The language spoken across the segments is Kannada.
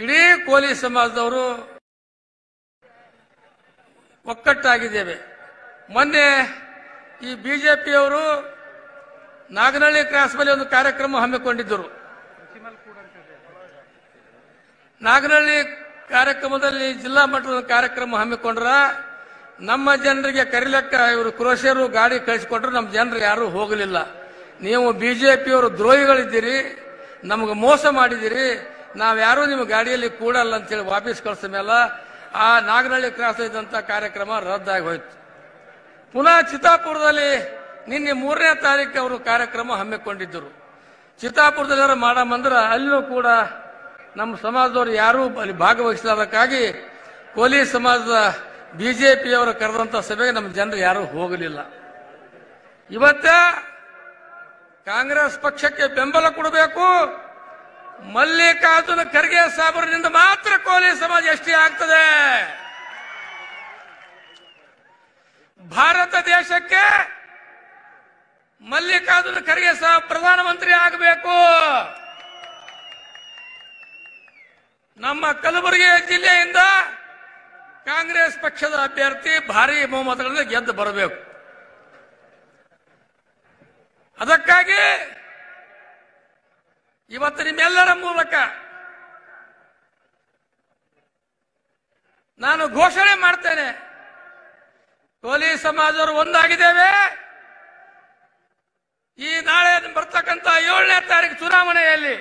ಇಡೀ ಕೋಲಿ ಸಮಾಜದವರು ಒಕ್ಕಟ್ಟಾಗಿದ್ದೇವೆ. ಮೊನ್ನೆ ಈ ಬಿಜೆಪಿಯವರು ನಾಗನಹಳ್ಳಿ ಕ್ರಾಸ್ ಮೇಲೆ ಒಂದು ಕಾರ್ಯಕ್ರಮ ಹಮ್ಮಿಕೊಂಡಿದ್ದರು. ನಾಗನಹಳ್ಳಿ ಕಾರ್ಯಕ್ರಮದಲ್ಲಿ ಜಿಲ್ಲಾ ಮಟ್ಟದ ಕಾರ್ಯಕ್ರಮ ಹಮ್ಮಿಕೊಂಡ್ರ ನಮ್ಮ ಜನರಿಗೆ ಕರಿಲೆಕ್ಕ ಇವರು ಕ್ರೋಷಿಯರು ಗಾಡಿ ಕಳಿಸಿಕೊಂಡ್ರು, ನಮ್ಮ ಜನರು ಯಾರು ಹೋಗಲಿಲ್ಲ. ನೀವು ಬಿಜೆಪಿಯವರು ದ್ರೋಹಿಗಳಿದ್ದೀರಿ, ನಮಗೆ ಮೋಸ ಮಾಡಿದ್ದೀರಿ, ನಾವ್ಯಾರೂ ನಿಮ್ಮ ಗಾಡಿಯಲ್ಲಿ ಕೂಡಲ್ಲ ಅಂತೇಳಿ ವಾಪಸ್ ಕಳಿಸಿದ ಮೇಲೆ ಆ ನಾಗನಹಳ್ಳಿ ಕ್ರಾಸ್ ಇದ್ದಂಥ ಕಾರ್ಯಕ್ರಮ ರದ್ದಾಗಿ ಹೋಯ್ತು. ಪುನಃ ಚಿತ್ತಾಪುರದಲ್ಲಿ ನಿನ್ನೆ 3ನೇ ತಾರೀಕು ಅವರು ಕಾರ್ಯಕ್ರಮ ಹಮ್ಮಿಕೊಂಡಿದ್ದರು. ಚಿತ್ತಾಪುರದಲ್ಲಿ ಮಾಡಮಂದ್ರೆ ಅಲ್ಲೂ ಕೂಡ ನಮ್ಮ ಸಮಾಜದವರು ಯಾರೂ ಅಲ್ಲಿ ಭಾಗವಹಿಸಲಾದಕ್ಕಾಗಿ ಕೋಲಿ ಸಮಾಜದ ಬಿಜೆಪಿಯವರು ಕರೆದಂತ ಸಭೆಗೆ ನಮ್ಮ ಜನರು ಯಾರೂ ಹೋಗಲಿಲ್ಲ. ಇವತ್ತ ಕಾಂಗ್ರೆಸ್ ಪಕ್ಷಕ್ಕೆ ಬೆಂಬಲ ಕೊಡಬೇಕು. ಮಲ್ಲಿಕಾರ್ಜುನ ಖರ್ಗೆ ಸಾಹೇಬರಿಂದ ಮಾತ್ರ ಕೋಲಿ ಸಮಾಜ ಎಷ್ಟೇ ಆಗ್ತದೆ. ಭಾರತ ದೇಶಕ್ಕೆ ಮಲ್ಲಿಕಾರ್ಜುನ ಖರ್ಗೆ ಸಾಹೇಬ್ ಪ್ರಧಾನಮಂತ್ರಿ ಆಗಬೇಕು. ನಮ್ಮ ಕಲಬುರಗಿ ಜಿಲ್ಲೆಯಿಂದ ಕಾಂಗ್ರೆಸ್ ಪಕ್ಷದ ಅಭ್ಯರ್ಥಿ ಭಾರಿ ಬಹುಮತಗಳಿಂದ ಗೆದ್ದು ಬರಬೇಕು. ಅದಕ್ಕಾಗಿ ಇವತ್ತು ನಿಮ್ಮೆಲ್ಲರ ಮೂಲಕ ನಾನು ಘೋಷಣೆ ಮಾಡ್ತೇನೆ, ಕೋಲಿ ಸಮಾಜದವರು ಒಂದಾಗಿದ್ದೇವೆ. ಈ ನಾಳೆ ಬರ್ತಕ್ಕಂಥ 7ನೇ ತಾರೀಕು ಚುನಾವಣೆಯಲ್ಲಿ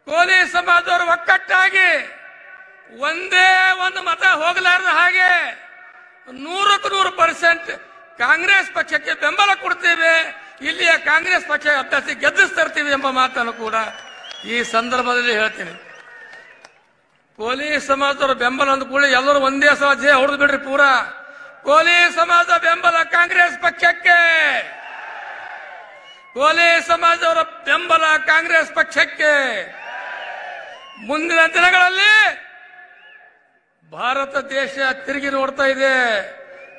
ಕೋಲಿ ಸಮಾಜದವರು ಒಕ್ಕಟ್ಟಾಗಿ ಒಂದೇ ಒಂದು ಮತ ಹೋಗಲಾರದ ಹಾಗೆ 100% ಕಾಂಗ್ರೆಸ್ ಪಕ್ಷಕ್ಕೆ ಬೆಂಬಲ ಕೊಡ್ತೇವೆ. ಇಲ್ಲಿಯ ಕಾಂಗ್ರೆಸ್ ಪಕ್ಷ ಅಭ್ಯರ್ಥಿ ಗೆದ್ದಿಸ್ತಿರ್ತೀವಿ ಎಂಬ ಮಾತನ್ನು ಕೂಡ ಈ ಸಂದರ್ಭದಲ್ಲಿ ಹೇಳ್ತೀನಿ. ಕೋಲಿ ಸಮಾಜದವರ ಬೆಂಬಲ ಅಂದ ಕೂಡ ಎಲ್ಲರೂ ಒಂದೇ ಸಲ ಜಯ ಹೊಡೆದು ಬಿಡ್ರಿ. ಪೂರಾ ಕೋಲಿ ಸಮಾಜ ಬೆಂಬಲ ಕಾಂಗ್ರೆಸ್ ಪಕ್ಷಕ್ಕೆ, ಕೋಲಿ ಸಮಾಜದವರ ಬೆಂಬಲ ಕಾಂಗ್ರೆಸ್ ಪಕ್ಷಕ್ಕೆ. ಮುಂದಿನ ದಿನಗಳಲ್ಲಿ ಭಾರತ ದೇಶ ತಿರುಗಿ ನೋಡ್ತಾ ಇದೆ.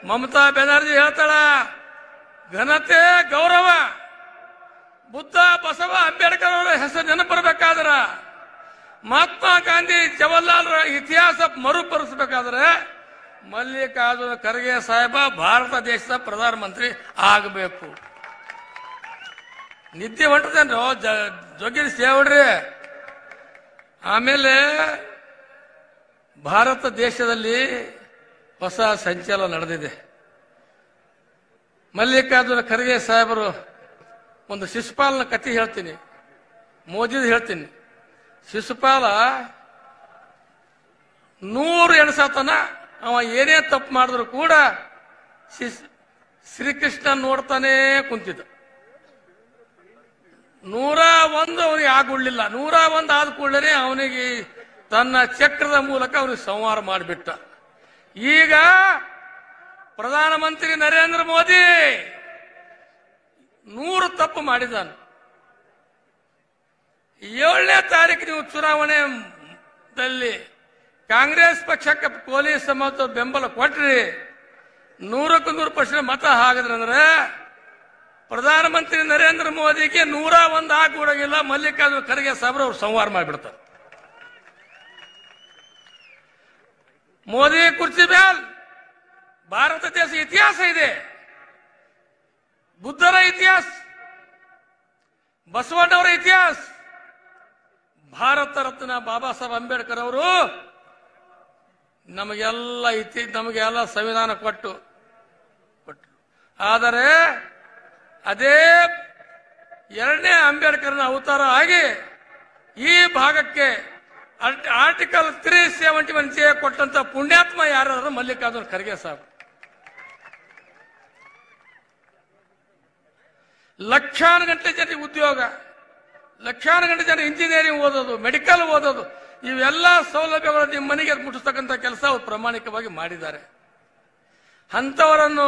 ಮಮತಾ ಬ್ಯಾನರ್ಜಿ ಹೇಳ್ತಾಳ, ಘನತೆ ಗೌರವ ಬುದ್ಧ ಬಸವ ಅಂಬೇಡ್ಕರ್ ಅವರ ಹೆಸರು ನೆನಪಿರಬೇಕಾದ್ರ, ಮಹಾತ್ಮ ಗಾಂಧಿ ಜವಾಹರ್ಲಾಲ್ ಇತಿಹಾಸ ಮರುಪರಿಸಬೇಕಾದ್ರೆ ಮಲ್ಲಿಕಾರ್ಜುನ ಖರ್ಗೆ ಸಾಹೇಬ ಭಾರತ ದೇಶದ ಪ್ರಧಾನಮಂತ್ರಿ ಆಗಬೇಕು. ನಿದ್ದೆ ಹೊಂಟದೇನ್ರೋ ಜೋಗಿರಿ ಸೇವಡ್ರಿ. ಆಮೇಲೆ ಭಾರತ ದೇಶದಲ್ಲಿ ಹೊಸ ಸಂಚಲನ ನಡೆದಿದೆ. ಮಲ್ಲಿಕಾರ್ಜುನ ಖರ್ಗೆ ಸಾಹೇಬರು ಒಂದು ಶಿಶುಪಾಲನ ಕಥೆ ಹೇಳ್ತೀನಿ, ಮೋದಿದು ಹೇಳ್ತೀನಿ. ಶಿಶುಪಾಲ 100 ಎಣಸತನ ಅವ ಏನೇ ತಪ್ಪು ಮಾಡಿದ್ರು ಕೂಡ ಶ್ರೀಕೃಷ್ಣ ನೋಡ್ತಾನೆ ಕುಂತಿದ್ದ. 101 ಅವನಿಗೆ ಆಗುಳ್ಳಿಲ್ಲ. 101 ಆದ ಕೂಡಲೇ ಅವನಿಗೆ ತನ್ನ ಚಕ್ರದ ಮೂಲಕ ಅವನಿಗೆ ಸಂಹಾರ ಮಾಡಿಬಿಟ್ಟ. ಈಗ ಪ್ರಧಾನಮಂತ್ರಿ ನರೇಂದ್ರ ಮೋದಿ 100 ತಪ್ಪು ಮಾಡಿದ್ದಾನೆ. 7ನೇ ತಾರೀಕು ನೀವು ಚುನಾವಣೆಯಲ್ಲಿ ಕಾಂಗ್ರೆಸ್ ಪಕ್ಷಕ್ಕೆ ಕೋಲಿ ಸಮಾಜ ಬೆಂಬಲ ಕೊಟ್ರಿ, 100% ಮತ ಹಾಕಿದ್ರಂದ್ರೆ ಪ್ರಧಾನಮಂತ್ರಿ ನರೇಂದ್ರ ಮೋದಿಗೆ 101 ಆಗಿಲ್ಲ. ಮಲ್ಲಿಕಾರ್ಜುನ ಖರ್ಗೆ ಸಾಹೇಬ್ರು ಅವ್ರು ಸಂಹಾರ ಮಾಡಿಬಿಡ್ತಾರೆ. ಮೋದಿ ಕುರ್ಚಿ ಮೇಲೆ ಭಾರತ ದೇಶ ಇತಿಹಾಸ ಇದೆ. ಬುದ್ಧರ ಇತಿಹಾಸ, ಬಸವಣ್ಣವರ ಇತಿಹಾಸ, ಭಾರತ ರತ್ನ ಬಾಬಾ ಸಾಹೇಬ್ ಅಂಬೇಡ್ಕರ್ ಅವರು ನಮಗೆಲ್ಲ ಸಂವಿಧಾನ ಕೊಟ್ಟು. ಆದರೆ ಅದೇ 2ನೇ ಅಂಬೇಡ್ಕರ್ನ ಅವತಾರ ಆಗಿ ಈ ಭಾಗಕ್ಕೆ ಆರ್ಟಿಕಲ್ 371 ಕೊಟ್ಟಂತ ಪುಣ್ಯಾತ್ಮ ಯಾರಾದ್ರೂ ಮಲ್ಲಿಕಾರ್ಜುನ ಖರ್ಗೆ ಸಾಹೇಬ್. ಲಕ್ಷಾನು ಗಂಟೆ ಜನರಿಗೆ ಉದ್ಯೋಗ, ಲಕ್ಷಾನು ಗಂಟೆ ಜನ ಇಂಜಿನಿಯರಿಂಗ್ ಓದೋದು, ಮೆಡಿಕಲ್ ಓದೋದು, ಇವೆಲ್ಲ ಸೌಲಭ್ಯಗಳು ನಿಮ್ಮ ಮನೆಗೆ ಮುಟ್ಟಿಸ್ತಕ್ಕಂಥ ಕೆಲಸ ಅವರು ಪ್ರಾಮಾಣಿಕವಾಗಿ ಮಾಡಿದ್ದಾರೆ. ಅಂಥವರನ್ನು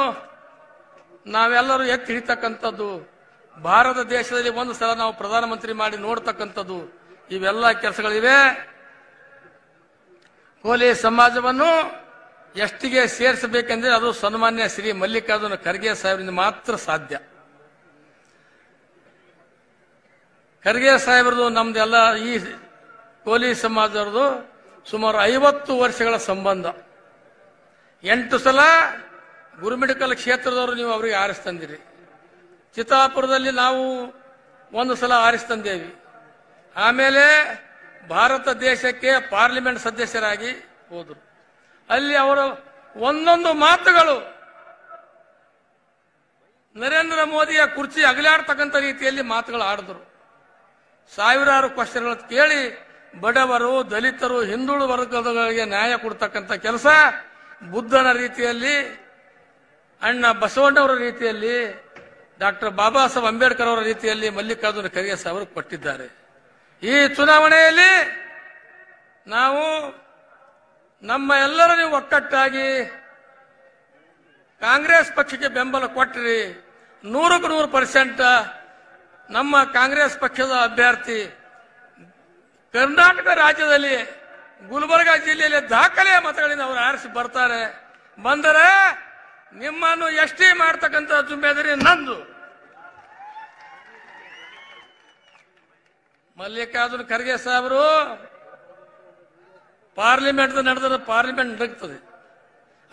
ನಾವೆಲ್ಲರೂ ಎತ್ತಿ ಹಿಡಿತಕ್ಕಂಥದ್ದು, ಭಾರತ ದೇಶದಲ್ಲಿ ಒಂದು ಸಲ ನಾವು ಪ್ರಧಾನಮಂತ್ರಿ ಮಾಡಿ ನೋಡ್ತಕ್ಕಂಥದ್ದು, ಇವೆಲ್ಲ ಕೆಲಸಗಳಿವೆ. ಕೋಲಿ ಸಮಾಜವನ್ನು ಎಷ್ಟಿಗೆ ಸೇರಿಸಬೇಕೆಂದ್ರೆ ಅದು ಸನ್ಮಾನ್ಯ ಶ್ರೀ ಮಲ್ಲಿಕಾರ್ಜುನ ಖರ್ಗೆ ಸಾಹೇಬರಿಂದ ಮಾತ್ರ ಸಾಧ್ಯ. ಖರ್ಗೆ ಸಾಹೇಬರದು ನಮ್ದೆಲ್ಲ ಈ ಕೋಲಿ ಸಮಾಜದವ್ರದ್ದು ಸುಮಾರು 50 ವರ್ಷಗಳ ಸಂಬಂಧ. 8 ಸಲ ಗುರುಮಿಡಕಲ್ ಕ್ಷೇತ್ರದವರು ನೀವು ಅವರಿಗೆ ಆರಿಸ್ತಂದಿರಿ. ಚಿತ್ತಾಪುರದಲ್ಲಿ ನಾವು 1 ಸಲ ಆರಿಸ್ತಂದೇವಿ. ಆಮೇಲೆ ಭಾರತ ದೇಶಕ್ಕೆ ಪಾರ್ಲಿಮೆಂಟ್ ಸದಸ್ಯರಾಗಿ ಹೋದರು. ಅಲ್ಲಿ ಅವರ ಒಂದೊಂದು ಮಾತುಗಳು ನರೇಂದ್ರ ಮೋದಿಯ ಕುರ್ಚಿ ಅಗಲಾಡ್ತಕ್ಕಂಥ ರೀತಿಯಲ್ಲಿ ಮಾತುಗಳು ಆಡಿದ್ರು. ಸಾವಿರಾರು ಕ್ವಶನ್ಗಳು ಕೇಳಿ ಬಡವರು, ದಲಿತರು, ಹಿಂದುಳಿದ ವರ್ಗದವರಿಗೆ ನ್ಯಾಯ ಕೊಡ್ತಕ್ಕಂಥ ಕೆಲಸ ಬುದ್ಧನ ರೀತಿಯಲ್ಲಿ, ಅಣ್ಣ ಬಸವಣ್ಣವರ ರೀತಿಯಲ್ಲಿ, ಡಾಕ್ಟರ್ ಬಾಬಾ ಸಾಹೇಬ್ ಅಂಬೇಡ್ಕರ್ ಅವರ ರೀತಿಯಲ್ಲಿ ಮಲ್ಲಿಕಾರ್ಜುನ ಖರ್ಗೆ ಸಾಹೇಬರು ಕೊಟ್ಟಿದ್ದಾರೆ. ಈ ಚುನಾವಣೆಯಲ್ಲಿ ನಾವು ನಮ್ಮ ಎಲ್ಲರೂ ನೀವು ಒಕ್ಕಟ್ಟಾಗಿ ಕಾಂಗ್ರೆಸ್ ಪಕ್ಷಕ್ಕೆ ಬೆಂಬಲ ಕೊಟ್ಟರಿ. 100% ನಮ್ಮ ಕಾಂಗ್ರೆಸ್ ಪಕ್ಷದ ಅಭ್ಯರ್ಥಿ ಕರ್ನಾಟಕ ರಾಜ್ಯದಲ್ಲಿ ಗುಲ್ಬರ್ಗ ಜಿಲ್ಲೆಯಲ್ಲಿ ದಾಖಲೆಯ ಮತಗಳಿಂದ ಅವರು ಆರಿಸಿ ಬರ್ತಾರೆ. ಬಂದರೆ ನಿಮ್ಮನ್ನು ಎಷ್ಟೇ ಮಾಡ್ತಕ್ಕಂಥ ಜುಮ್ಮೆದಾರಿ ನಂದು. ಮಲ್ಲಿಕಾರ್ಜುನ ಖರ್ಗೆ ಸಾಹೇಬರು ಪಾರ್ಲಿಮೆಂಟ್ ನಡೆದ್ರೆ ಪಾರ್ಲಿಮೆಂಟ್ ನಡಗ್ತದೆ.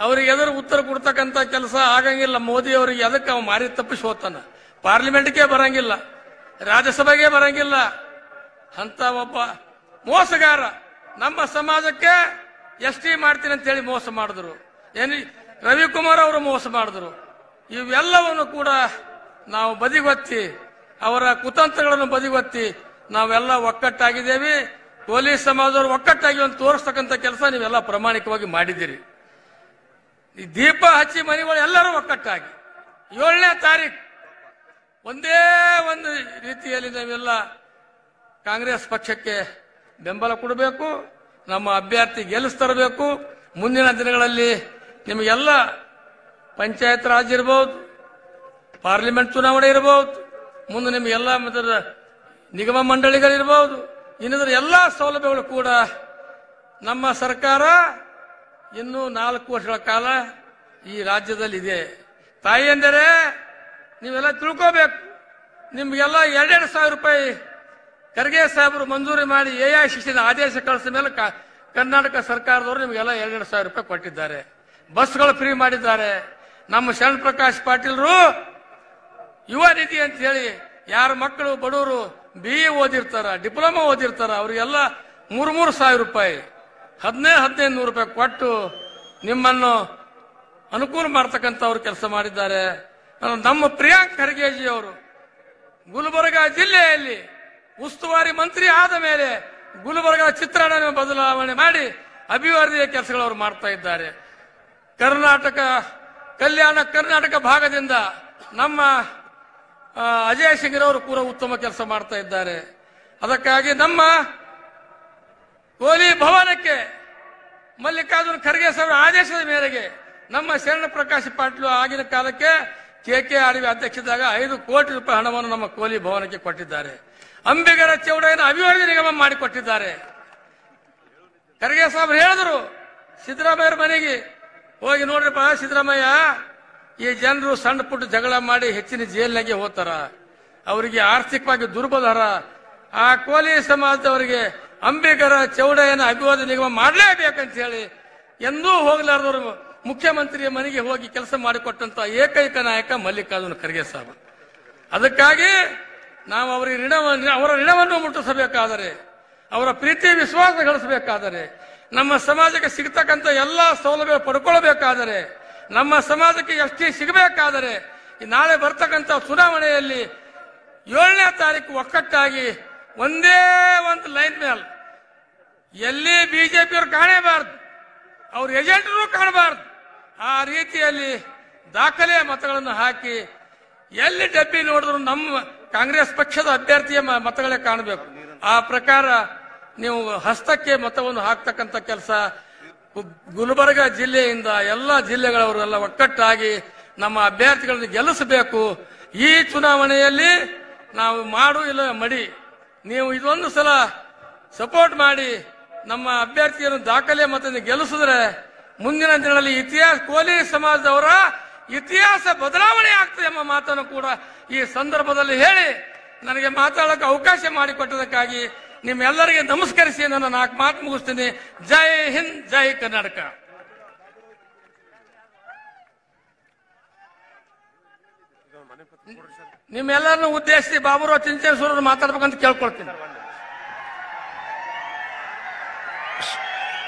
ಅವರಿಗೆ ಎದುರು ಉತ್ತರ ಕೊಡ್ತಕ್ಕಂಥ ಕೆಲಸ ಆಗಂಗಿಲ್ಲ. ಮೋದಿ ಅವರಿಗೆ ಅದಕ್ಕೆ ಅವ ಮಾರಿ ತಪ್ಪಿಸಿ ಹೋಗ್ತಾನ. ಪಾರ್ಲಿಮೆಂಟ್ಗೆ ಬರಂಗಿಲ್ಲ, ರಾಜ್ಯಸಭೆಗೆ ಬರಂಗಿಲ್ಲ. ಅಂತ ಒಬ್ಬ ಮೋಸಗಾರ ನಮ್ಮ ಸಮಾಜಕ್ಕೆ ಎಷ್ಟಿ ಮಾಡ್ತೀನಿ ಅಂತ ಹೇಳಿ ಮೋಸ ಮಾಡಿದ್ರು. ರವಿಕುಮಾರ್ ಅವರು ಮೋಸ ಮಾಡಿದ್ರು. ಇವೆಲ್ಲವನ್ನು ಕೂಡ ನಾವು ಬದಿಗೊತ್ತಿ, ಅವರ ಕುತಂತ್ರಗಳನ್ನು ಬದಿಗೊತ್ತಿ ನಾವೆಲ್ಲ ಒಕ್ಕಟ್ಟಾಗಿದ್ದೇವೆ. ಪೊಲೀಸ್ ಸಮಾಜದವರು ಒಕ್ಕಟ್ಟಾಗಿ ಒಂದು ತೋರಿಸ್ತಕ್ಕಂಥ ಕೆಲಸ ನೀವೆಲ್ಲ ಪ್ರಾಮಾಣಿಕವಾಗಿ ಮಾಡಿದ್ದೀರಿ. ಈ ದೀಪ ಹಚ್ಚಿ ಮನೆಗಳು ಎಲ್ಲರೂ ಒಕ್ಕಟ್ಟಾಗಿ 7ನೇ ತಾರೀಕು ಒಂದೇ ಒಂದು ರೀತಿಯಲ್ಲಿ ನಾವೆಲ್ಲ ಕಾಂಗ್ರೆಸ್ ಪಕ್ಷಕ್ಕೆ ಬೆಂಬಲ ಕೊಡಬೇಕು. ನಮ್ಮ ಅಭ್ಯರ್ಥಿ ಗೆಲ್ಲಿಸ್ತರಬೇಕು. ಮುಂದಿನ ದಿನಗಳಲ್ಲಿ ನಿಮಗೆಲ್ಲ ಪಂಚಾಯತ್ ರಾಜ್ ಇರಬಹುದು, ಪಾರ್ಲಿಮೆಂಟ್ ಚುನಾವಣೆ ಇರಬಹುದು, ಮುಂದೆ ನಿಮಗೆಲ್ಲ ನಿಗಮ ಮಂಡಳಿಗಳಿರಬಹುದು. ಇನ್ನಿತರ ಎಲ್ಲ ಸೌಲಭ್ಯಗಳು ಕೂಡ ನಮ್ಮ ಸರ್ಕಾರ ಇನ್ನೂ 4 ವರ್ಷಗಳ ಕಾಲ ಈ ರಾಜ್ಯದಲ್ಲಿ ಇದೆ. ತಾಯಿ ಎಂದರೆ ನೀವೆಲ್ಲ ತಿಳ್ಕೋಬೇಕು. ನಿಮ್ಗೆಲ್ಲ 2,2 ಸಾವಿರ ರೂಪಾಯಿ ಖರ್ಗೆ ಸಾಹೇಬರು ಮಂಜೂರಿ ಮಾಡಿ AICC ಆದೇಶ ಕಳಿಸಿದ ಮೇಲೆ ಕರ್ನಾಟಕ ಸರ್ಕಾರದವರು ನಿಮಗೆಲ್ಲ 2,2 ಸಾವಿರ ರೂಪಾಯಿ ಕೊಟ್ಟಿದ್ದಾರೆ. ಬಸ್ಗಳು ಫ್ರೀ ಮಾಡಿದ್ದಾರೆ. ನಮ್ಮ ಶರಣ್ ಪ್ರಕಾಶ್ ಪಾಟೀಲ್ರು ಯುವ ನಿಧಿ ಅಂತ ಹೇಳಿ ಯಾರ ಮಕ್ಕಳು ಬಡವರು BE ಓದಿರ್ತಾರ, ಡಿಪ್ಲೊಮಾ ಓದಿರ್ತಾರ, ಅವರಿಗೆಲ್ಲ 3,3 ಸಾವಿರ ರೂಪಾಯಿ 15,000 ರೂಪಾಯಿ ಕೊಟ್ಟು ನಿಮ್ಮನ್ನು ಅನುಕೂಲ ಮಾಡ್ತಕ್ಕಂಥ ಅವರು ಕೆಲಸ ಮಾಡಿದ್ದಾರೆ. ನಮ್ಮ ಪ್ರಿಯಾಂಕ್ ಖರ್ಗೆಜಿ ಅವರು ಗುಲ್ಬರ್ಗ ಜಿಲ್ಲೆಯಲ್ಲಿ ಉಸ್ತುವಾರಿ ಮಂತ್ರಿ ಆದ ಮೇಲೆ ಗುಲ್ಬರ್ಗ ಚಿತ್ರಣ ಬದಲಾವಣೆ ಮಾಡಿ ಅಭಿವೃದ್ಧಿಯ ಕೆಲಸಗಳು ಅವರು ಮಾಡ್ತಾ ಇದ್ದಾರೆ. ಕಲ್ಯಾಣ ಕರ್ನಾಟಕ ಭಾಗದಿಂದ ನಮ್ಮ ಅಜಯ್ ಸಿಂಗ್ರವರು ಕೂಡ ಉತ್ತಮ ಕೆಲಸ ಮಾಡ್ತಾ ಇದ್ದಾರೆ. ಅದಕ್ಕಾಗಿ ನಮ್ಮ ಕೋಲಿ ಭವನಕ್ಕೆ ಮಲ್ಲಿಕಾರ್ಜುನ ಖರ್ಗೆ ಸಾಹೇಬರ ಆದೇಶದ ಮೇರೆಗೆ ನಮ್ಮ ಶರಣ ಪ್ರಕಾಶ್ ಪಾಟೀಲ್ ಆಗಿನ ಕಾಲಕ್ಕೆ KKRV ಅಧ್ಯಕ್ಷದಾಗ 5 ಕೋಟಿ ರೂಪಾಯಿ ಹಣವನ್ನು ನಮ್ಮ ಕೋಲಿ ಭವನಕ್ಕೆ ಕೊಟ್ಟಿದ್ದಾರೆ. ಅಂಬಿಗರ ಚೌಡಯ್ಯನ ಅಭಿವೃದ್ಧಿ ನಿಗಮ ಮಾಡಿಕೊಟ್ಟಿದ್ದಾರೆ. ಖರ್ಗೆ ಸಾಹೇಬರು ಹೇಳಿದ್ರು, ಸಿದ್ದರಾಮಯ್ಯರ ಮನೆಗೆ ಹೋಗಿ ನೋಡ್ರಿಪ್ಪ ಸಿದ್ದರಾಮಯ್ಯ, ಈ ಜನರು ಸಣ್ಣ ಪುಟ್ಟ ಜಗಳ ಮಾಡಿ ಹೆಚ್ಚಿನ ಜೈಲಿನಾಗೆ ಹೋಗ್ತಾರ, ಅವರಿಗೆ ಆರ್ಥಿಕವಾಗಿ ದುರ್ಬಲರ. ಆ ಕೋಲಿ ಸಮಾಜದವರಿಗೆ ಅಂಬಿಗರ ಚೌಡಯ್ಯನ ಅಭಿವೃದ್ಧಿ ನಿಗಮ ಮಾಡಲೇಬೇಕಂತ ಹೇಳಿ ಎಂದೂ ಹೋಗಲಾರದವರು ಮುಖ್ಯಮಂತ್ರಿಯ ಮನೆಗೆ ಹೋಗಿ ಕೆಲಸ ಮಾಡಿಕೊಟ್ಟಂತ ಏಕೈಕ ನಾಯಕ ಮಲ್ಲಿಕಾರ್ಜುನ ಖರ್ಗೆ ಸಾಹೇಬರು. ಅದಕ್ಕಾಗಿ ನಾವು ಅವರ ಋಣವನ್ನು ಮುಟ್ಟಿಸಬೇಕಾದರೆ, ಅವರ ಪ್ರೀತಿ ವಿಶ್ವಾಸ ಗಳಿಸಬೇಕಾದರೆ, ನಮ್ಮ ಸಮಾಜಕ್ಕೆ ಸಿಗತಕ್ಕಂಥ ಎಲ್ಲ ಸೌಲಭ್ಯ ಪಡ್ಕೊಳ್ಬೇಕಾದರೆ, ನಮ್ಮ ಸಮಾಜಕ್ಕೆ ಎಷ್ಟೇ ಸಿಗಬೇಕಾದರೆ ನಾಳೆ ಬರ್ತಕ್ಕಂಥ ಚುನಾವಣೆಯಲ್ಲಿ 7ನೇ ತಾರೀಕು ಒಕ್ಕಟ್ಟಾಗಿ ಒಂದೇ ಒಂದು ಲೈನ್ ಮೇಲೆ ಎಲ್ಲಿ ಬಿಜೆಪಿಯವರು ಕಾಣಬಾರ್ದು, ಅವ್ರ ಏಜೆಂಟರು ಕಾಣಬಾರ್ದು. ಆ ರೀತಿಯಲ್ಲಿ ದಾಖಲೆಯ ಮತಗಳನ್ನು ಹಾಕಿ ಎಲ್ಲಿ ಡಬ್ಬಿ ನೋಡಿದ್ರು ನಮ್ಮ ಕಾಂಗ್ರೆಸ್ ಪಕ್ಷದ ಅಭ್ಯರ್ಥಿಯ ಮತಗಳೇ ಕಾಣಬೇಕು. ಆ ಪ್ರಕಾರ ನೀವು ಹಸ್ತಕ್ಕೆ ಮತವನ್ನು ಹಾಕ್ತಕ್ಕಂಥ ಕೆಲಸ ಗುಲ್ಬರ್ಗ ಜಿಲ್ಲೆಯಿಂದ ಎಲ್ಲ ಜಿಲ್ಲೆಗಳವರೆಲ್ಲ ಒಕ್ಕಟ್ಟಾಗಿ ನಮ್ಮ ಅಭ್ಯರ್ಥಿಗಳನ್ನು ಗೆಲ್ಲಿಸಬೇಕು. ಈ ಚುನಾವಣೆಯಲ್ಲಿ ನಾವು ಮಾಡು ಇಲ್ಲ ಮಡಿ, ನೀವು ಇದೊಂದು ಸಲ ಸಪೋರ್ಟ್ ಮಾಡಿ ನಮ್ಮ ಅಭ್ಯರ್ಥಿಯನ್ನು ದಾಖಲೆ ಮತದಿಂದ ಗೆಲ್ಲಿಸಿದ್ರೆ ಮುಂದಿನ ದಿನಗಳಲ್ಲಿ ಕೋಲಿ ಸಮಾಜದವರ ಇತಿಹಾಸ ಬದಲಾವಣೆ ಆಗ್ತದೆ ಎಂಬ ಮಾತನ್ನು ಕೂಡ ಈ ಸಂದರ್ಭದಲ್ಲಿ ಹೇಳಿ ನನಗೆ ಮಾತಾಡೋಕೆ ಅವಕಾಶ ಮಾಡಿಕೊಟ್ಟದಕ್ಕಾಗಿ ನಿಮ್ಮೆಲ್ಲರಿಗೆ ನಮಸ್ಕರಿಸಿ ನನ್ನ 4 ಮಾತು ಮುಗಿಸ್ತೀನಿ. ಜೈ ಹಿಂದ್, ಜೈ ಕರ್ನಾಟಕ. ನಿಮ್ಮೆಲ್ಲರನ್ನು ಉದ್ದೇಶಿಸಿ ಬಾಬುರಾವ್ ಚಿಂಚೇಶ್ವರರು ಮಾತಾಡ್ಬೇಕಂತ ಕೇಳ್ಕೊಳ್ತೀನಿ.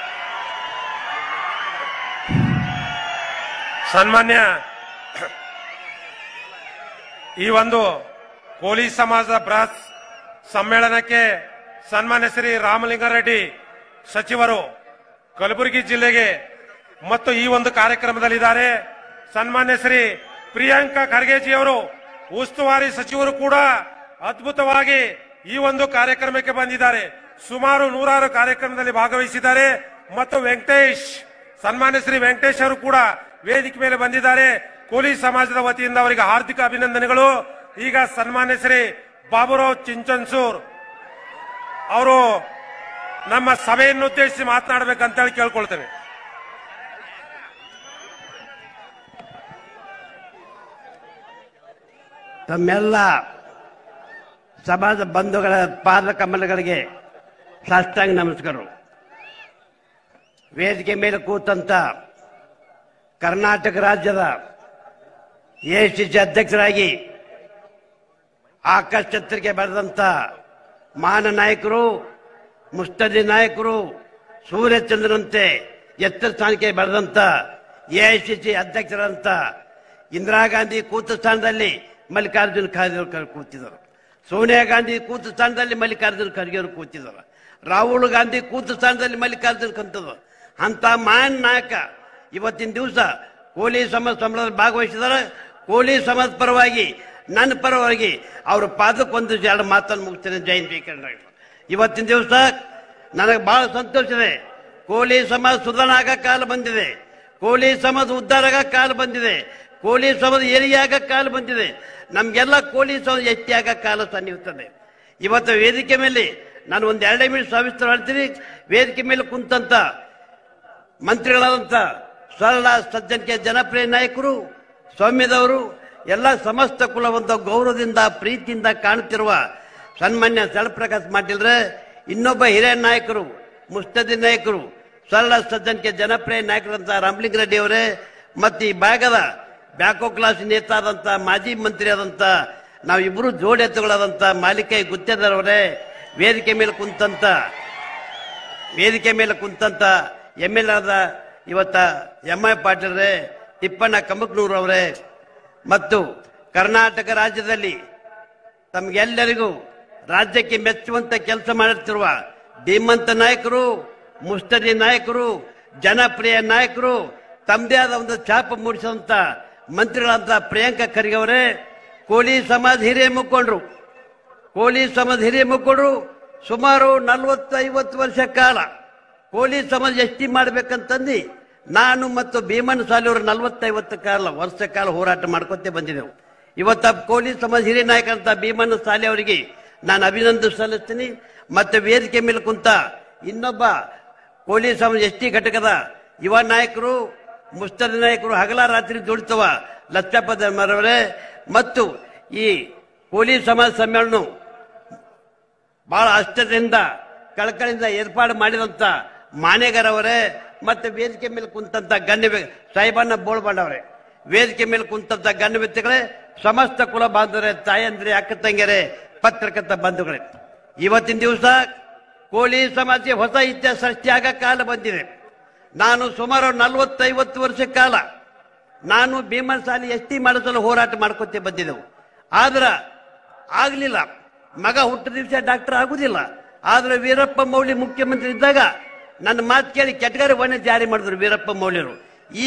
ಸನ್ಮಾನ್ಯ ಈ ಒಂದು ಕೋಲಿ ಸಮಾಜದ ಬೃಹತ್ ಸಮ್ಮೇಳನಕ್ಕೆ ಸನ್ಮಾನ್ಯ ಶ್ರೀ ರಾಮಲಿಂಗಾರೆಡ್ಡಿ ಸಚಿವರು ಕಲಬುರಗಿ ಜಿಲ್ಲೆಗೆ ಮತ್ತು ಈ ಒಂದು ಕಾರ್ಯಕ್ರಮದಲ್ಲಿದ್ದಾರೆ. ಸನ್ಮಾನ್ಯ ಶ್ರೀ ಪ್ರಿಯಾಂಕಾ ಖರ್ಗೆಜಿಯವರು ಉಸ್ತುವಾರಿ ಸಚಿವರು ಕೂಡ ಅದ್ಭುತವಾಗಿ ಈ ಒಂದು ಕಾರ್ಯಕ್ರಮಕ್ಕೆ ಬಂದಿದ್ದಾರೆ. ಸುಮಾರು 100 ಕಾರ್ಯಕ್ರಮದಲ್ಲಿ ಭಾಗವಹಿಸಿದ್ದಾರೆ. ಮತ್ತು ಸನ್ಮಾನ್ಯ ಶ್ರೀ ವೆಂಕಟೇಶ್ ಅವರು ಕೂಡ ವೇದಿಕೆ ಮೇಲೆ ಬಂದಿದ್ದಾರೆ. ಕೋಲಿ ಸಮಾಜದ ವತಿಯಿಂದ ಅವರಿಗೆ ಹಾರ್ದಿಕ ಅಭಿನಂದನೆಗಳು. ಈಗ ಸನ್ಮಾನ್ಯ ಶ್ರೀ ಬಾಬುರಾವ್ ಚಿಂಚನ್ಸೂರ್ ಅವರು ನಮ್ಮ ಸಭೆಯನ್ನು ಉದ್ದೇಶಿಸಿ ಮಾತನಾಡಬೇಕಂತ ಹೇಳಿ ಕೇಳ್ಕೊಳ್ತೇನೆ. ತಮ್ಮೆಲ್ಲ ಸಮಾಜ ಬಂಧುಗಳ ಪಾದ ಕಮಲಗಳಿಗೆ ಸಾಷ್ಟಾಂಗ ನಮಸ್ಕಾರಗಳು. ವೇದಿಕೆ ಮೇಲೆ ಕೂತಂತ ಕರ್ನಾಟಕ ರಾಜ್ಯದ ಎಐಸಿಸಿ ಅಧ್ಯಕ್ಷರಾಗಿ ಆಕಾಶ ಛತ್ರಕ್ಕೆ ಬರೆದಂತ ಮಹಾನ ನಾಯಕರು, ಮುಸ್ತದಿ ನಾಯಕರು, ಸೂರ್ಯಚಂದ್ರನಂತೆ ಎತ್ತರ ಸ್ಥಾನಕ್ಕೆ ಬರೆದಂತ ಎಐಸಿಸಿ ಅಧ್ಯಕ್ಷರಂತ ಇಂದಿರಾ ಗಾಂಧಿ ಕೂತ ಸ್ಥಾನದಲ್ಲಿ ಮಲ್ಲಿಕಾರ್ಜುನ ಖರ್ಗೆ ಅವರು ಕೂತಿದ್ದರು. ಸೋನಿಯಾ ಗಾಂಧಿ ಕೂತ ಸ್ಥಾನದಲ್ಲಿ ಮಲ್ಲಿಕಾರ್ಜುನ ಖರ್ಗೆ ಅವರು ಕೂತಿದ್ದರು. ರಾಹುಲ್ ಗಾಂಧಿ ಕೂತ ಸ್ಥಾನದಲ್ಲಿ ಮಲ್ಲಿಕಾರ್ಜುನ ಖರ್ಗೆ ಅಂತ ಮಹಾನ್ ನಾಯಕ ಇವತ್ತಿನ ದಿವಸ ಕೋಲಿ ಸಮಾಜ ಸಂಭ್ರಮದಲ್ಲಿ ಭಾಗವಹಿಸಿದ್ದಾರೆ. ಕೋಲಿ ಸಮಾಜ ಪರವಾಗಿ ನನ್ನ ಪರವಾಗಿ ಅವ್ರ ಪಾದಕ್ಕೊಂದು 2 ಮಾತನ್ನು ಮುಗಿಸ್ತೇನೆ. ಜಯಂತಿ ಕರ್ನಾಟಕ. ಇವತ್ತಿನ ದಿವಸ ನನಗೆ ಬಹಳ ಸಂತೋಷ ಇದೆ. ಕೋಲಿ ಸಮಾಜ ಸುಧಾರಣೆ ಆಗ ಕಾಲ ಬಂದಿದೆ. ಕೋಲಿ ಸಮಾಜ ಉದ್ಧಾರ ಆಗ ಕಾಲ ಬಂದಿದೆ. ಕೋಲಿ ಸಮಾಜ ಏರಿಕೆ ಆಗ ಕಾಲ ಬಂದಿದೆ. ನಮ್ಗೆಲ್ಲ ಕೋಲಿ ಸಮಾಜ ಹೆಚ್ಚಾಗ ಕಾಲ ಸನ್ನಿಹಿಸುತ್ತದೆ. ಇವತ್ತು ವೇದಿಕೆ ಮೇಲೆ ನಾನು ಒಂದು 2 ನಿಮಿಷ ಸವಿಸ್ತಾರ ಹೇಳ್ತೀನಿ. ವೇದಿಕೆ ಮೇಲೆ ಕುಂತಂತ ಮಂತ್ರಿಗಳಾದಂತ ಸರಳ ಸಜ್ಜನಿಕೆ ಜನಪ್ರಿಯ ನಾಯಕರು, ಸೌಮ್ಯದವರು, ಎಲ್ಲ ಸಮಸ್ತ ಕುಲವಂತ ಗೌರವದಿಂದ ಪ್ರೀತಿಯಿಂದ ಕಾಣುತ್ತಿರುವ ಸನ್ಮಾನ್ಯ ಶರಪ್ರಕಾಶ್ ಪಾಟೀಲ್ರೆ, ಇನ್ನೊಬ್ಬ ಹಿರಿಯ ನಾಯಕರು, ಮುಸ್ತದಿ ನಾಯಕರು, ಸರಳ ಸಜ್ಜನಿಕೆ ಜನಪ್ರಿಯ ನಾಯಕರಂತ ರಾಮಲಿಂಗಾರೆಡ್ಡಿ ಅವರೇ, ಮತ್ತು ಈ ಭಾಗದ ಬ್ಯಾಕೋ ಕ್ಲಾಸ್ ನೇತಾ ಆದಂತ ಮಾಜಿ ಮಂತ್ರಿ ಆದಂತ ನಾವಿಬ್ರು ಜೋಡಿ ಎತ್ತುಗಳಾದಂತ ಮಾಲಿಕೈ ಗುತ್ತೇದಾರ್ ಅವರೇ, ವೇದಿಕೆ ಮೇಲೆ ಕುಂತಂತ ML ಆದ ಇವತ್ತ MI ಪಾಟೀಲ್ರೇ, ತಿಪ್ಪಣ್ಣ ಕಮಕ್ನೂರ್ ಅವರೇ, ಮತ್ತು ಕರ್ನಾಟಕ ರಾಜ್ಯದಲ್ಲಿ ತಮಗೆಲ್ಲರಿಗೂ ರಾಜ್ಯಕ್ಕೆ ಮೆಚ್ಚುವಂತ ಕೆಲಸ ಮಾಡುತ್ತಿರುವ ಧೀಮಂತ ನಾಯಕರು, ಮುಸ್ತದಿ ನಾಯಕರು, ಜನಪ್ರಿಯ ನಾಯಕರು, ತಮ್ಮದೇ ಆದ ಒಂದು ಛಾಪ ಮೂಡಿಸಿದಂತ ಮಂತ್ರಿಗಳಂತ ಪ್ರಿಯಾಂಕಾ ಖರ್ಗೆ ಅವರೇ, ಕೋಲಿ ಸಮಾಜ ಹಿರಿಯ ಮುಖಂಡರು ಸುಮಾರು 40-50 ವರ್ಷ ಕಾಲ ಕೋಲಿ ಸಮಾಜ ಎಸ್ಟಿ ಮಾಡ್ಬೇಕಂತಂದು ನಾನು ಮತ್ತು ಭೀಮಣ್ಣ ಸಾಲಿಯವರು 40-50 ವರ್ಷ ಕಾಲ ಹೋರಾಟ ಮಾಡ್ಕೊತೇ ಬಂದಿದ್ದೆವು. ಇವತ್ತ ಕೋಲಿ ಸಮಾಜ ಹಿರಿಯ ನಾಯಕ ಅಂತ ಭೀಮಣ್ಣ ಸಾಲಿ ಅವರಿಗೆ ನಾನು ಅಭಿನಂದನೆ ಸಲ್ಲಿಸ್ತೀನಿ. ಮತ್ತೆ ವೇದಿಕೆ ಮೇಲೆ ಕುಂತ ಇನ್ನೊಬ್ಬ ಕೋಲಿ ಸಮಾಜ ಎಸ್ಟಿ ಘಟಕದ ಯುವ ನಾಯಕರು, ಮುಸ್ತದಿ ನಾಯಕರು, ಹಗಲ ರಾತ್ರಿ ದುಡಿತವ ಲಚ್ಚಪ್ಪ ಧರ್ಮರವರೇ, ಮತ್ತು ಈ ಕೋಲಿ ಸಮಾಜ ಸಮ್ಮೇಳನ ಬಹಳ ಅಷ್ಟದಿಂದ ಕಳಕಳಿಯಿಂದ ಏರ್ಪಾಡು ಮಾಡಿದಂತ ಮಾನೇಗರ್ ಅವರೇ, ಮತ್ತೆ ವೇದಿಕೆ ಮೇಲೆ ಕುಂತಂತ ಗಣ್ಯ ಸಾಹಿಬಣ್ಣ ಬೋಳ್ಬಂಡ ಅವರೇ, ವೇದಿಕೆ ಮೇಲೆ ಕುಂತಂತ ಗಣ್ಯ ವ್ಯಕ್ತಿಗಳೇ, ಸಮಸ್ತ ಕುಲ ಬಾಂಧವರೇ, ತಾಯಂದ್ರೆ, ಅಕ್ಕ ತಂಗಿಯರೇ, ಪತ್ರಕರ್ತ ಬಂಧುಗಳೇ, ಇವತ್ತಿನ ದಿವಸ ಕೋಲಿ ಸಮಾಜಕ್ಕೆ ಹೊಸ ಇತಿಹಾಸ ಸೃಷ್ಟಿಯಾಗ ಕಾಲ ಬಂದಿದೆ. ನಾನು ಸುಮಾರು 40-50 ವರ್ಷ ಕಾಲ ನಾನು ಭೀಮಣ್ಣ ಸಾಲಿ ಎಸ್ಟಿ ಮಾಡಿಸಲು ಹೋರಾಟ ಮಾಡ್ಕೊತೇ ಬಂದಿದ್ದೆವು. ಆದ್ರೆ ಆಗ್ಲಿಲ್ಲ. ಮಗ ಹುಟ್ಟ ದಿವಸ ಡಾಕ್ಟರ್ ಆಗುದಿಲ್ಲ. ಆದ್ರೆ ವೀರಪ್ಪ ಮೊಯ್ಲಿ ಮುಖ್ಯಮಂತ್ರಿ ಇದ್ದಾಗ ನನ್ನ ಮಾತು ಕೇಳಿ ಕೆಟಗರಿ ಜಾರಿ ಮಾಡಿದ್ರು ವೀರಪ್ಪ ಮೊಯ್ಲಿರು.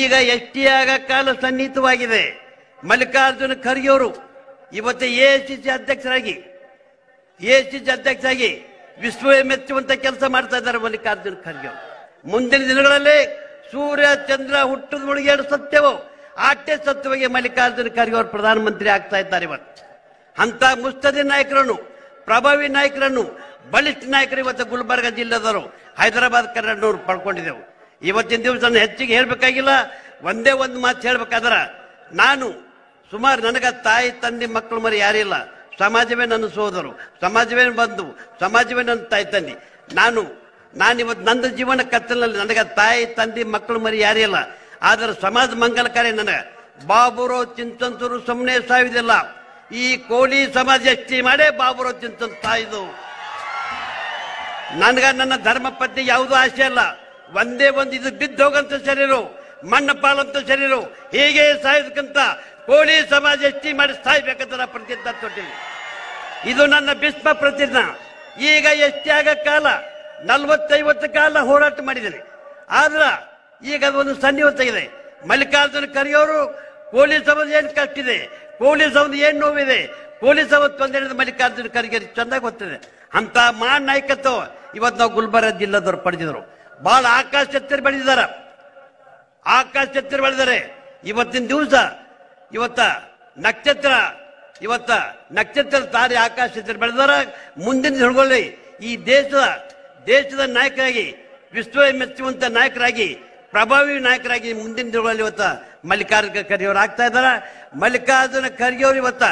ಈಗ ಎಸ್ಟಿ ಆಗ ಕಾಲ ಸನ್ನಿಹಿತವಾಗಿದೆ. ಮಲ್ಲಿಕಾರ್ಜುನ ಖರ್ಗೆ ಅವರು ಇವತ್ತು ಎಐಸಿಸಿ ಅಧ್ಯಕ್ಷರಾಗಿ ವಿಶ್ವ ಮೆಚ್ಚುವಂತ ಕೆಲಸ ಮಾಡ್ತಾ ಇದ್ದಾರೆ ಮಲ್ಲಿಕಾರ್ಜುನ ಖರ್ಗೆ ಅವರು. ಮುಂದಿನ ದಿನಗಳಲ್ಲಿ ಸೂರ್ಯ ಚಂದ್ರ ಹುಟ್ಟದ ಮುಳುಗೇಡು ಸತ್ಯವೋ ಆಟೆ ಸತ್ಯವಾಗಿ ಮಲ್ಲಿಕಾರ್ಜುನ ಖರ್ಗೆ ಅವರು ಪ್ರಧಾನಮಂತ್ರಿ ಆಗ್ತಾ ಇದ್ದಾರೆ. ಇವತ್ತು ಅಂತ ಮುಸ್ತದಿ ನಾಯಕರನ್ನು, ಪ್ರಭಾವಿ ನಾಯಕರನ್ನು, ಬಲಿಷ್ಠ ನಾಯಕರು ಇವತ್ತು ಗುಲ್ಬರ್ಗ ಜಿಲ್ಲೆದವರು, ಹೈದರಾಬಾದ್ ಕನ್ನಡನವರು ಪಡ್ಕೊಂಡಿದ್ದೆವು. ಇವತ್ತಿನ ದಿವಸ ಹೆಚ್ಚಿಗೆ ಹೇಳ್ಬೇಕಾಗಿಲ್ಲ. ಒಂದೇ ಒಂದು ಮಾತು ಹೇಳ್ಬೇಕಾದ್ರ, ನಾನು ಸುಮಾರು ನನಗ ತಾಯಿ ತಂದೆ ಮಕ್ಕಳು ಮರಿ ಯಾರಿಲ್ಲ. ಸಮಾಜವೇ ನನ್ನ ಸೋದರು, ಸಮಾಜವೇ ಬಂಧು, ಸಮಾಜವೇ ನನ್ನ ತಾಯಿ ತಂದೆ. ನಾನಿವತ್ತು ನನ್ನ ಜೀವನ ಕತ್ತಲಲ್ಲಿ ನನಗೆ ತಾಯಿ ತಂದೆ ಮಕ್ಕಳು ಮರಿ ಯಾರಿಲ್ಲ. ಆದ್ರೆ ಸಮಾಜ ಮಂಗಲಕಾರಿ ನನಗೆ ಬಾಬುರಾವ್ ಚಿಂತಂತರು ಸುಮ್ಮನೆ ಸಾಯುವುದಿಲ್ಲ. ಈ ಕೋಲಿ ಸಮಾಜ ಎಷ್ಟಿ ಮಾಡೇ ಬಾಬುರಾವ್ ಚಿಂತನ್ ಸಾಯುದು. ನನ್ನ ಧರ್ಮ ಪತ್ನಿ ಯಾವುದೂ ಆಸೆ ಅಲ್ಲ. ಒಂದೇ ಒಂದು ಇದು ಬಿದ್ದು ಹೋಗಂತ ಶರೀರು, ಮಣ್ಣು ಪಾಲಂತ ಶರೀರು, ಹೀಗೆ ಸಾಯೋದಕ್ಕಂತ ಕೋಲಿ ಸಮಾಜ ಎಷ್ಟಿ ಮಾಡಿ ಸಾಯ್ಬೇಕಂತ ನಾ ಪ್ರತಿಜ್ಞೆ ತೊಟ್ಟಿನಿ. ಇದು ನನ್ನ ಭೀಷ್ಮ ಪ್ರತಿಜ್ಞೆ. ಈಗ ಎಷ್ಟಿ ಆಗ ಕಾಲ 40-50 ಕಾಲ ಹೋರಾಟ ಮಾಡಿದ್ದೇನೆ. ಆದ್ರ ಈಗ ಅದೊಂದು ಸನ್ನಿವೇಶವಿದೆ. ಮಲ್ಲಿಕಾರ್ಜುನ ಖರ್ಗೆಯವರು ಕೋಲಿ ಸಮಾಜ ಏನ್ ಕಷ್ಟಿದೆ, ಕೋಲಿ ಸಮಾಜ ಏನ್ ನೋವಿದೆ, ಕೋಲಿ ಸಮಾಜ ತೊಂದರೆ ಮಲ್ಲಿಕಾರ್ಜುನ ಖರ್ಗೆ ಚೆನ್ನಾಗಿ ಗೊತ್ತಿದೆ. ಅಂತ ಮಹಾನ್ ನಾಯಕತ್ವ ಇವತ್ತು ನಾವು ಗುಲ್ಬರ್ಗ ಜಿಲ್ಲಾದವ್ರು ಪಡೆದಿದ್ರು. ಬಹಳ ಆಕಾಶ ಛತ್ರ ಬೆಳೆದಿದ್ದಾರೆ, ಆಕಾಶ ಛತ್ರ ಬೆಳೆದರೆ ಇವತ್ತಿನ ದಿವಸ ಇವತ್ತ ನಕ್ಷತ್ರ ತಾರೆ ಆಕಾಶ ಛತ್ರ ಬೆಳೆದಾರ. ಮುಂದಿನ ದಿನಗಳಲ್ಲಿ ಈ ದೇಶದ ನಾಯಕರಾಗಿ, ವಿಶ್ವ ಮೆಚ್ಚುವಂತ ನಾಯಕರಾಗಿ, ಪ್ರಭಾವಿ ನಾಯಕರಾಗಿ ಮುಂದಿನ ದಿನಗಳಲ್ಲಿ ಇವತ್ತ ಮಲ್ಲಿಕಾರ್ಜುನ ಖರ್ಗೆ ಅವರು ಆಗ್ತಾ ಇದಾರ. ಮಲ್ಲಿಕಾರ್ಜುನ ಖರ್ಗೆ ಅವರು ಇವತ್ತ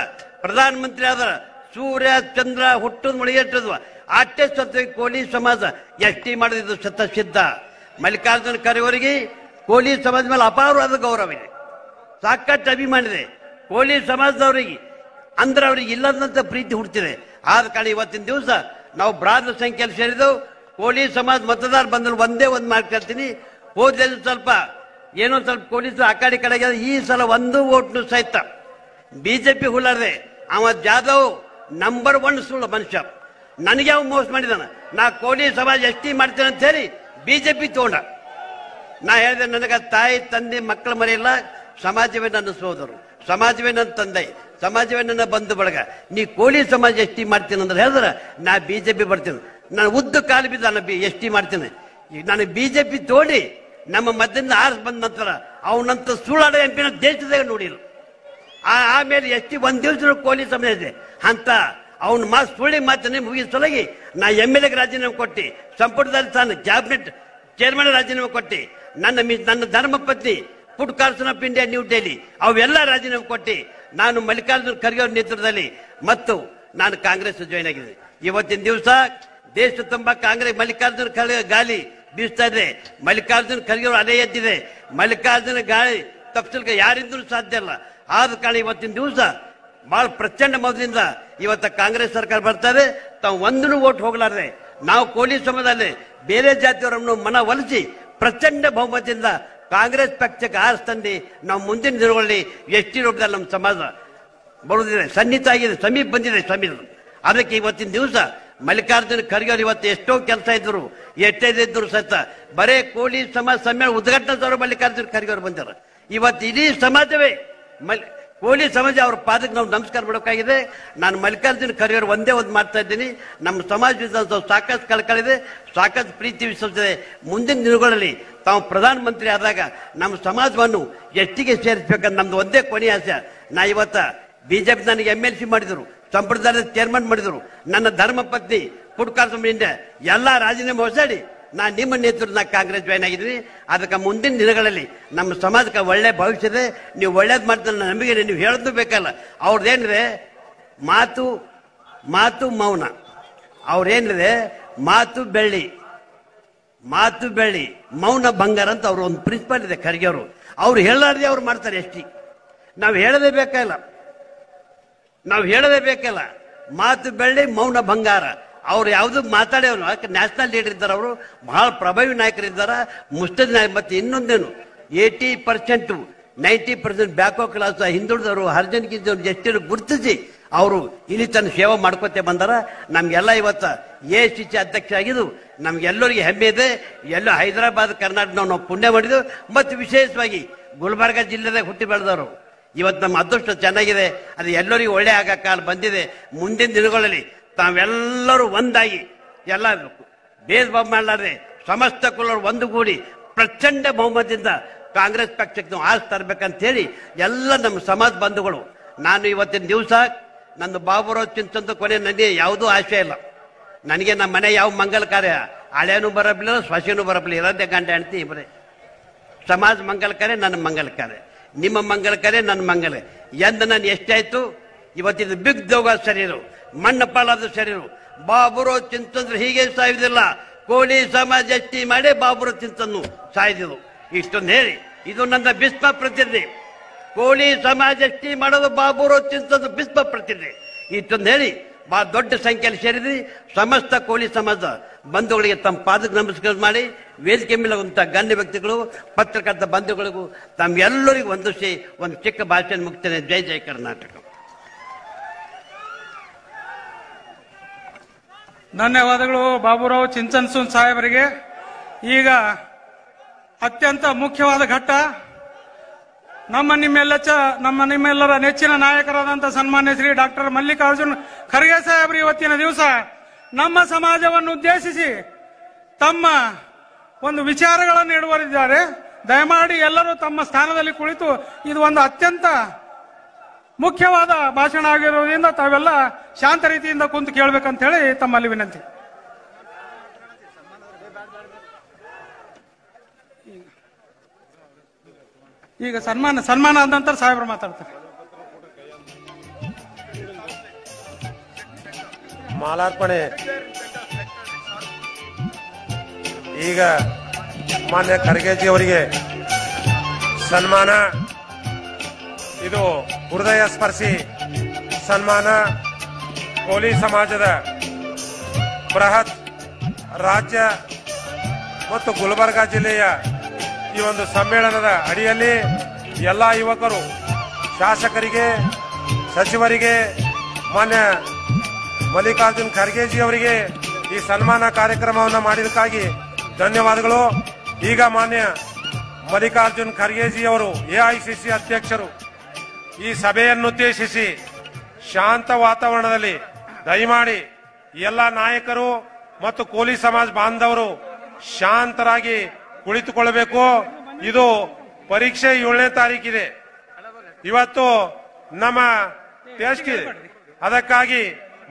ಪ್ರಧಾನಮಂತ್ರಿ ಆದ್ರ. ಸೂರ್ಯ ಚಂದ್ರ ಹುಟ್ಟದ ಮುಳುಗೆಟ್ಟದ್ವ ಅಷ್ಟೇ ಸತ್ವ ಕೋಲಿ ಸಮಾಜ ಎಷ್ಟಿ ಮಾಡಿದ್ದು ಶತಸಿದ್ಧ. ಮಲ್ಲಿಕಾರ್ಜುನ ಖರ್ಗೆ ಅವರಿಗೆ ಕೋಲಿ ಸಮಾಜ ಮೇಲೆ ಅಪಾರವಾದ ಗೌರವ ಇದೆ, ಸಾಕಷ್ಟು ಅಭಿಮಾನ ಇದೆ. ಕೋಲಿ ಸಮಾಜದವರಿಗೆ ಅಂದ್ರೆ ಅವ್ರಿಗೆ ಇಲ್ಲದಂತ ಪ್ರೀತಿ ಹುಡ್ತಿದೆ. ಆದ ಕಾರಣ ಇವತ್ತಿನ ದಿವಸ ನಾವು ಬ್ರಾಹ್ಮಣ ಸಂಖ್ಯೆಯಲ್ಲಿ ಸೇರಿದೆವು. ಕೋಲಿ ಸಮಾಜ ಮತದಾರ ಬಂದಲ್ಲಿ ಒಂದೇ ಒಂದು ಮಾಡ್ಕೊಳ್ತೀನಿ. ಹೋದಲ್ಲಿ ಸ್ವಲ್ಪ ಪೊಲೀಸರು ಆ ಕಡೆಗೆ ಈ ಸಲ ಒಂದು ಓಟ್ನು ಸಹಿತ ಬಿಜೆಪಿ ಹುಲ್ಲಾರ್ದೆ. ಅವ ಜಾಧವ್ ನಂಬರ್ 1 ಸುಳ್ಳು ಮನುಷ್ಯ. ನನಗೆ ಅವ ಮೋಸ ಮಾಡಿದಾನ. ನಾ ಕೋಲಿ ಸಮಾಜ ಎಷ್ಟಿ ಮಾಡ್ತೇನೆ ಅಂತ ಹೇಳಿ ಬಿಜೆಪಿ ತಗೊಂಡ. ನಾ ಹೇಳಿದೆ ನನಗೆ ತಾಯಿ ತಂದೆ ಮಕ್ಕಳ ಮರೆಯಿಲ್ಲ, ಸಮಾಜವೇ ನನ್ನ ಸೋದರು, ಸಮಾಜವೇ ನನ್ನ ತಂದೆ, ಸಮಾಜವೇ ನನ್ನ ಬಂಧು ಬಳಗ. ನೀ ಕೋಲಿ ಸಮಾಜ ಎಷ್ಟಿ ಮಾಡ್ತೀನಿ ಅಂದ್ರೆ ಹೇಳಿದ್ರೆ ನಾ ಬಿಜೆಪಿ ಬರ್ತೀನಿ. ನಾನು ಉದ್ದ ಕಾಲು ಬಿದ್ದ ಎಷ್ಟಿ ಮಾಡ್ತೀನಿ. ನಾನು ಬಿಜೆಪಿ ತೋಡಿ ನಮ್ಮ ಮಧ್ಯದಿಂದ ಆರಿಸಿ ಬಂದ ನಂತರ ಅವನಂತ ಸುಳ್ಳಾಡ ಎಂಪಿನ ದೇಶದಾಗ ನೋಡಿಲ್ಲ. ಆಮೇಲೆ ಎಷ್ಟಿ ಒಂದ್ ದಿವಸ ಕೋಲಿ ಸಮಾಜ ಇದೆ ಅಂತ ಅವನ ಸುಳ್ಳಿ ಮಾತನ್ನೇ ಮುಗಿಸಲಗಿ ನಾ MLA ರಾಜೀನಾಮೆ ಕೊಟ್ಟು, ಸಂಪುಟದಲ್ಲಿ ತಾನು ಕ್ಯಾಬಿನೆಟ್ ಚೇರ್ಮನ್ ರಾಜೀನಾಮೆ ಕೊಟ್ಟು, ನನ್ನ ಧರ್ಮ ಪತ್ನಿ food corporation of India new Delhi ಅವೆಲ್ಲ ರಾಜೀನಾಮೆ ಕೊಟ್ಟು ನಾನು ಮಲ್ಲಿಕಾರ್ಜುನ ಖರ್ಗೆ ಅವರ ನೇತೃತ್ವದಲ್ಲಿ ಮತ್ತು ನಾನು ಕಾಂಗ್ರೆಸ್ ಜಾಯಿನ್ ಆಗಿದೆ. ಇವತ್ತಿನ ದಿವಸ ದೇಶ ತುಂಬಾ ಕಾಂಗ್ರೆಸ್ ಮಲ್ಲಿಕಾರ್ಜುನ ಖರ್ಗೆ ಗಾಳಿ ಬೀಸ್ತಾ ಇದೆ. ಮಲ್ಲಿಕಾರ್ಜುನ ಖರ್ಗೆ ಅವರು ಅಲೆ ಎದ್ದಿದೆ. ಮಲ್ಲಿಕಾರ್ಜುನ ಗಾಳಿ ತಪ್ಪಿಸಲಿಕ್ಕೆ ಯಾರಿಂದಲೂ ಸಾಧ್ಯ ಇಲ್ಲ. ಆದ ಕಾರಣ ಇವತ್ತಿನ ದಿವಸ ಬಹಳ ಪ್ರಚಂಡ ಮೊದಲಿಂದ ಇವತ್ತ ಕಾಂಗ್ರೆಸ್ ಸರ್ಕಾರ ಬರ್ತಾರೆ. ತಾವು ಒಂದೂ ಓಟ್ ಹೋಗ್ಲಾರ್ದೆ ನಾವು ಕೋಲಿ ಸಮಾಜದಲ್ಲಿ ಬೇರೆ ಜಾತಿಯವರನ್ನು ಮನವೊಲಿಸಿ ಪ್ರಚಂಡ ಬಹುಮತದಿಂದ ಕಾಂಗ್ರೆಸ್ ಪಕ್ಷಕ್ಕೆ ಆರಿಸ್ತಂದು ನಾವು ಮುಂದಿನ ದಿನಗಳಲ್ಲಿ ಎಷ್ಟಿ ರೂಪದಲ್ಲಿ ನಮ್ಮ ಸಮಾಜ ಬರುವುದಿದೆ, ಸನ್ನಿಹಿತ ಆಗಿದೆ, ಸಮೀಪ ಬಂದಿದೆ ಸಮೀಪ. ಅದಕ್ಕೆ ಇವತ್ತಿನ ದಿವಸ ಮಲ್ಲಿಕಾರ್ಜುನ ಖರ್ಗೆ ಅವರು ಇವತ್ತು ಎಷ್ಟೋ ಕೆಲಸ ಇದ್ರು, ಎಷ್ಟೇ ಇದ್ರು ಸಹಿತ ಬರೇ ಕೋಲಿ ಸಮಾಜ ಸಮ್ಮೇಳನ ಉದ್ಘಾಟನೆ ಮಲ್ಲಿಕಾರ್ಜುನ ಖರ್ಗೆ ಅವರು ಬಂದಾರ. ಇವತ್ತು ಇಡೀ ಸಮಾಜವೇ ಕೋಲಿ ಸಮಾಜ ಅವ್ರ ಪಾದಕ್ಕೆ ನಾವು ನಮಸ್ಕಾರ ಮಾಡಬೇಕಾಗಿದೆ. ನಾನು ಮಲ್ಲಿಕಾರ್ಜುನ ಖರ್ಗೆ ಅವರು ಒಂದೇ ಒಂದು ಮಾಡ್ತಾ ಇದ್ದೀನಿ. ನಮ್ಮ ಸಮಾಜದಿಂದ ಸಾಕಷ್ಟು ಕಳ್ಕಳಿದೆ, ಸಾಕಷ್ಟು ಪ್ರೀತಿ ವಿಶ್ವಾಸವಿದೆ. ಮುಂದಿನ ದಿನಗಳಲ್ಲಿ ತಾವು ಪ್ರಧಾನಮಂತ್ರಿ ಆದಾಗ ನಮ್ಮ ಸಮಾಜವನ್ನು ಎಷ್ಟಿಗೆ ಸೇರಿಸಬೇಕಂತ ನಮ್ದು ಒಂದೇ ಕೊನೆಯ ಆಸೆ. ನಾ ಇವತ್ತ ಬಿಜೆಪಿ ನನಗೆ MLC ಮಾಡಿದ್ರು, ಸಂಪ್ರದಾಯದ ಚೇರ್ಮನ್ ಮಾಡಿದ್ರು. ನನ್ನ ಧರ್ಮ ಪತ್ನಿ ಫುಡ್ ಕಾರ್ಪೊರೇಷನ್ ಇಂಡಿಯಾ ಎಲ್ಲ ರಾಜೀನಾಮೆ ಹೊಸಾಡಿ ನಾನು ನಿಮ್ಮ ನೇತೃತ್ವ ಕಾಂಗ್ರೆಸ್ ಜಾಯ್ನ್ ಆಗಿದ್ದೀನಿ. ಅದಕ್ಕೆ ಮುಂದಿನ ದಿನಗಳಲ್ಲಿ ನಮ್ಮ ಸಮಾಜಕ್ಕೆ ಒಳ್ಳೆ ಭವಿಷ್ಯ ಇದೆ. ನೀವು ಒಳ್ಳೇದು ಮಾಡ್ತಾರೆ ನಮಗೆ ನೀವು ಹೇಳೋದು ಬೇಕಲ್ಲ. ಅವ್ರದ್ದೇನಿದೆ ಮಾತು ಮೌನ, ಅವ್ರೇನಿದೆ ಮಾತು ಬೆಳ್ಳಿ ಮೌನ ಬಂಗಾರ ಅಂತ ಅವ್ರು ಒಂದು ಪ್ರಿನ್ಸಿಪಲ್ ಇದೆ ಖರ್ಗೆ ಅವರು. ಅವ್ರು ಹೇಳಲಾರ್ದೆ ಅವ್ರು ಮಾಡ್ತಾರೆ ಎಷ್ಟಿ. ನಾವು ಹೇಳದೇ ಬೇಕಲ್ಲ. ಮಾತು ಬೆಳ್ಳಿ ಮೌನ ಬಂಗಾರ. ಅವ್ರು ಯಾವ್ದು ಮಾತಾಡೋರು ನ್ಯಾಷನಲ್ ಲೀಡರ್ ಇದ್ದಾರೆ, ಅವರು ಬಹಳ ಪ್ರಭಾವಿ ನಾಯಕರಿದ್ದಾರೆ. ಮುಸ್ಲಿಂ ನಾಯಕ ಮತ್ತೆ ಇನ್ನೊಂದೇನು 80% 90% ಬ್ಯಾಕೋ ಕ್ಲಾಸ್ ಹಿಂದುಳಿದವರು ಹರಿಜನಕ್ಕಿದ್ದವರು ಎಷ್ಟೇನು ಗುರುತಿಸಿ ಅವರು ಇಲ್ಲಿ ತನ್ನ ಸೇವೆ ಮಾಡ್ಕೊತೇ ಬಂದಾರ. ನಮ್ಗೆಲ್ಲ ಇವತ್ತ ACC ಅಧ್ಯಕ್ಷ ಆಗಿದ್ದು ನಮ್ಗೆಲ್ಲರಿಗೆ ಹೆಮ್ಮೆ ಇದೆ. ಎಲ್ಲೋ ಹೈದರಾಬಾದ್ ಕರ್ನಾಟಕ ನಾವು ಪುಣ್ಯ ಮಾಡಿದ್ವು. ಮತ್ತು ವಿಶೇಷವಾಗಿ ಗುಲ್ಬರ್ಗ ಜಿಲ್ಲೆದಾಗ ಹುಟ್ಟಿ ಬೆಳೆದವರು ಇವತ್ತು ನಮ್ಮ ಅದೃಷ್ಟ ಚೆನ್ನಾಗಿದೆ. ಅದು ಎಲ್ಲರಿಗೂ ಒಳ್ಳೆ ಆಗ ಕಾಲ ಬಂದಿದೆ. ಮುಂದಿನ ದಿನಗಳಲ್ಲಿ ತಾವೆಲ್ಲರೂ ಒಂದಾಗಿ ಎಲ್ಲ ಭೇದ ಭಾವ ಮಾಡಲಾರ್ದೆ ಸಮಸ್ತ ಕುಲರು ಒಂದುಗೂಡಿ ಪ್ರಚಂಡ ಬಹುಮತದಿಂದ ಕಾಂಗ್ರೆಸ್ ಪಕ್ಷಕ್ಕೆ ನಾವು ಆರಿಸಿ ತರಬೇಕಂತ ಹೇಳಿ ಎಲ್ಲ ನಮ್ಮ ಸಮಾಜ ಬಂಧುಗಳು, ನಾನು ಇವತ್ತಿನ ದಿವಸ ನನ್ನ ಬಾಬುರಾವ್ ಚಿಂತಂತ ಕೊನೆ ನನಗೆ ಯಾವುದೂ ಆಶೆ ಇಲ್ಲ. ನನಗೆ ನಮ್ಮ ಮನೆ ಯಾವ ಮಂಗಲ ಕಾರ್ಯ ಹಳೆಯೂ ಬರಬಲ್ಲ, ಸೊಸೆನೂ ಬರಬಲ್ಲ, ಇರೋದೇ ಗಂಡ ಹೆಂಡತಿ ಬರೇ. ಸಮಾಜ ಮಂಗಲ ಕಾರ್ಯ ನನ್ನ ಮಂಗಲ ಕಾರ್ಯ, ನಿಮ್ಮ ಮಂಗಲ ಕಾರ್ಯ ನನ್ನ ಮಂಗಲ. ಎಂದು ನಾನು ಎಷ್ಟಾಯ್ತು ಇವತ್ತಿನ ಬಿಗ್ದೋಗ ಶರೀರು, ಮಣ್ಣು ಪಾಲಾದ ಶರೀರು. ಬಾಬುರಾವ್ ಚಿಂತಂದ್ರೆ ಹೀಗೆ ಸಾಯುವುದಿಲ್ಲ, ಕೋಳಿ ಸಮಾಜ ಎಷ್ಟಿ ಮಾಡಿ ಬಾಬುರಾವ್ ಚಿಂತನ್ನು ಸಾಯ್ದಿರು. ಇಷ್ಟೊಂದು ಹೇಳಿ, ಇದು ನನ್ನ ಭೀಷ್ಮ ಪ್ರತಿಜ್ಞೆ. ಕೋಳಿ ಸಮಾಜ ಎಷ್ಟಿ ಮಾಡೋದು ಬಾಬುರಾವ್ ಚಿಂತಂದು ಭೀಷ್ಮ ಪ್ರತಿಜ್ಞೆ. ಇಷ್ಟೊಂದು ಹೇಳಿ ಬಹಳ ದೊಡ್ಡ ಸಂಖ್ಯೆಯಲ್ಲಿ ಸೇರಿದ್ರಿ. ಸಮಸ್ತ ಕೋಳಿ ಸಮಾಜ ಬಂಧುಗಳಿಗೆ ತಮ್ಮ ಪಾದಕ್ಕೆ ನಮಸ್ಕಾರ ಮಾಡಿ, ವೇದಿಕೆ ಮೇಲೆ ಗಣ್ಯ ವ್ಯಕ್ತಿಗಳು, ಪತ್ರಕರ್ತ ಬಂಧುಗಳಿಗೂ ತಮ್ಮೆಲ್ಲರಿಗೂ ವಂದಿಸಿ ಒಂದು ಚಿಕ್ಕ ಭಾಷೆಯನ್ನು ಮುಗ್ತೇನೆ. ಜೈ ಜೈ ಕರ್ನಾಟಕ. ಧನ್ಯವಾದಗಳು ಬಾಬುರಾವ್ ಚಿಂಚನ್ಸೂನ್ ಸಾಹೇಬರಿಗೆ. ಈಗ ಅತ್ಯಂತ ಮುಖ್ಯವಾದ ಘಟ್ಟ, ನಮ್ಮ ನಿಮ್ಮೆಲ್ಲರ ನೆಚ್ಚಿನ ನಾಯಕರಾದಂತಹ ಸನ್ಮಾನ್ಯ ಶ್ರೀ ಡಾಕ್ಟರ್ ಮಲ್ಲಿಕಾರ್ಜುನ್ ಖರ್ಗೆ ಸಾಹೇಬರು ಇವತ್ತಿನ ದಿವಸ ನಮ್ಮ ಸಮಾಜವನ್ನು ಉದ್ದೇಶಿಸಿ ತಮ್ಮ ಒಂದು ವಿಚಾರಗಳನ್ನು ನೀಡುವರಿದ್ದಾರೆ. ದಯಮಾಡಿ ಎಲ್ಲರೂ ತಮ್ಮ ಸ್ಥಾನದಲ್ಲಿ ಕುಳಿತು, ಇದು ಒಂದು ಅತ್ಯಂತ ಮುಖ್ಯವಾದ ಭಾಷಣ ಆಗಿರುವುದರಿಂದ ತಾವೆಲ್ಲ ಶಾಂತ ರೀತಿಯಿಂದ ಕುಂತು ಕೇಳಬೇಕಂತ ಹೇಳಿ ತಮ್ಮಲ್ಲಿ ವಿನಂತಿ. ಈಗ ಸನ್ಮಾನ ಆದ ನಂತರ ಸಾಹೇಬರು ಮಾತಾಡ್ತಾರೆ. ಮಾಲಾರ್ಪಣೆ ಈಗ ಮಾನ್ಯ ಖರ್ಗೆಜಿ ಅವರಿಗೆ ಸನ್ಮಾನ. ಇದು ಹೃದಯ ಸ್ಪರ್ಶಿ ಸನ್ಮಾನ. ಕೋಲಿ ಸಮಾಜದ ಬೃಹತ್ ರಾಜ್ಯ ಮತ್ತು ಗುಲ್ಬರ್ಗಾ ಜಿಲ್ಲೆಯ ಈ ಒಂದು ಸಮ್ಮೇಳನದ ಅಡಿಯಲ್ಲಿ ಎಲ್ಲ ಯುವಕರು, ಶಾಸಕರಿಗೆ, ಸಚಿವರಿಗೆ, ಮಾನ್ಯ ಮಲ್ಲಿಕಾರ್ಜುನ್ ಖರ್ಗೆಜಿ ಅವರಿಗೆ ಈ ಸನ್ಮಾನ ಕಾರ್ಯಕ್ರಮವನ್ನು ಮಾಡಿದಕ್ಕಾಗಿ ಧನ್ಯವಾದಗಳು. ಈಗ ಮಾನ್ಯ ಮಲ್ಲಿಕಾರ್ಜುನ್ ಖರ್ಗೆಜಿ ಅವರು ಎಐಸಿಸಿ ಅಧ್ಯಕ್ಷರು ಈ ಸಭೆಯನ್ನುದ್ದೇಶಿಸಿ ಶಾಂತ ವಾತಾವರಣದಲ್ಲಿ ದಯಮಾಡಿ ಎಲ್ಲ ನಾಯಕರು ಮತ್ತು ಕೋಲಿ ಸಮಾಜ ಬಾಂಧವರು ಶಾಂತರಾಗಿ ಕುಳಿತುಕೊಳ್ಳಬೇಕು. ಇದು ಪರೀಕ್ಷೆ 7ನೇ ತಾರೀಕಿದೆ. ಇವತ್ತು ನಮ್ಮ ಟೆಸ್ಟ್ ಇದೆ. ಅದಕ್ಕಾಗಿ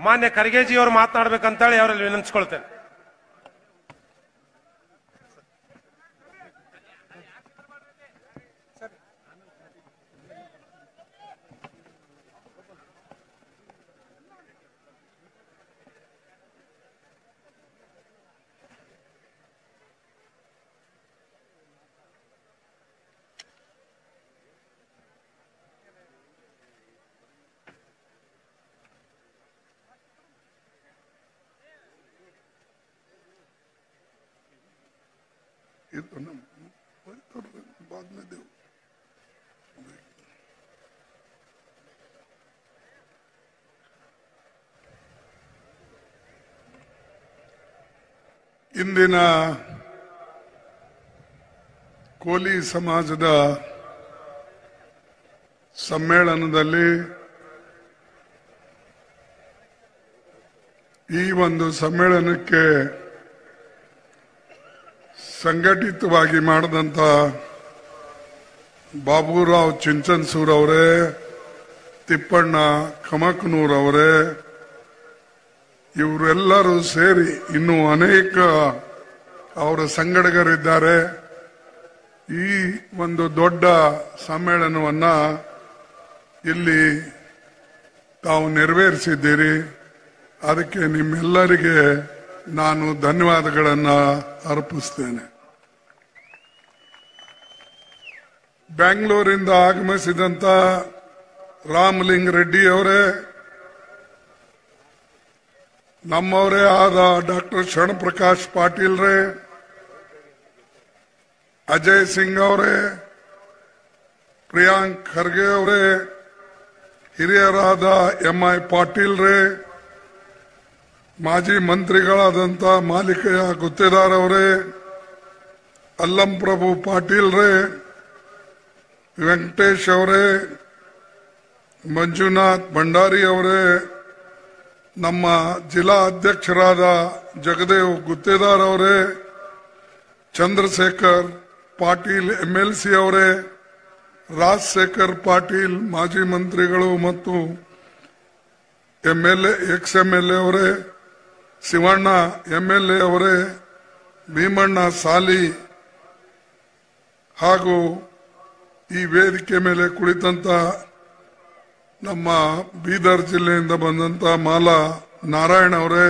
ಮಾನ್ಯ ಖರ್ಗೆಜಿ ಅವರು ಮಾತನಾಡಬೇಕಂತೇಳಿ ಅವರಲ್ಲಿ ವಿನಂತಿಸಿಕೊಳ್ತೇನೆ. ಇಂದಿನ ಕೋಲಿ ಸಮಾಜದ ಸಮ್ಮೇಳನದಲ್ಲಿ ಈ ಒಂದು ಸಮ್ಮೇಳನಕ್ಕೆ ಸಂಘಟಿತವಾಗಿ ಮಾಡಿದಂತ ಬಾಬುರಾವ್ ಚಿಂಚನ್ಸೂರ್ ಅವರೇ, ತಿಪ್ಪಣ್ಣ ಕಮಕನೂರ್ ಅವರೇ, ಇವರೆಲ್ಲರೂ ಸೇರಿ ಇನ್ನೂ ಅನೇಕ ಅವರ ಸಂಘಟಕರಿದ್ದಾರೆ. ಈ ಒಂದು ದೊಡ್ಡ ಸಮ್ಮೇಳನವನ್ನ ಇಲ್ಲಿ ತಾವು ನೆರವೇರಿಸಿದ್ದೀರಿ. ಅದಕ್ಕೆ ನಿಮ್ಮೆಲ್ಲರಿಗೆ ನಾನು ಧನ್ಯವಾದಗಳನ್ನು ಅರ್ಪಿಸ್ತೇನೆ. ಬೆಂಗಳೂರಿಂದ ಆಗಮಿಸಿದಂತ ರಾಮಲಿಂಗ ರೆಡ್ಡಿ ಅವರೇ, ನಮ್ಮವರೇ ಆದ ಡಾಕ್ಟರ್ ಶರಣಪ್ರಕಾಶ್ ಪಾಟೀಲ್ ರೇ, ಅಜಯ್ ಸಿಂಗ್ ಅವರೇ, ಪ್ರಿಯಾಂಕ್ ಖರ್ಗೆ ಅವರೇ, ಹಿರಿಯರಾದ ಎಂಐ ಪಾಟೀಲ್ ರೇ, ಮಾಜಿ ಮಂತ್ರಿಗಳಾದಂಥ ಮಾಲಿಕಯ್ಯ ಗುತ್ತೇದಾರ್ ಅವರೇ, ಅಲ್ಲಂ ಪ್ರಭು ಪಾಟೀಲ್ ರೇ, ವೆಂಕಟೇಶ್ ಅವರೇ, ಮಂಜುನಾಥ್ ಭಂಡಾರಿ ಅವರೇ, ನಮ್ಮ ಜಿಲ್ಲಾ ಅಧ್ಯಕ್ಷರಾದ ಜಗದೇವ್ ಗುತ್ತೇದಾರ್ ಅವರೇ, ಚಂದ್ರಶೇಖರ್ ಪಾಟೀಲ್ ಎಂಎಲ್ಸಿ ಅವರೇ, ರಾಜಶೇಖರ್ ಪಾಟೀಲ್ ಮಾಜಿ ಮಂತ್ರಿಗಳು ಮತ್ತು ಎಂಎಲ್ಎ ಎಕ್ಸ್ ಎಂಎಲ್ಎ ಅವರೇ, ಶಿವಣ್ಣ ಎಂಎಲ್ಎ ಅವರೇ, ಭೀಮಣ್ಣ ಸಾಲಿ ಹಾಗೂ ಈ ವೇದಿಕೆ ಮೇಲೆ ಕುಳಿತಂತ ನಮ್ಮ ಬೀದರ್ ಜಿಲ್ಲೆಯಿಂದ ಬಂದಂತ ಮಾಲಾ ನಾರಾಯಣ ಅವರೇ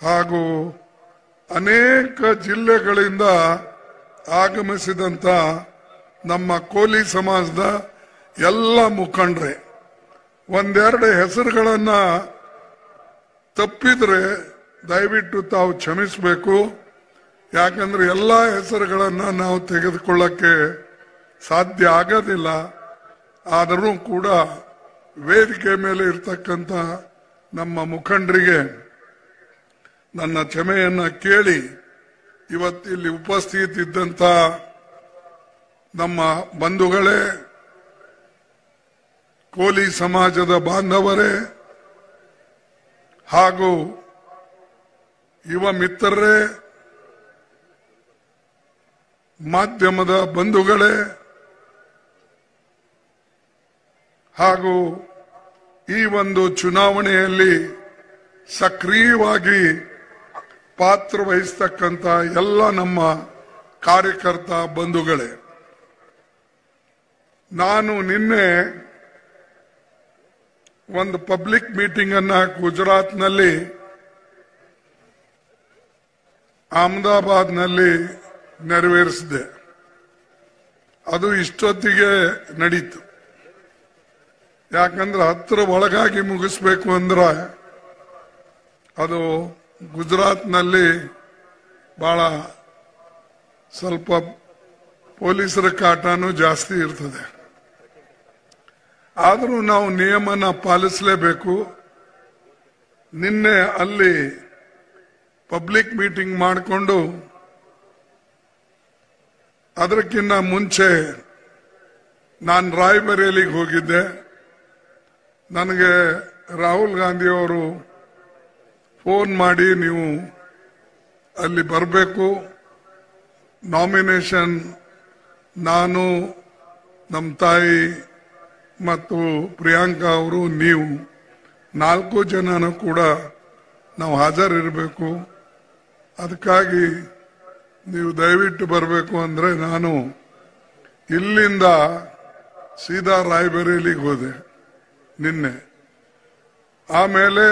ಹಾಗೂ ಅನೇಕ ಜಿಲ್ಲೆಗಳಿಂದ ಆಗಮಿಸಿದಂತ ನಮ್ಮ ಕೋಲಿ ಸಮಾಜದ ಎಲ್ಲ ಮುಖಂಡರೇ, ಒಂದೆರಡು ಹೆಸರುಗಳನ್ನ ತಪ್ಪಿದ್ರೆ ದಯವಿಟ್ಟು ತಾವು ಕ್ಷಮಿಸಬೇಕು. ಯಾಕಂದ್ರೆ ಎಲ್ಲಾ ಹೆಸರುಗಳನ್ನ ನಾವು ತೆಗೆದುಕೊಳ್ಳಕ್ಕೆ ಸಾಧ್ಯ ಆಗೋದಿಲ್ಲ. ಆದರೂ ಕೂಡ ವೇದಿಕೆ ಮೇಲೆ ಇರ್ತಕ್ಕಂಥ ನಮ್ಮ ಮುಖಂಡರಿಗೆ ನನ್ನ ಕ್ಷಮೆಯನ್ನ ಕೇಳಿ, ಇವತ್ತಿಲ್ಲಿ ಉಪಸ್ಥಿತಿದ್ದಂತ ನಮ್ಮ ಬಂಧುಗಳೇ, ಕೋಲಿ ಸಮಾಜದ ಬಾಂಧವರೇ ಹಾಗೂ ಯುವ ಮಿತ್ರರೇ, ಮಾಧ್ಯಮದ ಬಂಧುಗಳೇ ಹಾಗೂ ಈ ಒಂದು ಚುನಾವಣೆಯಲ್ಲಿ ಸಕ್ರಿಯವಾಗಿ ಪಾತ್ರ ವಹಿಸತಕ್ಕಂತ ಎಲ್ಲ ನಮ್ಮ ಕಾರ್ಯಕರ್ತ ಬಂಧುಗಳೇ, ನಾನು ನಿನ್ನೆ ಒಂದು ಪಬ್ಲಿಕ್ ಮೀಟಿಂಗ್ ಅನ್ನ ಗುಜರಾತ್ನಲ್ಲಿ ಅಹಮದಾಬಾದ್ನಲ್ಲಿ ನೆರವೇರಿಸಿದೆ. ಅದು ಇಷ್ಟೊತ್ತಿಗೆ ನಡೀತು. ಯಾಕಂದ್ರೆ 10 ಒಳಗಾಗಿ ಮುಗಿಸ್ಬೇಕು ಅಂದ್ರೆ ಅದು ಗುಜರಾತ್ನಲ್ಲಿ ಬಹಳ ಸ್ವಲ್ಪ ಪೊಲೀಸರ ಕಾಟನೂ ಜಾಸ್ತಿ ಇರ್ತದೆ. ಆದರೂ ನಾವು ನಿಯಮನ ಪಾಲಿಸಲೇಬೇಕು. ನಿನ್ನೆ ಅಲ್ಲಿ ಪಬ್ಲಿಕ್ ಮೀಟಿಂಗ್ ಮಾಡಿಕೊಂಡು ಅದಕ್ಕಿಂತ ಮುಂಚೆ ನಾನು ರಾಯ್ಬರೇಲಿಗೆ ಹೋಗಿದ್ದೆ. ನನಗೆ ರಾಹುಲ್ ಗಾಂಧಿ ಅವರು ಫೋನ್ ಮಾಡಿ ನೀವು ಅಲ್ಲಿ ಬರಬೇಕು, ನಾಮಿನೇಷನ್ ನಾನು, ನಮ್ಮ ತಾಯಿ ಮತ್ತು ಪ್ರಿಯಾಂಕಾ ಅವರು, ನೀವು 4 ಜನನೂ ಕೂಡ ನಾವು ಹಾಜರಿರಬೇಕು, ಅದಕ್ಕಾಗಿ ನೀವು ದಯವಿಟ್ಟು ಬರಬೇಕು ಅಂದ್ರೆ ನಾನು ಇಲ್ಲಿಂದ ಸೀದಾ ರಾಯ್ಬರೇಲಿಗೆ ಹೋದೆ ನಿನ್ನೆ. ಆಮೇಲೆ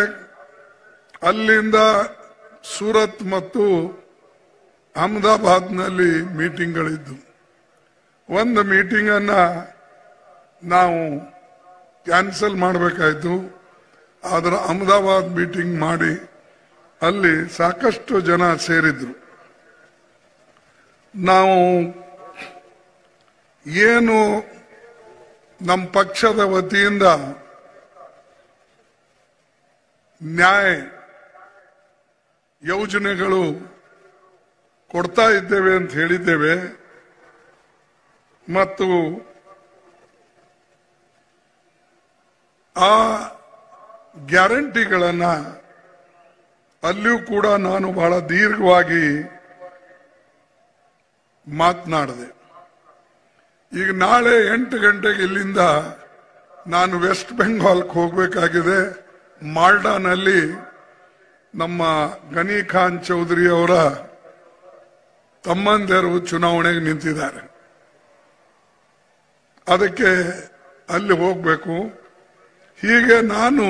ಅಲ್ಲಿಂದ ಸೂರತ್ ಮತ್ತು ಅಹಮದಾಬಾದ್ನಲ್ಲಿ ಮೀಟಿಂಗ್ಗಳಿದ್ದು. ಒಂದು ಮೀಟಿಂಗ್ ಅನ್ನ ನಾವು ಕ್ಯಾನ್ಸಲ್ ಮಾಡಬೇಕಾಯ್ತು. ಆದ್ರೆ ಅಹಮದಾಬಾದ್ ಮೀಟಿಂಗ್ ಮಾಡಿ ಅಲ್ಲಿ ಸಾಕಷ್ಟು ಜನ ಸೇರಿದ್ರು. ನಾವು ಏನು ನಮ್ಮ ಪಕ್ಷದ ವತಿಯಿಂದ ನ್ಯಾಯ ಯೋಜನೆಗಳು ಕೊಡ್ತಾ ಇದ್ದೇವೆ ಅಂತ ಹೇಳಿದ್ದೇವೆ ಮತ್ತು ಆ ಗ್ಯಾರಂಟಿಗಳನ್ನ ಅಲ್ಲಿಯೂ ಕೂಡ ನಾನು ಬಹಳ ದೀರ್ಘವಾಗಿ ಮಾತನಾಡಿದೆ. ಈಗ ನಾಳೆ 8 ಗಂಟೆಗೆ ಇಲ್ಲಿಂದ ನಾನು ವೆಸ್ಟ್ ಬೆಂಗಾಲ್ಗೆ ಹೋಗಬೇಕಾಗಿದೆ. ಮಾಲ್ಡಾನಲ್ಲಿ ನಮ್ಮ ಗನಿ ಖಾನ್ ಚೌಧರಿ ಅವರ ತಮ್ಮಂದಿರು ಚುನಾವಣೆಗೆ ನಿಂತಿದ್ದಾರೆ. ಅದಕ್ಕೆ ಅಲ್ಲಿ ಹೋಗಬೇಕು. ಹೀಗೆ ನಾನು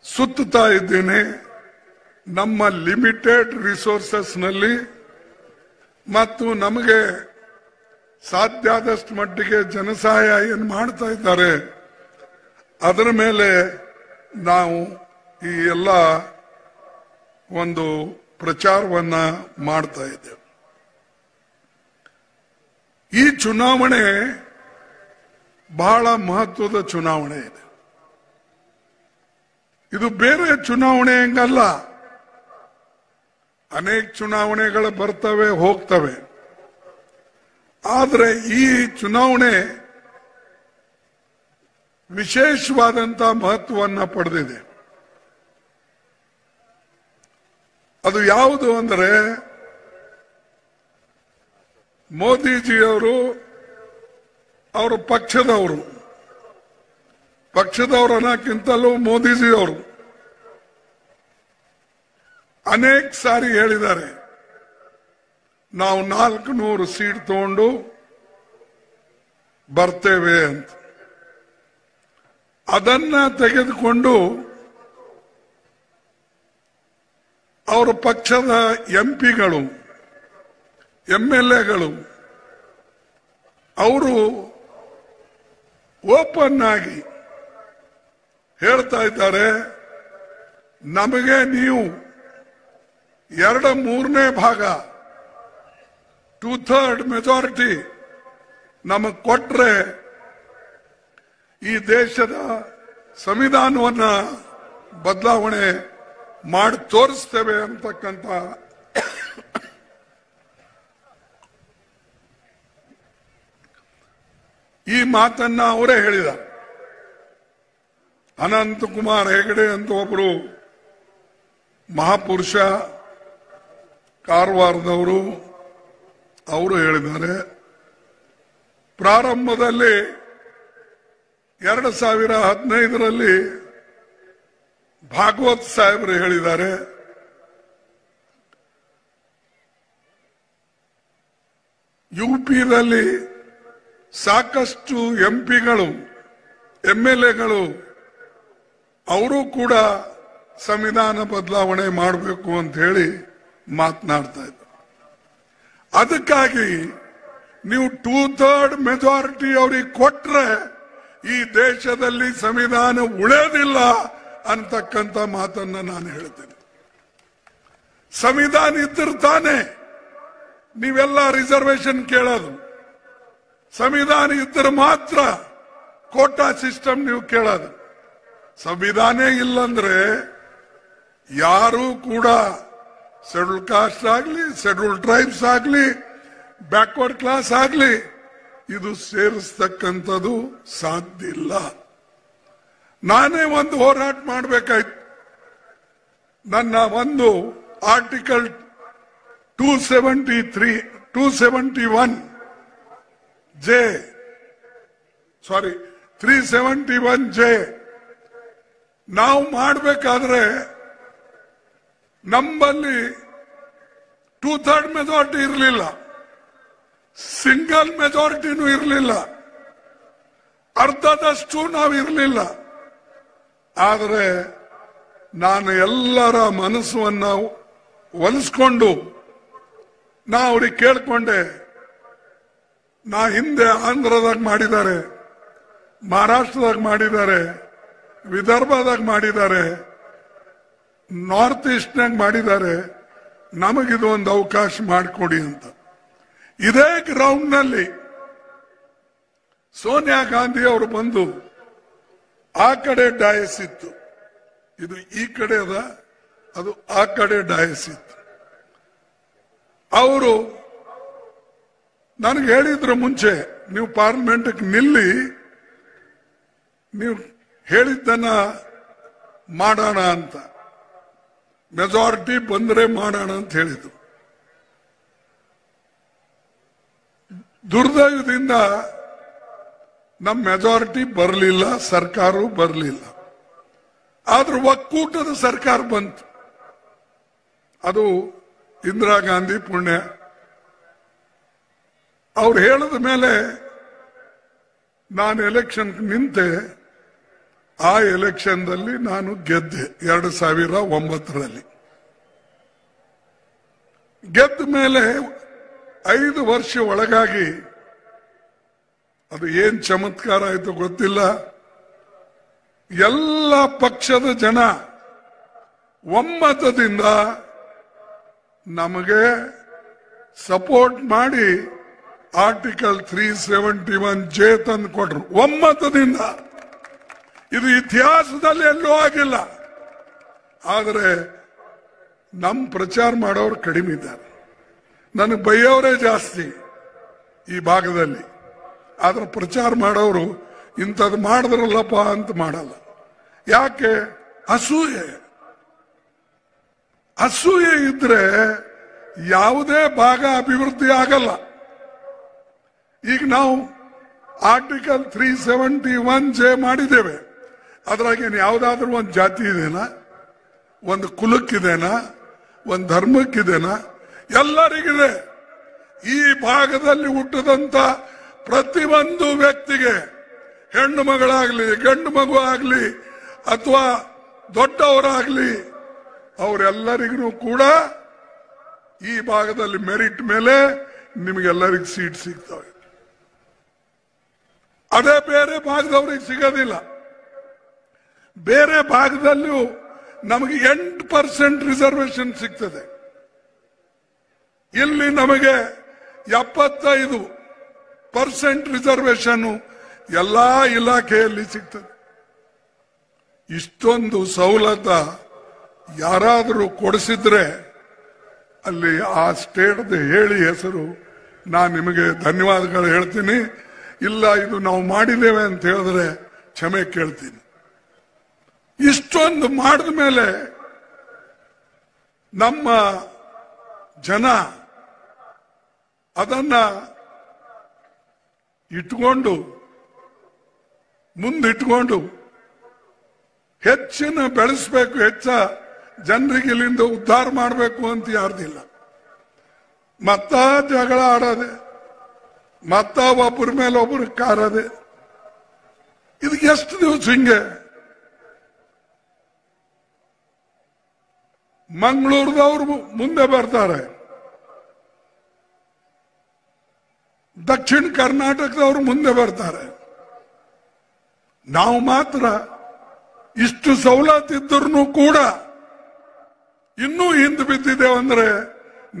ಸುತ್ತುತ್ತಾ ಇದ್ದೇನೆ. ನಮ್ಮ ಲಿಮಿಟೆಡ್ ರಿಸೋರ್ಸಸ್ ನಲ್ಲಿ ಮತ್ತು ನಮಗೆ ಸಾಧ್ಯ ಆದಷ್ಟು ಮಟ್ಟಿಗೆ ಜನಸಹಾಯ ಏನು ಮಾಡ್ತಾ ಇದ್ದಾರೆ ಅದರ ಮೇಲೆ ನಾವು ಈ ಎಲ್ಲ ಒಂದು ಪ್ರಚಾರವನ್ನ ಮಾಡ್ತಾ ಇದ್ದೇವೆ. ಈ ಚುನಾವಣೆ ಬಹಳ ಮಹತ್ವದ ಚುನಾವಣೆ ಇದೆ. ಇದು ಬೇರೆ ಚುನಾವಣೆ ಹೆಂಗಲ್ಲ. ಅನೇಕ ಚುನಾವಣೆಗಳು ಬರ್ತವೆ ಹೋಗ್ತವೆ. ಆದರೆ ಈ ಚುನಾವಣೆ ವಿಶೇಷವಾದಂತ ಮಹತ್ವವನ್ನು ಪಡೆದಿದೆ. ಅದು ಯಾವುದು ಅಂದರೆ ಮೋದಿಜಿಯವರು ಅವರ ಪಕ್ಷದವರು ಅನ್ನೋಕ್ಕಿಂತಲೂ ಮೋದಿಜಿಯವರು ಅನೇಕ ಸಾರಿ ಹೇಳಿದ್ದಾರೆ, ನಾವು 400 ಸೀಟ್ ತಗೊಂಡು ಬರ್ತೇವೆ ಅಂತ. ಅದನ್ನ ತೆಗೆದುಕೊಂಡು ಅವರ ಪಕ್ಷದ ಎಂಪಿಗಳು MLAಗಳು ಅವರು ಓಪನ್ ಆಗಿ ಹೇಳ್ತಾ ಇದ್ದಾರೆ, ನಮಗೆ ನೀವು 2/3 ಭಾಗ 2/3 ಮೆಜಾರಿಟಿ ನಮಗೆ ಕೊಟ್ರೆ ಈ ದೇಶದ ಸಂವಿಧಾನವನ್ನ ಬದಲಾವಣೆ ಮಾಡಿ ತೋರಿಸ್ತೇವೆ ಅಂತಕ್ಕಂಥ ಈ ಮಾತನ್ನ ಅವರೇ ಹೇಳಿದ. ಅನಂತಕುಮಾರ್ ಹೆಗಡೆ ಅಂತ ಒಬ್ಬರು ಮಹಾಪುರುಷ ಕಾರವಾರದವರು, ಅವರು ಹೇಳಿದ್ದಾರೆ. ಪ್ರಾರಂಭದಲ್ಲಿ 2015ರಲ್ಲಿ ಭಾಗವತ್ ಸಾಹೇಬರು ಹೇಳಿದ್ದಾರೆ, UPದಲ್ಲಿ ಸಾಕಷ್ಟು ಎಂಪಿಗಳು MLAಗಳು ಅವರು ಕೂಡ ಸಂವಿಧಾನ ಬದಲಾವಣೆ ಮಾಡಬೇಕು ಅಂತ ಹೇಳಿ ಮಾತನಾಡ್ತಾ ಇದ್ದಾರೆ. ಅದಕ್ಕಾಗಿ ನೀವು 2/3 ಮೆಜಾರಿಟಿ ಅವರಿಗೆ ಕೊಟ್ರೆ ಈ ದೇಶದಲ್ಲಿ ಸಂವಿಧಾನ ಉಳಿಯೋದಿಲ್ಲ ಅಂತಕ್ಕಂಥ ಮಾತನ್ನ ನಾನು ಹೇಳ್ತೇನೆ. ಸಂವಿಧಾನ ಇದ್ದರೆ ತಾನೆ ನೀವೆಲ್ಲ ರಿಸರ್ವೇಶನ್ ಕೇಳೋದು. ಸಂವಿಧಾನ ಇದ್ದರೆ ಮಾತ್ರ ಕೋಟಾ ಸಿಸ್ಟಮ್ ನೀವು ಕೇಳೋದು. ಸಂವಿಧಾನ ಇಲ್ಲಂದ್ರೆ ಯಾರು ಕೂಡ ಶೆಡ್ಯೂಲ್ ಕಾಸ್ಟ್ ಆಗ್ಲಿ, ಶೆಡ್ಯೂಲ್ ಟ್ರೈಬ್ಸ್ ಆಗ್ಲಿ, ಬ್ಯಾಕ್ವರ್ಡ್ ಕ್ಲಾಸ್ ಆಗ್ಲಿ ಇದು ಸೇರಿಸ್ತಕ್ಕಂಥದ್ದು ಸಾಧ್ಯ ಇಲ್ಲ. ನಾನೇ ಒಂದು ಹೋರಾಟ ಮಾಡಬೇಕಾಯ್ತು. ನನ್ನ ಒಂದು ಆರ್ಟಿಕಲ್ 371J ನಾವು ಮಾಡಬೇಕಾದ್ರೆ ನಮ್ಮಲ್ಲಿ 2/3 ಮೆಜಾರಿಟಿ ಇರಲಿಲ್ಲ, ಸಿಂಗಲ್ ಮೆಜಾರಿಟಿನೂ ಇರಲಿಲ್ಲ, ಅರ್ಧದಷ್ಟು ನಾವು ಇರಲಿಲ್ಲ. ಆದರೆ ನಾನು ಎಲ್ಲರ ಮನಸ್ಸನ್ನ ಒಲಿಸ್ಕೊಂಡು ನಾ ಅವ್ರಿಗೆ ಕೇಳ್ಕೊಂಡೆ. ನಾ ಹಿಂದೆ ಆಂಧ್ರದಾಗ ಮಾಡಿದ್ದಾರೆ, ಮಹಾರಾಷ್ಟ್ರದಾಗ ಮಾಡಿದ್ದಾರೆ, ವಿದರ್ಭದಾಗ ಮಾಡಿದ್ದಾರೆ, ನಾರ್ತ್ ಈಸ್ಟ್ನಾಗ ಮಾಡಿದ್ದಾರೆ, ನಮಗಿದು ಒಂದು ಅವಕಾಶ ಮಾಡಿಕೊಡಿ ಅಂತ. ಇದೇ ಗ್ರೌಂಡ್ ನಲ್ಲಿ ಸೋನಿಯಾ ಗಾಂಧಿ ಅವರು ಬಂದು, ಆ ಕಡೆ ಡಯಸ್ ಇತ್ತು, ಇದು ಈ ಕಡೆ ಅದ, ಅದು ಆ ಕಡೆ ಡಯಸ್ ಇತ್ತು. ಅವರು ನನಗೆ ಹೇಳಿದ್ರು ಮುಂಚೆ, ನೀವು ಪಾರ್ಲಿಮೆಂಟ್ಗೆ ನಿಲ್ಲಿ, ನೀವು ಹೇಳಿದ್ದನ್ನ ಮಾಡೋಣ ಅಂತ, ಮೆಜಾರಿಟಿ ಬಂದ್ರೆ ಮಾಡೋಣ ಅಂತ ಹೇಳಿದ್ರು. ದುರ್ದೈವದಿಂದ ನಮ್ಮ ಮೆಜಾರಿಟಿ ಬರಲಿಲ್ಲ, ಸರ್ಕಾರವೂ ಬರಲಿಲ್ಲ. ಆದ್ರೂ ಒಕ್ಕೂಟದ ಸರ್ಕಾರ ಬಂತು. ಅದು ಇಂದಿರಾ ಗಾಂಧಿ ಪುಣ್ಯ. ಅವ್ರು ಹೇಳಿದ ಮೇಲೆ ನಾನು ಎಲೆಕ್ಷನ್ ನಿಂತೆ. ಆ ಎಲೆಕ್ಷನ್ದಲ್ಲಿ ನಾನು ಗೆದ್ದೆ 2009ರಲ್ಲಿ. ಗೆದ್ದ ಮೇಲೆ 5 ವರ್ಷ ಒಳಗಾಗಿ ಅದು ಏನ್ ಚಮತ್ಕಾರ ಆಯ್ತು ಗೊತ್ತಿಲ್ಲ, ಎಲ್ಲ ಪಕ್ಷದ ಜನ ಒಮ್ಮತದಿಂದ ನಮಗೆ ಸಪೋರ್ಟ್ ಮಾಡಿ ಆರ್ಟಿಕಲ್ 371J ತಂದು ಕೊಟ್ರು ಒಮ್ಮತದಿಂದ. ಇದು ಇತಿಹಾಸದಲ್ಲಿ ಎಲ್ಲೂ ಆಗಿಲ್ಲ. ಆದರೆ ನಮ್ಮ ಪ್ರಚಾರ ಮಾಡೋರು ಕಡಿಮೆ ಇದ್ದಾರೆ, ನನಗೆ ಬೈಯೋರೇ ಜಾಸ್ತಿ ಈ ಭಾಗದಲ್ಲಿ. ಆದ್ರೆ ಪ್ರಚಾರ ಮಾಡೋರು ಇಂಥದ್ದು ಮಾಡಿದ್ರಲ್ಲಪ್ಪ ಅಂತ ಮಾಡಲ್ಲ. ಯಾಕೆ? ಅಸೂಯೆ ಇದ್ರೆ ಯಾವುದೇ ಭಾಗ ಅಭಿವೃದ್ಧಿ ಆಗಲ್ಲ. ಈಗ ನಾವು ಆರ್ಟಿಕಲ್ 371J ಮಾಡಿದ್ದೇವೆ. ಅದ್ರಾಗೇನು ಯಾವುದಾದ್ರೂ ಒಂದು ಜಾತಿ ಇದೆನಾ, ಒಂದು ಕುಲಕ್ಕಿದೆನಾ, ಒಂದು ಧರ್ಮಕ್ಕಿದೆನಾ? ಎಲ್ಲರಿಗಿದೆ. ಈ ಭಾಗದಲ್ಲಿ ಹುಟ್ಟದಂತ ಪ್ರತಿಯೊಂದು ವ್ಯಕ್ತಿಗೆ ಹೆಣ್ಣು ಮಗಳಾಗ್ಲಿ ಗಂಡು ಮಗು ಆಗ್ಲಿ ಅಥವಾ ದೊಡ್ಡವರಾಗ್ಲಿ ಅವರೆಲ್ಲರಿಗೂ ಕೂಡ ಈ ಭಾಗದಲ್ಲಿ ಮೆರಿಟ್ ಮೇಲೆ ನಿಮಗೆಲ್ಲರಿಗೂ ಸೀಟ್ ಸಿಗ್ತವೆ. ಅದೇ ಬೇರೆ ಭಾಗದವ್ರಿಗೆ ಸಿಗೋದಿಲ್ಲ. ಬೇರೆ ಭಾಗದಲ್ಲೂ ನಮಗೆ 8% ರಿಸರ್ವೇಶನ್ ಸಿಗ್ತದೆ. ಇಲ್ಲಿ ನಮಗೆ 75% ರಿಸರ್ವೇಶನ್ ಎಲ್ಲಾ ಇಲಾಖೆಯಲ್ಲಿ ಸಿಗ್ತದೆ. ಇಷ್ಟೊಂದು ಸವಲತ್ತ ಯಾರಾದರೂ ಕೊಡಿಸಿದ್ರೆ ಅಲ್ಲಿ ಆ ಸ್ಟೇಟ್ ಹೇಳಿ ಹೆಸರು ನಾನು ನಿಮಗೆ ಧನ್ಯವಾದಗಳು ಹೇಳ್ತೀನಿ. ಇಲ್ಲ ಇದು ನಾವು ಮಾಡಿದ್ದೇವೆ ಅಂತ ಹೇಳಿದ್ರೆ ಕ್ಷಮೆ ಕೇಳ್ತೀನಿ. ಇಷ್ಟೊಂದು ಮಾಡಿದ ಮೇಲೆ ನಮ್ಮ ಜನ ಅದನ್ನ ಇಟ್ಕೊಂಡು ಮುಂದಿಟ್ಕೊಂಡು ಹೆಚ್ಚಿನ ಬೆಳೆಸಬೇಕು, ಹೆಚ್ಚ ಜನರಿಗೆ ಇಲ್ಲಿಂದ ಉದ್ಧಾರ ಮಾಡಬೇಕು ಅಂತ ಯಾರ್ದಿಲ್ಲ. ಮತ್ತ ಜಗಳ ಆಡೋದೆ, ಮತ್ತ ಒಬ್ಬರ ಮೇಲೆ ಒಬ್ಬರು ಕಾರದೆ, ಇದಕ್ಕೆ ಎಷ್ಟು ದಿವಸ ಹಿಂಗೆ? ಮಂಗಳೂರದವ್ರು ಮುಂದೆ ಬರ್ತಾರೆ, ದಕ್ಷಿಣ ಕರ್ನಾಟಕದವ್ರು ಮುಂದೆ ಬರ್ತಾರೆ. ನಾವು ಮಾತ್ರ ಇಷ್ಟು ಸವಲತ್ತಿದ್ರೂ ಕೂಡ ಇನ್ನೂ ಹಿಂದೆ ಬಿದ್ದಿದ್ದೇವೆ ಅಂದ್ರೆ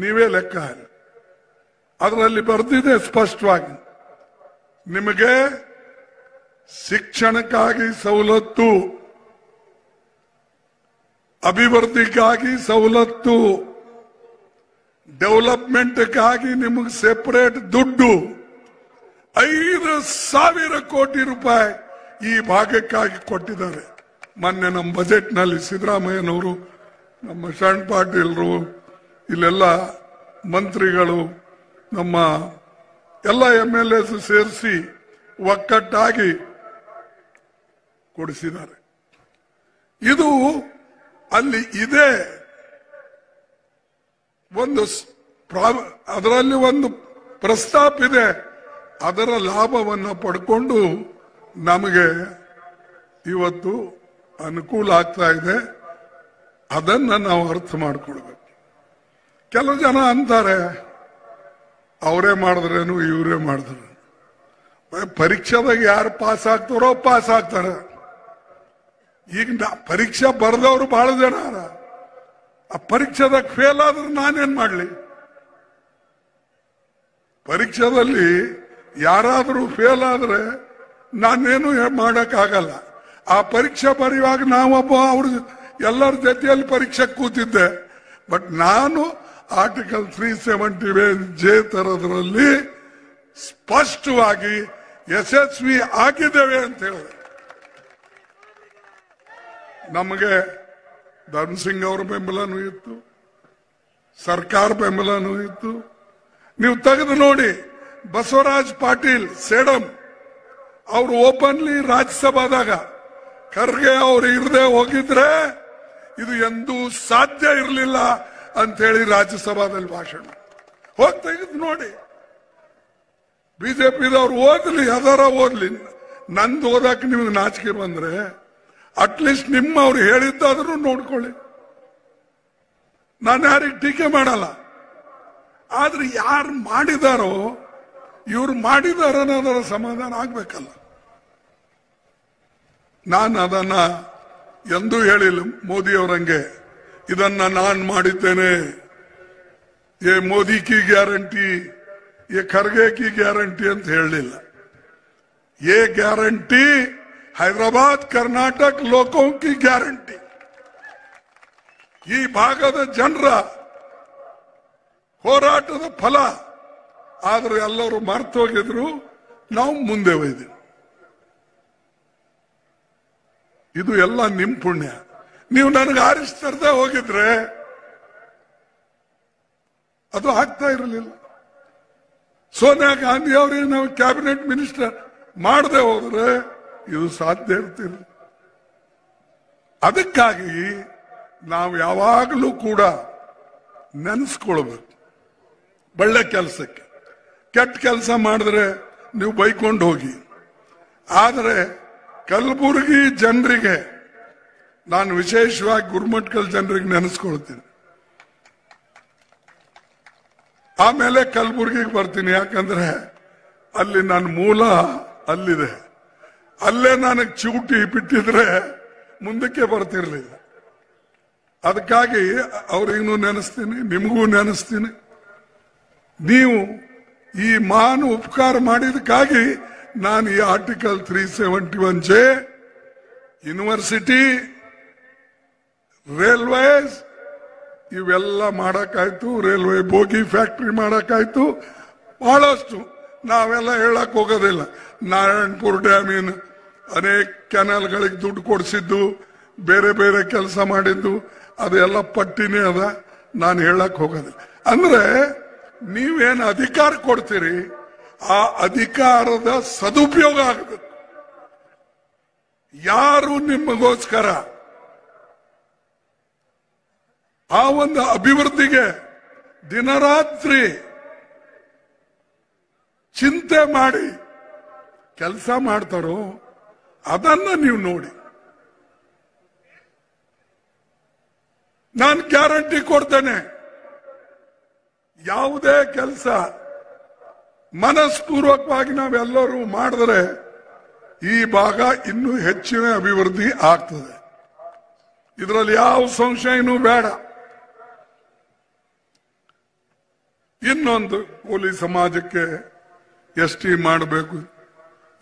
ನೀವೇ ಲೆಕ್ಕ ಹಾಕಿ. ಅದರಲ್ಲಿ ಬರ್ದಿದೆ ಸ್ಪಷ್ಟವಾಗಿ, ನಿಮಗೆ ಶಿಕ್ಷಣಕ್ಕಾಗಿ ಸವಲತ್ತು, ಅಭಿವೃದ್ಧಿಗಾಗಿ ಸವಲತ್ತು, ಡೆವಲಪ್ಮೆಂಟ್ಗಾಗಿ ನಿಮಗೆ ಸೆಪರೇಟ್ ದುಡ್ಡು 5,000 ಕೋಟಿ ರೂಪಾಯಿ ಈ ಭಾಗಕ್ಕಾಗಿ ಕೊಟ್ಟಿದ್ದಾರೆ. ಮೊನ್ನೆ ನಮ್ಮ ಬಜೆಟ್ ನಲ್ಲಿ ಸಿದ್ದರಾಮಯ್ಯನವರು, ನಮ್ಮ ಶರಣ್ ಪಾಟೀಲ್ರು, ಇಲ್ಲೆಲ್ಲ ಮಂತ್ರಿಗಳು, ನಮ್ಮ ಎಲ್ಲ MLAs ಸೇರಿಸಿ ಒಕ್ಕಟ್ಟಾಗಿ ಕೊಡಿಸಿದ್ದಾರೆ. ಇದು ಅಲ್ಲಿ ಇದೆ. ಅದರಲ್ಲಿ ಒಂದು ಪ್ರಸ್ತಾಪ ಇದೆ. ಅದರ ಲಾಭವನ್ನು ಪಡ್ಕೊಂಡು ನಮಗೆ ಇವತ್ತು ಅನುಕೂಲ ಆಗ್ತಾ ಇದೆ. ಅದನ್ನ ನಾವು ಅರ್ಥ ಮಾಡ್ಕೊಳ್ಬೇಕು. ಕೆಲವು ಜನ ಅಂತಾರೆ ಅವರೇ ಮಾಡಿದ್ರೇನು ಇವರೇ ಮಾಡಿದ್ರು. ಪರೀಕ್ಷೆದಾಗ ಯಾರು ಪಾಸ್ ಆಗ್ತಾರೋ ಪಾಸ್ ಆಗ್ತಾರೆ. ಈಗ ಪರೀಕ್ಷೆ ಬರೆದವರು ಬಹಳ ಜನ ಆ ಪರೀಕ್ಷೆದಾಗ ಫೇಲ್ ಆದ್ರೆ ನಾನೇನ್ ಮಾಡ್ಲಿ? ಪರೀಕ್ಷೆದಲ್ಲಿ ಯಾರಾದ್ರೂ ಫೇಲ್ ಆದ್ರೆ ನಾನೇನು ಮಾಡಕ್ಕಾಗಲ್ಲ. ಆ ಪರೀಕ್ಷೆ ಬರೆಯುವಾಗ ನಾವೊಬ್ಬ ಅವ್ರ ಎಲ್ಲರ ಜೊತೆಯಲ್ಲಿ ಪರೀಕ್ಷೆ ಕೂತಿದ್ದೆ. ಬಟ್ ನಾನು ಆರ್ಟಿಕಲ್ 371J ತರದ್ರಲ್ಲಿ ಸ್ಪಷ್ಟವಾಗಿ ಯಶಸ್ವಿ ಆಗಿದ್ದೇವೆ ಅಂತ ಹೇಳಿದೆ. ನಮಗೆ ಧರ್ಮಸಿಂಗ್ ಅವರ ಬೆಂಬಲನೂ ಇತ್ತು, ಸರ್ಕಾರ ಬೆಂಬಲನೂ ಇತ್ತು. ನೀವು ತೆಗೆದು ನೋಡಿ, ಬಸವರಾಜ್ ಪಾಟೀಲ್ ಸೇಡಂ ಅವರು ಓಪನ್ಲಿ ರಾಜ್ಯಸಭಾದಾಗ ಖರ್ಗೆ ಅವರು ಇರದೆ ಹೋಗಿದ್ರೆ ಇದು ಎಂದೂ ಸಾಧ್ಯ ಇರಲಿಲ್ಲ ಅಂತ ಹೇಳಿ ರಾಜ್ಯಸಭಾದಲ್ಲಿ ಭಾಷಣ ಹೋಗಿ ತೆಗೆದು ನೋಡಿ. ಬಿಜೆಪಿದವ್ರು ಓದ್ಲಿ, ಅದರ ಓದ್ಲಿ. ನಂದು ಓದಕ್ಕೆ ನಿಮ್ಗೆ ನಾಚಿಕೆ ಬಂದ್ರೆ ಅಟ್ಲೀಸ್ಟ್ ನಿಮ್ಮವ್ರು ಹೇಳಿದ್ದಾದ್ರೂ ನೋಡ್ಕೊಳ್ಳಿ. ನಾನು ಯಾರಿಗೆ ಟೀಕೆ ಮಾಡಲ್ಲ. ಆದ್ರೆ ಯಾರು ಮಾಡಿದಾರೋ ಇವ್ರು ಮಾಡಿದಾರ ಅನ್ನೋದರ ಸಮಾಧಾನ ಆಗ್ಬೇಕಲ್ಲ. ನಾನು ಅದನ್ನ ಎಂದೂ ಹೇಳಿಲ್ಲ ಮೋದಿಯವರಂಗೆ ಇದನ್ನ ನಾನು ಮಾಡಿದ್ದೇನೆ, ये मोदी की गारंटी, ये खरगे की गारंटी ಅಂತ ಹೇಳಲಿಲ್ಲ. ये गारंटी हैदराबाद कर्नाटक लोगों की गारंटी. ಈ ಭಾಗದ ಜನರ ಹೋರಾಟದ ಫಲ. ಆದ್ರೆ ಎಲ್ಲರೂ ಮರ್ತು ಹೋಗಿದ್ರು, ನಾವು ಮುಂದೆ ಒಯ್ದೆವು. ಇದು ಎಲ್ಲ ನಿಮ್ ಪುಣ್ಯ. ನೀವು ನನಗೆ ಆರಿಸ್ತರದೆ ಹೋಗಿದ್ರೆ ಅದು ಆಗ್ತಾ ಇರಲಿಲ್ಲ. ಸೋನಿಯಾ ಗಾಂಧಿ ಅವರಿಗೆ ನಾವು ಕ್ಯಾಬಿನೆಟ್ ಮಿನಿಸ್ಟರ್ ಮಾಡದೆ ಹೋದ್ರೆ ಇದು ಸಾಧ್ಯ ಇರ್ತಿಲ್ಲ. ಅದಕ್ಕಾಗಿ ನಾವು ಯಾವಾಗಲೂ ಕೂಡ ನೆನೆಸ್ಕೊಳ್ಬೇಕು. ಒಳ್ಳೆ ಕೆಲಸಕ್ಕೆ ಕೆಟ್ಟ ಕೆಲಸ ಮಾಡಿದ್ರೆ ನೀವು ಬೈಕೊಂಡು ಹೋಗಿ, ಆದರೆ ಕಲಬುರಗಿ ಜನರಿಗೆ ನಾನು ವಿಶೇಷವಾಗಿ ಗುರುಮಠಕಲ್ ಜನರಿಗೆ ನೆನೆಸ್ಕೊಳ್ತೀನಿ. ಆಮೇಲೆ ಕಲಬುರಗಿಗೆ ಬರ್ತೀನಿ, ಯಾಕಂದ್ರೆ ಅಲ್ಲಿ ನನ್ನ ಮೂಲ ಅಲ್ಲಿದೆ. ಅಲ್ಲೇ ನನಗೆ ಚೂಟಿ ಬಿಟ್ಟಿದ್ರೆ ಮುಂದಕ್ಕೆ ಬರ್ತಿರ್ಲಿಲ್ಲ. ಅದಕ್ಕಾಗಿ ಅವ್ರಿಗೂ ನೆನೆಸ್ತೀನಿ, ನಿಮಗೂ ನೆನೆಸ್ತೀನಿ. ನೀವು ಈ ಮಹಾನ್ ಉಪಕಾರ ಮಾಡಿದಕ್ಕಾಗಿ ನಾನು ಈ ಆರ್ಟಿಕಲ್ 371J ಯೂನಿವರ್ಸಿಟಿ, ರೈಲ್ವೇಸ್ ಇವೆಲ್ಲ ಮಾಡಕ್ಕಾಯ್ತು, ರೈಲ್ವೆ ಬೋಗಿ ಫ್ಯಾಕ್ಟರಿ ಮಾಡಕ್ಕಾಯ್ತು. ಬಹಳಷ್ಟು ನಾವೆಲ್ಲ ಹೇಳಕ್ ಹೋಗೋದಿಲ್ಲ. ನಾರಾಯಣಪುರ ಡ್ಯಾಮಿನ ಅನೇಕ ಕೆನಾಲ್ಗಳಿಗೆ ದುಡ್ಡು ಕೊಡಿಸಿದ್ದು, ಬೇರೆ ಬೇರೆ ಕೆಲಸ ಮಾಡಿದ್ದು ಅದೆಲ್ಲ ಪಟ್ಟಿನೇ ಅದ, ನಾನು ಹೇಳಕ್ ಹೋಗೋದಿಲ್ಲ. ಅಂದ್ರೆ ನೀವೇನು ಅಧಿಕಾರ ಕೊಡ್ತೀರಿ ಆ ಅಧಿಕಾರದ ಸದುಪಯೋಗ ಆಗಬೇಕು. ಯಾರು ನಿಮಗೋಸ್ಕರ ಆ ಒಂದು ಅಭಿವೃದ್ಧಿಗೆ ದಿನರಾತ್ರಿ ಚಿಂತೆ ಮಾಡಿ ಕೆಲಸ ಮಾಡ್ತಾರೋ ಅದನ್ನ ನೀವು ನೋಡಿ. ನಾನು ಗ್ಯಾರಂಟಿ ಕೊಡ್ತೇನೆ, ಯಾವುದೇ ಕೆಲಸ ಮನಸ್ಪೂರ್ವಕವಾಗಿ ನಾವೆಲ್ಲರೂ ಮಾಡಿದ್ರೆ ಈ ಭಾಗ ಇನ್ನೂ ಹೆಚ್ಚಿನ ಅಭಿವೃದ್ಧಿ ಆಗ್ತದೆ. ಇದರಲ್ಲಿ ಯಾವ ಸಂಶಯನೂ ಬೇಡ. ಇನ್ನೊಂದು, ಪೊಲೀಸ್ ಸಮಾಜಕ್ಕೆ ST ಮಾಡಬೇಕು,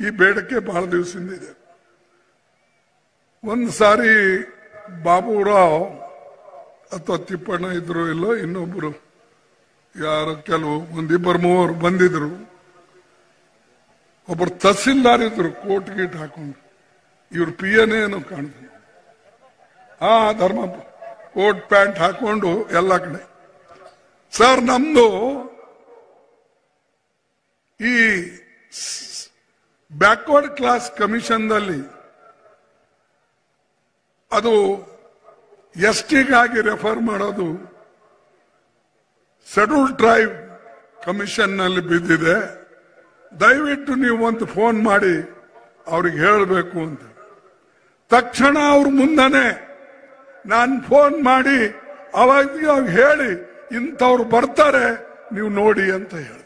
ಈ ಬೇಡಿಕೆ ಬಹಳ ದಿವಸದಿಂದ ಇದೆ. ಒಂದು ಸಾರಿ ಬಾಬುರಾವ್ ಅಥವಾ ತಿಪ್ಪಣ್ಣ ಇದ್ರು ಇಲ್ಲೋ ಇನ್ನೊಬ್ರು ಯಾರು ಕೆಲವು ಒಂದಿಬ್ಬರು ಮೂವರು ಬಂದಿದ್ರು. ಒಬ್ಬರು ತಹಸೀಲ್ದಾರ್ ಇದ್ರು, ಕೋಟ್ ಗೀಟ್ ಹಾಕೊಂಡು, ಇವ್ರ PN ಏನೋ ಕಾಣ್ತಾರೆ. ಧರ್ಮ ಕೋಟ್ ಪ್ಯಾಂಟ್ ಹಾಕೊಂಡು ಎಲ್ಲ ಕಡೆ. ಸರ್, ನಮ್ದು ಈ ಬ್ಯಾಕ್ವರ್ಡ್ ಕ್ಲಾಸ್ ಕಮಿಷನ್ದಲ್ಲಿ ಅದು STಗಾಗಿ ರೆಫರ್ ಮಾಡೋದು ಶೆಡ್ಯೂಲ್ ಟ್ರೈಬ್ ಕಮಿಷನ್ ನಲ್ಲಿ ಬಿದ್ದಿದೆ. ದಯವಿಟ್ಟು ನೀವು ಒಂದು ಫೋನ್ ಮಾಡಿ ಅವ್ರಿಗೆ ಹೇಳಬೇಕು ಅಂತ. ತಕ್ಷಣ ಅವ್ರ ಮುಂದಾನೆ ನಾನು ಫೋನ್ ಮಾಡಿ ಅವಾಗ ಹೇಳಿ, ಇಂಥವ್ರು ಬರ್ತಾರೆ ನೀವು ನೋಡಿ ಅಂತ ಹೇಳಿದೆ.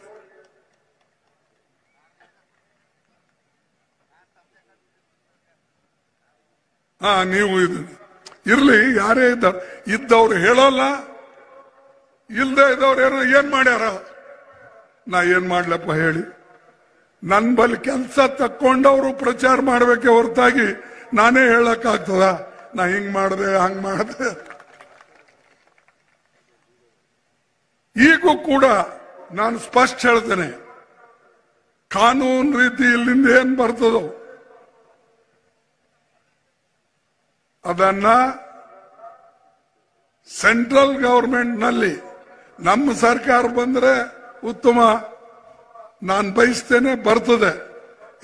ನೀವು ಇದು ಇರ್ಲಿ, ಯಾರೇ ಇದ್ದವ್ರು ಹೇಳೋಲ್ಲ, ಇಲ್ಲದೆ ಇದ್ದವ್ರು ಏನ್ ಮಾಡ್ಯಾರ, ನಾ ಏನ್ ಮಾಡ್ಲಪ್ಪ ಹೇಳಿ. ನನ್ ಬಳಿ ಕೆಲಸ ತಕ್ಕೊಂಡವ್ರು ಪ್ರಚಾರ ಮಾಡ್ಬೇಕೆ ಹೊರತಾಗಿ ನಾನೇ ಹೇಳಕ್ಕಾಗ್ತದ ನಾ ಹಿಂಗ್ ಮಾಡಿದೆ ಹಂಗ್ ಮಾಡಿದೆ. ಈಗೂ ಕೂಡ ನಾನು ಸ್ಪಷ್ಟ ಹೇಳ್ತೇನೆ, ಕಾನೂನು ರೀತಿ ಇಲ್ಲಿಂದ ಏನ್ ಬರ್ತದೋ ಅದನ್ನ ಸೆಂಟ್ರಲ್ ಗವರ್ಮೆಂಟ್ ನಲ್ಲಿ ನಮ್ಮ ಸರ್ಕಾರ ಬಂದ್ರೆ ಉತ್ತಮ, ನಾನು ಬಯಸ್ತೇನೆ, ಬರ್ತದೆ.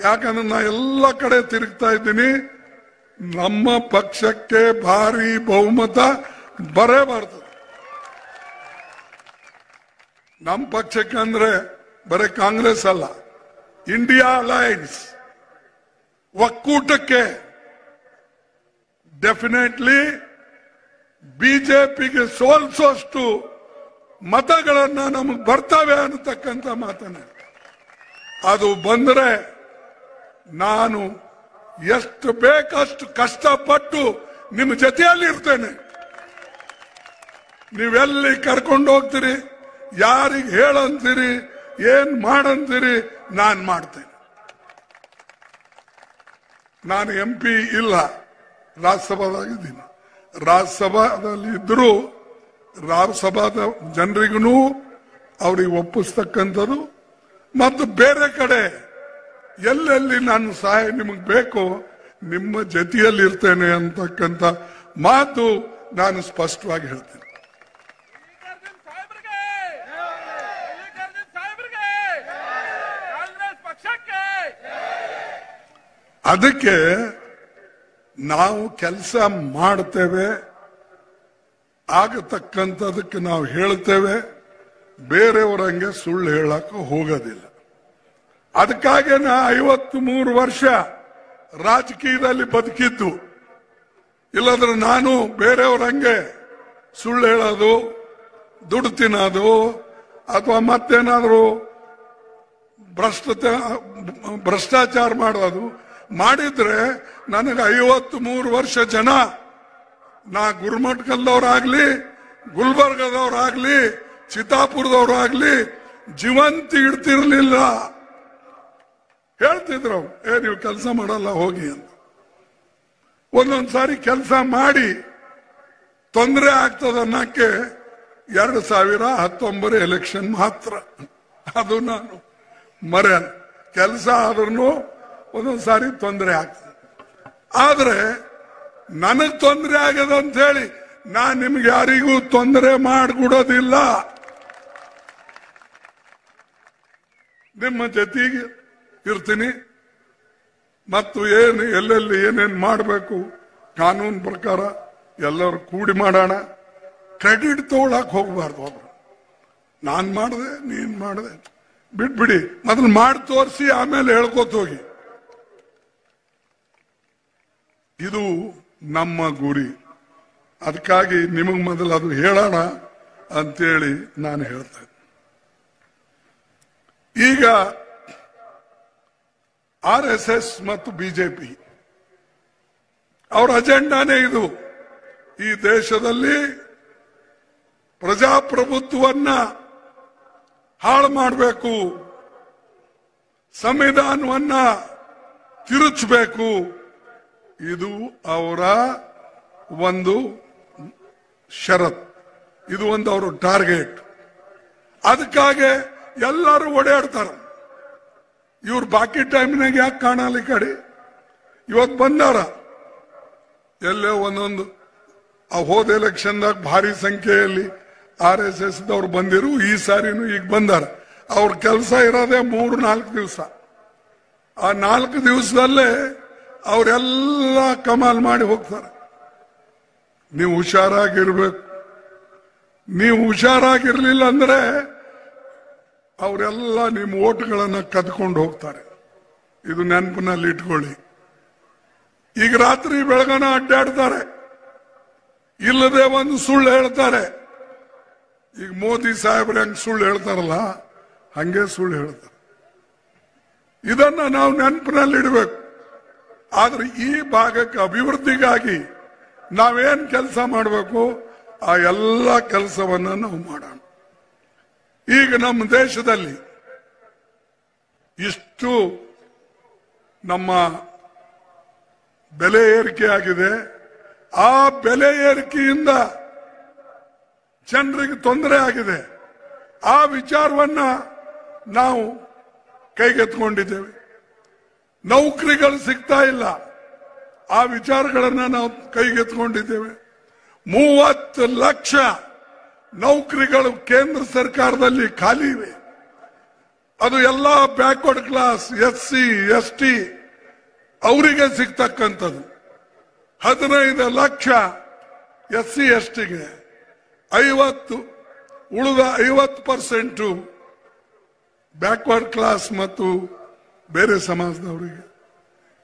ಯಾಕಂದ್ರೆ ನಾ ಎಲ್ಲ ಕಡೆ ತಿರುಗ್ತಾ ಇದ್ದೀನಿ, ನಮ್ಮ ಪಕ್ಷಕ್ಕೆ ಭಾರಿ ಬಹುಮತ ಬರೇ ಬರ್ತದೆ. ನಮ್ಮ ಪಕ್ಷಕ್ಕೆ ಅಂದ್ರೆ ಬರೇ ಕಾಂಗ್ರೆಸ್ ಅಲ್ಲ, ಇಂಡಿಯಾ ಅಲೈನ್ಸ್ ಒಕ್ಕೂಟಕ್ಕೆ ಡೆಫಿನೆಟ್ಲಿ ಬಿಜೆಪಿಗೆ ಸೋಲ್ಸೋಷ್ಟು ಮತಗಳನ್ನ ನಮಗೆ ಬರ್ತವೆ ಅನ್ನತಕ್ಕಂಥ ಮಾತನ್ನ. ಅದು ಬಂದ್ರೆ ನಾನು ಎಷ್ಟು ಬೇಕಷ್ಟು ಕಷ್ಟಪಟ್ಟು ನಿಮ್ಮ ಜೊತೆಯಲ್ಲಿ ಇರ್ತೇನೆ. ನೀವೆಲ್ಲಿ ಕರ್ಕೊಂಡು ಹೋಗ್ತೀರಿ, ಯಾರಿಗೆ ಹೇಳಂತೀರಿ, ಏನ್ ಮಾಡಂತೀರಿ, ನಾನು ಮಾಡ್ತೇನೆ. ನಾನು MP ಇಲ್ಲ, ರಾಜ್ಯಸಭಾದಾಗಿದ್ದೀನಿ. ರಾಜ್ಯಸಭಾದಲ್ಲಿ ಇದ್ರೂ ರಾಜ್ಯಸಭಾದ ಜನರಿಗೂ ಅವ್ರಿಗೆ ಒಪ್ಪಿಸ್ತಕ್ಕಂಥದ್ದು ಮತ್ತು ಬೇರೆ ಕಡೆ ಎಲ್ಲೆಲ್ಲಿ ನಾನು ಸಹಾಯ ನಿಮಗೆ ಬೇಕೋ ನಿಮ್ಮ ಜೊತೆಯಲ್ಲಿ ಇರ್ತೇನೆ ಅಂತಕ್ಕಂಥ ಮಾತು ನಾನು ಸ್ಪಷ್ಟವಾಗಿ ಹೇಳ್ತೇನೆ. ಅದಕ್ಕೆ ನಾವು ಕೆಲಸ ಮಾಡ್ತೇವೆ, ಆಗತಕ್ಕಂಥದಕ್ಕೆ ನಾವು ಹೇಳ್ತೇವೆ, ಬೇರೆಯವರಂಗೆ ಸುಳ್ಳು ಹೇಳಕ್ಕೆ ಹೋಗೋದಿಲ್ಲ. ಅದಕ್ಕಾಗಿ ನಾ 53 ವರ್ಷ ರಾಜಕೀಯದಲ್ಲಿ ಬದುಕಿದ್ದು. ಇಲ್ಲದ್ರೆ ನಾನು ಬೇರೆಯವ್ರಂಗೆ ಸುಳ್ಳು ಹೇಳೋದು, ದುಡ್ಡು ತಿನ್ನೋದು ಅಥವಾ ಮತ್ತೇನಾದ್ರೂ ಭ್ರಷ್ಟಾಚಾರ ಮಾಡೋದು ಮಾಡಿದ್ರೆ ನನಗೆ 53 ವರ್ಷ ಜನ, ನಾ ಗುರುಮಠಕಲ್ದವ್ರಾಗ್ಲಿ, ಗುಲ್ಬರ್ಗದವ್ರಾಗ್ಲಿ, ಚಿತ್ತಾಪುರದವ್ರಾಗ್ಲಿ ಜೀವಂತ ಇಡ್ತಿರ್ಲಿಲ್ಲ. ಹೇಳ್ತಿದ್ರು ನೀವು ಕೆಲಸ ಮಾಡಲ್ಲ ಹೋಗಿ ಅಂತ. ಒಂದೊಂದ್ಸಾರಿ ಕೆಲಸ ಮಾಡಿ ತೊಂದರೆ ಆಗ್ತದನ್ನಕ್ಕೆ 2019 ಎಲೆಕ್ಷನ್ ಮಾತ್ರ. ಅದು ನಾನು ಮರೆಯಲ್ಲ. ಕೆಲಸ ಆದ್ರೂ ಒಂದೊಂದ್ಸಾರಿ ತೊಂದರೆ ಆಗ್ತದೆ. ಆದ್ರೆ ನನಗ್ ತೊಂದರೆ ಆಗ್ಯದ ಅಂತ ಹೇಳಿ ನಾನ್ ನಿಮ್ಗೆ ಯಾರಿಗೂ ತೊಂದರೆ ಮಾಡಿಕೊಡೋದಿಲ್ಲ. ನಿಮ್ಮ ಜೊತೆಗೆ ಇರ್ತೀನಿ ಮತ್ತು ಎಲ್ಲೆಲ್ಲಿ ಏನೇನ್ ಮಾಡಬೇಕು ಕಾನೂನು ಪ್ರಕಾರ ಎಲ್ಲರೂ ಕೂಡಿ ಮಾಡೋಣ. ಕ್ರೆಡಿಟ್ ತಗೊಳಕ್ ಹೋಗ್ಬಾರ್ದು. ಒಬ್ರು ನಾನ್ ಮಾಡಿದೆ, ನೀನ್ ಮಾಡಿದೆ ಬಿಟ್ಬಿಡಿ, ಮೊದಲು ಮಾಡಿ ತೋರಿಸಿ ಆಮೇಲೆ ಹೇಳ್ಕೊತ ಹೋಗಿ. ಇದು ನಮ್ಮ ಗುರಿ. ಅದಕ್ಕಾಗಿ ನಿಮಗ್ ಮೊದಲು ಅದು ಹೇಳೋಣ ಅಂತೇಳಿ ನಾನು ಹೇಳ್ತಾ ಇದ್ದೆ. ಈಗ RSS ಮತ್ತು ಬಿಜೆಪಿ ಅವರ ಅಜೆಂಡಾನೇ ಇದು. ಈ ದೇಶದಲ್ಲಿ ಪ್ರಜಾಪ್ರಭುತ್ವವನ್ನ ಹಾಳು ಮಾಡಬೇಕು, ಸಂವಿಧಾನವನ್ನ ತಿರುಚಬೇಕು. ಇದು ಅವರ ಒಂದು ಷರತ್, ಇದು ಒಂದು ಅವರ ಟಾರ್ಗೆಟ್. ಅದಕ್ಕಾಗಿ ಎಲ್ಲರೂ ಓಡಾಡ್ತಾರೆ. ಇವ್ರು ಬಾಕಿ ಟೈಮ್ನಾಗ ಯಾಕೆ ಕಾಣಲ್ಲ? ಈ ಕಡೆ ಇವತ್ತು ಬಂದಾರ, ಎಲ್ಲೇ ಒಂದೊಂದು ಹೋದ ಎಲೆಕ್ಷನ್ದಾಗ ಭಾರಿ ಸಂಖ್ಯೆಯಲ್ಲಿ RSS ದವ್ರು ಬಂದಿರು. ಈ ಸಾರಿನೂ ಈಗ ಬಂದಾರ. ಅವ್ರ ಕೆಲಸ ಇರೋದೇ 3-4 ದಿವಸ. ಆ 4 ದಿವಸದಲ್ಲೇ ಅವರೆಲ್ಲ ಕಮಾಲ್ ಮಾಡಿ ಹೋಗ್ತಾರೆ. ನೀವು ಹುಷಾರಾಗಿರ್ಬೇಕು. ನೀವು ಹುಷಾರಾಗಿರ್ಲಿಲ್ಲ ಅಂದ್ರೆ ಅವರೆಲ್ಲ ನಿಮ್ಮ ಓಟ್ಗಳನ್ನ ಕದ್ಕೊಂಡು ಹೋಗ್ತಾರೆ. ಇದು ನೆನಪಿನಲ್ಲಿ ಇಟ್ಕೊಳ್ಳಿ. ಈಗ ರಾತ್ರಿ ಬೆಳಗನ ಅಡ್ಡಾಡ್ತಾರೆ, ಇಲ್ಲದೆ ಒಂದು ಸುಳ್ಳು ಹೇಳ್ತಾರೆ. ಈಗ ಮೋದಿ ಸಾಹೇಬ್ರ ಹೆಂಗ್ ಸುಳ್ಳು ಹೇಳ್ತಾರಲ್ಲ ಹಂಗೆ ಸುಳ್ಳು ಹೇಳ್ತಾರೆ. ಇದನ್ನ ನಾವು ನೆನಪಿನಲ್ಲಿ ಇಡಬೇಕು. ಆದ್ರೆ ಈ ಭಾಗಕ್ಕೆ ಅಭಿವೃದ್ಧಿಗಾಗಿ ನಾವೇನ್ ಕೆಲಸ ಮಾಡಬೇಕು ಆ ಎಲ್ಲ ಕೆಲಸವನ್ನ ನಾವು ಮಾಡೋಣ. ಈಗ ನಮ್ಮ ದೇಶದಲ್ಲಿ ಇಷ್ಟು ನಮ್ಮ ಬೆಲೆ ಏರಿಕೆ ಆಗಿದೆ. ಆ ಬೆಲೆ ಏರಿಕೆಯಿಂದ ಜನರಿಗೆ ತೊಂದರೆ ಆಗಿದೆ. ಆ ವಿಚಾರವನ್ನ ನಾವು ಕೈಗೆತ್ತಿಕೊಂಡಿದ್ದೇವೆ. ನೌಕರಿಗಳು ಸಿಗ್ತಾ ಇಲ್ಲ, ಆ ವಿಚಾರಗಳನ್ನ ನಾವು ಕೈಗೆತ್ತಿಕೊಂಡಿದ್ದೇವೆ. 30 ಲಕ್ಷ ನೌಕರಿಗಳು ಕೇಂದ್ರ ಸರ್ಕಾರದಲ್ಲಿ ಖಾಲಿ ಇವೆ. ಅದು ಎಲ್ಲ ಬ್ಯಾಕ್ವರ್ಡ್ ಕ್ಲಾಸ್, SC ST ಅವರಿಗೆ ಸಿಗ್ತಕ್ಕಂಥದ್ದು. 15 ಲಕ್ಷ SC STಗೆ, 50 ಉಳಿದ 50% ಬ್ಯಾಕ್ವರ್ಡ್ ಕ್ಲಾಸ್ ಮತ್ತು ಬೇರೆ ಸಮಾಜದವರಿಗೆ.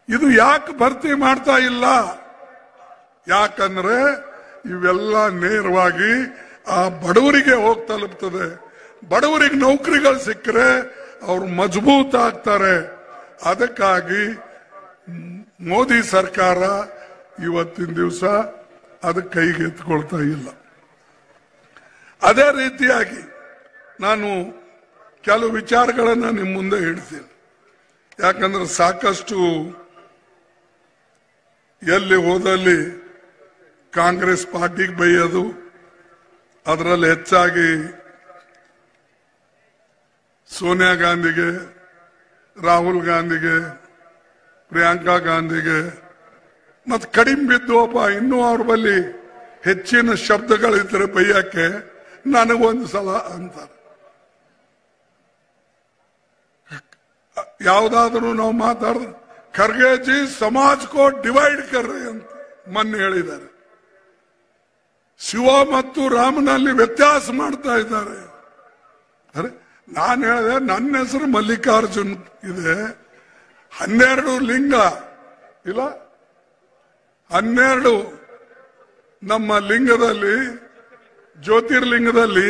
ಇದು ಯಾಕೆ ಭರ್ತಿ ಮಾಡ್ತಾ ಇಲ್ಲ? ಯಾಕಂದ್ರೆ ಇವೆಲ್ಲ ನೇರವಾಗಿ ಆ ಬಡವರಿಗೆ ಹೋಗಿ ತಲುಪ್ತದೆ. ಬಡವರಿಗೆ ನೌಕರಿಗಳು ಸಿಕ್ಕರೆ ಅವರು ಮಜಬೂತ್ ಆಗ್ತಾರೆ. ಅದಕ್ಕಾಗಿ ಮೋದಿ ಸರ್ಕಾರ ಇವತ್ತಿನ ದಿವಸ ಅದಕ್ಕೆ ಕೈಗೆ ಎತ್ಕೊಳ್ತಾ ಇಲ್ಲ. ಅದೇ ರೀತಿಯಾಗಿ ನಾನು ಕೆಲವು ವಿಚಾರಗಳನ್ನು ನಿಮ್ಮ ಮುಂದೆ ಹೇಳ್ತೀನಿ. ಯಾಕಂದ್ರೆ ಸಾಕಷ್ಟು ಎಲ್ಲಿ ಹೋದಲ್ಲಿ ಕಾಂಗ್ರೆಸ್ ಪಾರ್ಟಿಗೆ ಬೈಯೋದು, ಅದರಲ್ಲಿ ಹೆಚ್ಚಾಗಿ ಸೋನಿಯಾ ಗಾಂಧಿಗೆ, ರಾಹುಲ್ ಗಾಂಧಿಗೆ, ಪ್ರಿಯಾಂಕಾ ಗಾಂಧಿಗೆ ಮತ್ತೆ ಕಡಿಮೆ ಬಿದ್ದು ಇನ್ನೂ ಅವ್ರ ಬಳಿ ಹೆಚ್ಚಿನ ಶಬ್ದಗಳಿದ್ರೆ ಬೈಯಕ್ಕೆ ನನಗೊಂದು ಸಲ ಅಂತಾರೆ. ಯಾವುದಾದ್ರೂ ನಾವು ಮಾತಾಡಿದ್ರೆ ಖರ್ಗೆ ಜಿ ಸಮಾಜ್ ಕೋ ಡಿವೈಡ್ ಕರ್ರಿ ಅಂತ ಮೊನ್ನೆ ಹೇಳಿದ್ದಾರೆ. ಶಿವ ಮತ್ತು ರಾಮನಲ್ಲಿ ವ್ಯತ್ಯಾಸ ಮಾಡ್ತಾ ಇದ್ದಾರೆ. ಅರೆ ನಾನು ಹೇಳಿದೆ, ನನ್ನ ಹೆಸರು ಮಲ್ಲಿಕಾರ್ಜುನ್ ಇದೆ, 12 ಲಿಂಗ ಇಲ್ಲ 12 ನಮ್ಮ ಲಿಂಗದಲ್ಲಿ ಜ್ಯೋತಿರ್ಲಿಂಗದಲ್ಲಿ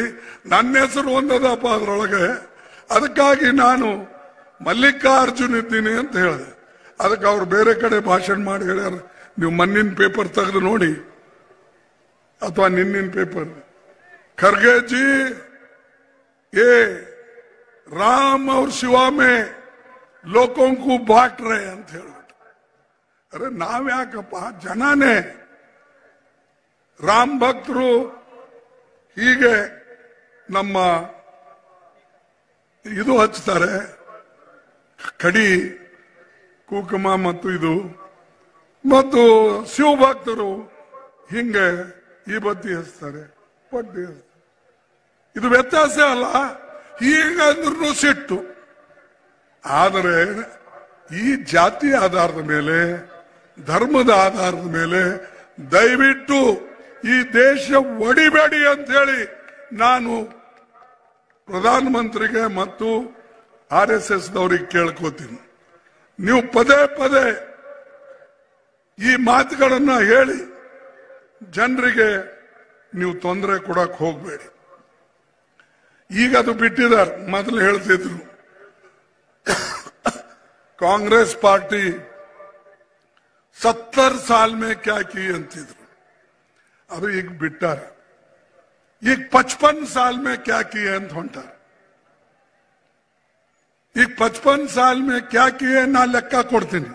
ನನ್ನ ಹೆಸರು ಒಂದದಪ್ಪ ಅದರೊಳಗೆ. ಅದಕ್ಕಾಗಿ ನಾನು ಮಲ್ಲಿಕಾರ್ಜುನ್ ಇದ್ದೀನಿ ಅಂತ ಹೇಳಿದೆ. ಅದಕ್ಕೆ ಅವ್ರು ಬೇರೆ ಕಡೆ ಭಾಷಣ ಮಾಡಿ ಹೇಳ್ಯಾರ. ನೀವು ಮಣ್ಣಿನ ಪೇಪರ್ ತೆಗೆದು ನೋಡಿ ಅಥವಾ ನಿನ್ನಿನ ಪೇಪರ್. ಖರ್ಗೆ ಜಿ ये राम और शिवा में लोगों को बांट रहे ಅಂತ ಹೇಳ್ಬಿಟ್ಟು. ಅರೆ ನಾವ್ಯಾಕಪ್ಪ, ಜನನೇ ರಾಮ್ ಭಕ್ತರು ಹೀಗೆ ನಮ್ಮ ಇದು ಹಚ್ತಾರೆ, ಕಡಿ ಕುಂಕುಮ ಮತ್ತು ಇದು, ಮತ್ತು ಶಿವ ಭಕ್ತರು ಹಿಂಗೆ ಈ ಬತ್ತಿ ಹಚ್ತಾರೆ, ಪಟ್ಟಿ ಹಚ್ತಾರೆ. ಇದು ವ್ಯತ್ಯಾಸ ಅಲ್ಲ. ಹೀಗಂದ್ರೂ ಸಿಟ್ಟು. ಆದರೆ ಈ ಜಾತಿ ಆಧಾರದ ಮೇಲೆ, ಧರ್ಮದ ಆಧಾರದ ಮೇಲೆ ದಯವಿಟ್ಟು ಈ ದೇಶ ಒಡಿಬೇಡಿ ಅಂತ ಹೇಳಿ ನಾನು ಪ್ರಧಾನಮಂತ್ರಿಗೆ ಮತ್ತು RSS ದವರಿಗೆ ಕೇಳ್ಕೋತೀನಿ. ನೀವು ಪದೇ ಪದೇ ಈ ಮಾತುಗಳನ್ನ ಹೇಳಿ ಜನರಿಗೆ ನೀವು ತೊಂದರೆ ಕೊಡಕ್ ಹೋಗ್ಬೇಡಿ. ಈಗ ಅದು ಬಿಟ್ಟಿದ್ದಾರೆ. ಮೊದಲು ಹೇಳ್ತಿದ್ರು ಕಾಂಗ್ರೆಸ್ ಪಾರ್ಟಿ 70 साल में क्या की ಅಂತಿದ್ರು. ಅದು ಈಗ ಬಿಟ್ಟಾರೆ. ಈಗ 55 साल में क्या किए ಅಂತ ಹೊಂಟಾರೆ. ಈಗ 55 साल में क्या किए ನಾ ಲೆಕ್ಕ ಕೊಡ್ತೀನಿ.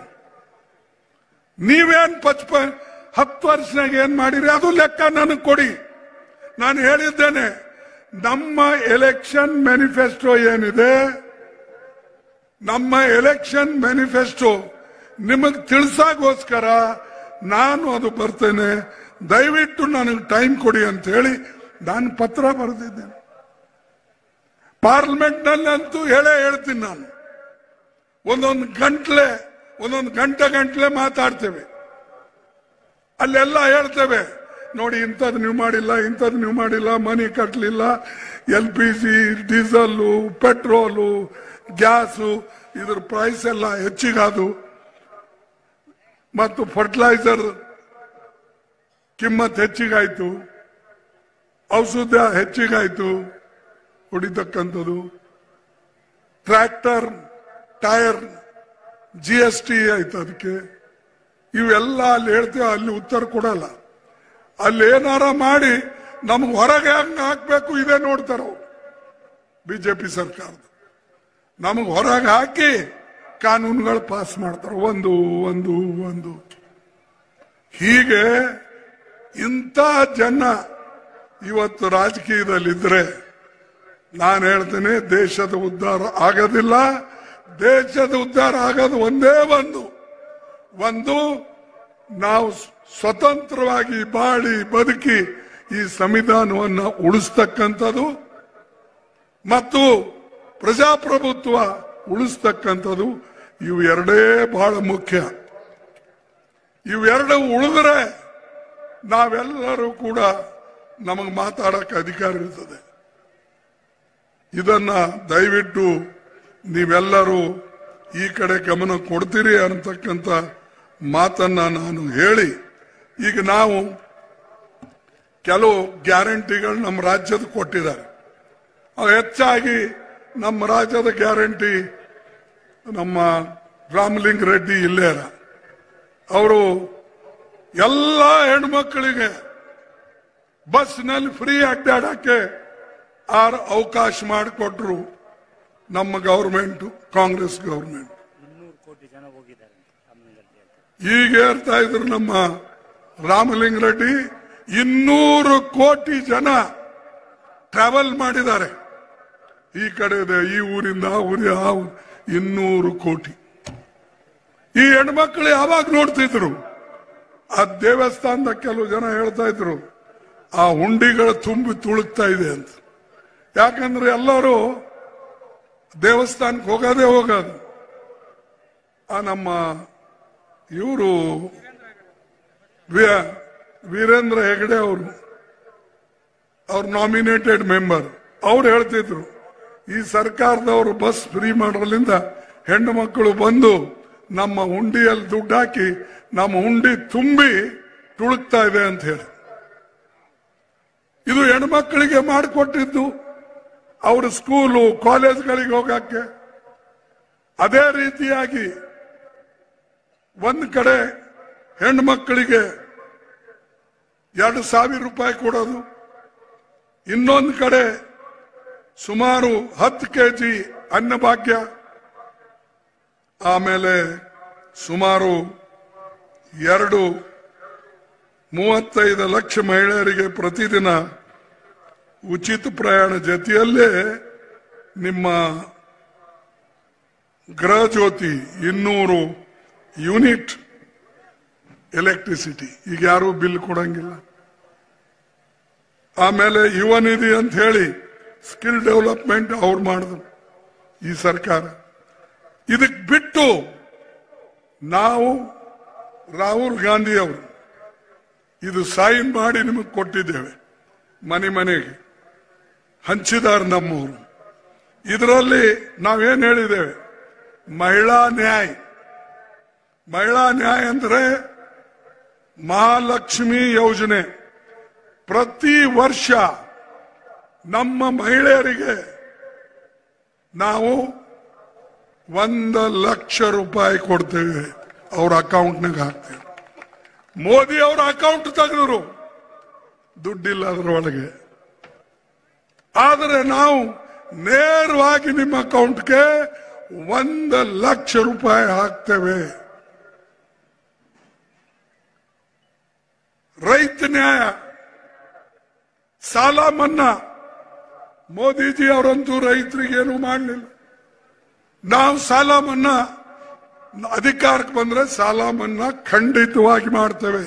ನೀವೇನ್ 10 ವರ್ಷನಾಗ ಏನ್ ಮಾಡಿರಿ ಅದು ಲೆಕ್ಕ ನನಗೆ ಕೊಡಿ. ನಾನು ಹೇಳಿದ್ದೇನೆ, ನಮ್ಮ ಎಲೆಕ್ಷನ್ ಮ್ಯಾನಿಫೆಸ್ಟೋ ಏನಿದೆ, ನಮ್ಮ ಎಲೆಕ್ಷನ್ ಮ್ಯಾನಿಫೆಸ್ಟೋ ನಿಮಗೆ ತಿಳಿಸಾಗೋಸ್ಕರ ನಾನು ಅದು ಬರ್ತೇನೆ, ದಯವಿಟ್ಟು ನನಗೆ ಟೈಮ್ ಕೊಡಿ ಅಂತ ಹೇಳಿ ನಾನು ಪತ್ರ ಬರೆದಿದ್ದೇನೆ. ಪಾರ್ಲಿಮೆಂಟ್ ನಲ್ಲಂತೂ ಹೇಳ್ತೀನಿ ನಾನು. ಒಂದೊಂದು ಗಂಟೆ ಮಾತಾಡ್ತೇವೆ. ಅಲ್ಲೆಲ್ಲ ಹೇಳ್ತೇವೆ, ನೋಡಿ ಇಂಥದ್ದು ನೀವು ಮಾಡಿಲ್ಲ, ಇಂಥದ್ದು ನೀವು ಮಾಡಿಲ್ಲ, ಮನಿ ಕಟ್ಟಲಿಲ್ಲ, LPG, ಡೀಸೆಲ್ಲು, ಪೆಟ್ರೋಲು, ಗ್ಯಾಸು ಇದ್ರ ಪ್ರೈಸ್ ಎಲ್ಲ ಹೆಚ್ಚಿಗಾದು, ಮತ್ತು ಫರ್ಟಿಲೈಸರ್ ಕಿಮ್ಮತ್ ಹೆಚ್ಚಿಗಾಯ್ತು, ಔಷಧ ಹೆಚ್ಚಿಗಾಯ್ತು ಹೊಡಿತಕ್ಕಂಥದ್ದು, ಟ್ರ್ಯಾಕ್ಟರ್ ಟೈರ್ GST ಆಯ್ತು ಅದಕ್ಕೆ. ಇವೆಲ್ಲ ಅಲ್ಲಿ ಹೇಳ್ತೇವೆ, ಅಲ್ಲಿ ಉತ್ತರ ಕೊಡಲ್ಲ. ಅಲ್ಲಿ ಏನಾರ ಮಾಡಿ ನಮ್ಗೆ ಹೊರಗೆ ಹಂಗೆ ಹಾಕ್ಬೇಕು ಇದೇ ನೋಡ್ತಾರ ಬಿಜೆಪಿ ಸರ್ಕಾರದ. ನಮಗೆ ಹೊರಗೆ ಹಾಕಿ ಕಾನೂನುಗಳು ಪಾಸ್ ಮಾಡ್ತಾರೆ ಒಂದು ಒಂದು ಒಂದು. ಹೀಗೆ ಇಂಥ ಜನ ಇವತ್ತು ರಾಜಕೀಯದಲ್ಲಿದ್ರೆ ನಾನು ಹೇಳ್ತೇನೆ, ದೇಶದ ಉದ್ಧಾರ ಆಗೋದಿಲ್ಲ. ದೇಶದ ಉದ್ಧಾರ ಆಗೋದು ಒಂದೇ ಒಂದು ನಾವು ಸ್ವತಂತ್ರವಾಗಿ ಬಾಳಿ ಬದುಕಿ ಈ ಸಂವಿಧಾನವನ್ನು ಉಳಿಸ್ತಕ್ಕಂಥದ್ದು ಮತ್ತು ಪ್ರಜಾಪ್ರಭುತ್ವ ಉಳಿಸ್ತಕ್ಕಂಥದ್ದು. ಇವು ಎರಡೇ ಬಹಳ ಮುಖ್ಯ. ಇವೆರಡು ಉಳಿದ್ರೆ ನಾವೆಲ್ಲರೂ ಕೂಡ ನಮಗೆ ಮಾತಾಡಕ್ಕೆ ಅಧಿಕಾರ ಇರ್ತದೆ. ಇದನ್ನ ದಯವಿಟ್ಟು ನೀವೆಲ್ಲರೂ ಈ ಕಡೆ ಗಮನ ಕೊಡ್ತೀರಿ ಅನ್ನತಕ್ಕಂಥ ಮಾತನ್ನ ನಾನು ಹೇಳಿ, ಈಗ ನಾವು ಕೆಲವು ಗ್ಯಾರಂಟಿಗಳು ನಮ್ಮ ರಾಜ್ಯದ ಕೊಟ್ಟಿದ್ದಾರೆ. ಅವು ಹೆಚ್ಚಾಗಿ ನಮ್ಮ ರಾಜ್ಯದ ಗ್ಯಾರಂಟಿ ನಮ್ಮ ರಾಮಲಿಂಗ ರೆಡ್ಡಿ ಇಲ್ಲೇರ ಅವರು ಎಲ್ಲ ಹೆಣ್ಮಕ್ಕಳಿಗೆ ಬಸ್ನಲ್ಲಿ ಫ್ರೀ ಅಡ್ಡಾಡಕ್ಕೆ ಅವಕಾಶ ಮಾಡಿಕೊಟ್ರು ನಮ್ಮ ಗವರ್ಮೆಂಟ್, ಕಾಂಗ್ರೆಸ್ ಗವರ್ಮೆಂಟ್. ಈಗ ಹೇಳ್ತಾ ಇದ್ರು ನಮ್ಮ ರಾಮಲಿಂಗ ರೆಡ್ಡಿ 200 ಕೋಟಿ ಜನ ಟ್ರಾವೆಲ್ ಮಾಡಿದ್ದಾರೆ. ಈ ಕಡೆ ಈ ಊರಿಂದ ಆ ಊರಿಗೆ 200 ಕೋಟಿ. ಈ ಹೆಣ್ಮಕ್ಳು ಯಾವಾಗ ನೋಡ್ತಿದ್ರು? ಆ ದೇವಸ್ಥಾನದ ಕೆಲವು ಜನ ಹೇಳ್ತಾ ಇದ್ರು ಆ ಹುಂಡಿಗಳು ತುಂಬಿ ತುಳುಕ್ತಾ ಇದೆ ಅಂತ. ಯಾಕಂದ್ರೆ ಎಲ್ಲರೂ ದೇವಸ್ಥಾನಕ್ಕೆ ಹೋಗೋದು. ಆ ನಮ್ಮ ಇವರು ವೀರೇಂದ್ರ ಹೆಗಡೆ ಅವ್ರು ನಾಮಿನೇಟೆಡ್ ಮೆಂಬರ್, ಅವ್ರು ಹೇಳ್ತಿದ್ರು ಈ ಸರ್ಕಾರದವರು ಬಸ್ ಫ್ರೀ ಮಾಡೋದ್ರಿಂದ ಹೆಣ್ಣು ಮಕ್ಕಳು ಬಂದು ನಮ್ಮ ಹುಂಡಿಯಲ್ಲಿ ದುಡ್ಡು ಹಾಕಿ ನಮ್ಮ ಹುಂಡಿ ತುಂಬಿ ತುಳುಕ್ತಾ ಇದೆ ಅಂತ ಹೇಳಿ. ಇದು ಹೆಣ್ಮಕ್ಳಿಗೆ ಮಾಡಿಕೊಟ್ಟಿದ್ದು ಅವ್ರ ಸ್ಕೂಲು ಕಾಲೇಜ್ಗಳಿಗೆ ಹೋಗಕ್ಕೆ. ಅದೇ ರೀತಿಯಾಗಿ ಒಂದು ಕಡೆ ಹೆಣ್ಮಕ್ಳಿಗೆ 2,000 ರೂಪಾಯಿ ಕೊಡೋದು, ಇನ್ನೊಂದು ಕಡೆ ಸುಮಾರು 10 kg ಅನ್ನಭಾಗ್ಯ, ಆಮೇಲೆ ಸುಮಾರು 35 ಲಕ್ಷ ಮಹಿಳೆಯರಿಗೆ ಪ್ರತಿದಿನ ಉಚಿತ ಪ್ರಯಾಣ, ಜೊತೆಯಲ್ಲೇ ನಿಮ್ಮ ಗೃಹ ಜ್ಯೋತಿ 200 ಯೂನಿಟ್ ಎಲೆಕ್ಟ್ರಿಸಿಟಿ, ಈಗ ಯಾರು ಬಿಲ್ ಕೊಡಂಗಿಲ್ಲ. ಆಮೇಲೆ ಯುವ ನಿಧಿ ಅಂತ ಹೇಳಿ ಸ್ಕಿಲ್ ಡೆವಲಪ್ಮೆಂಟ್ ಅವ್ರು ಮಾಡಿದ್ರು ಈ ಸರ್ಕಾರ. ಇದಕ್ಕೆ ಬಿಟ್ಟು ನಾವು ರಾಹುಲ್ ಗಾಂಧಿ ಅವರು ಇದು ಸೈನ್ ಮಾಡಿ ನಿಮಗೆ ಕೊಟ್ಟಿದ್ದೇವೆ, ಮನೆ ಮನೆಗೆ ಹಂಚಿದಾರ ನಮ್ಮವರು. ಇದರಲ್ಲಿ ನಾವೇನ್ ಹೇಳಿದ್ದೇವೆ, ಮಹಿಳಾ ನ್ಯಾಯ. ಮಹಿಳಾ ನ್ಯಾಯ ಅಂದ್ರೆ ಮಹಾಲಕ್ಷ್ಮಿ ಯೋಜನೆ. ಪ್ರತಿ ವರ್ಷ ನಮ್ಮ ಮಹಿಳೆಯರಿಗೆ ನಾವು 1 ಲಕ್ಷ ರೂಪಾಯಿ ಕೊಡ್ತೇವೆ, ಅವ್ರ ಅಕೌಂಟ್ನಾಗ ಹಾಕ್ತೇವೆ. ಮೋದಿ ಅವರ ಅಕೌಂಟ್ ತೆಗೆದ್ರು, ದುಡ್ಡಿಲ್ಲ ಅದರೊಳಗೆ. ಆದರೆ ನಾವು ನೇರವಾಗಿ ನಿಮ್ಮ ಅಕೌಂಟ್ಗೆ 1 ಲಕ್ಷ ರೂಪಾಯಿ ಹಾಕ್ತೇವೆ. ರೈತ ನ್ಯಾಯ, ಸಾಲ ಮನ್ನಾ. ಮೋದಿಜಿ ಅವರಂತೂ ರೈತರಿಗೇನು ಮಾಡಲಿಲ್ಲ. ನಾವು ಸಾಲ ಮನ್ನಾ ಅಧಿಕಾರಕ್ಕೆ ಬಂದ್ರೆ ಸಾಲ ಮನ್ನಾ ಖಂಡಿತವಾಗಿ ಮಾಡ್ತೇವೆ.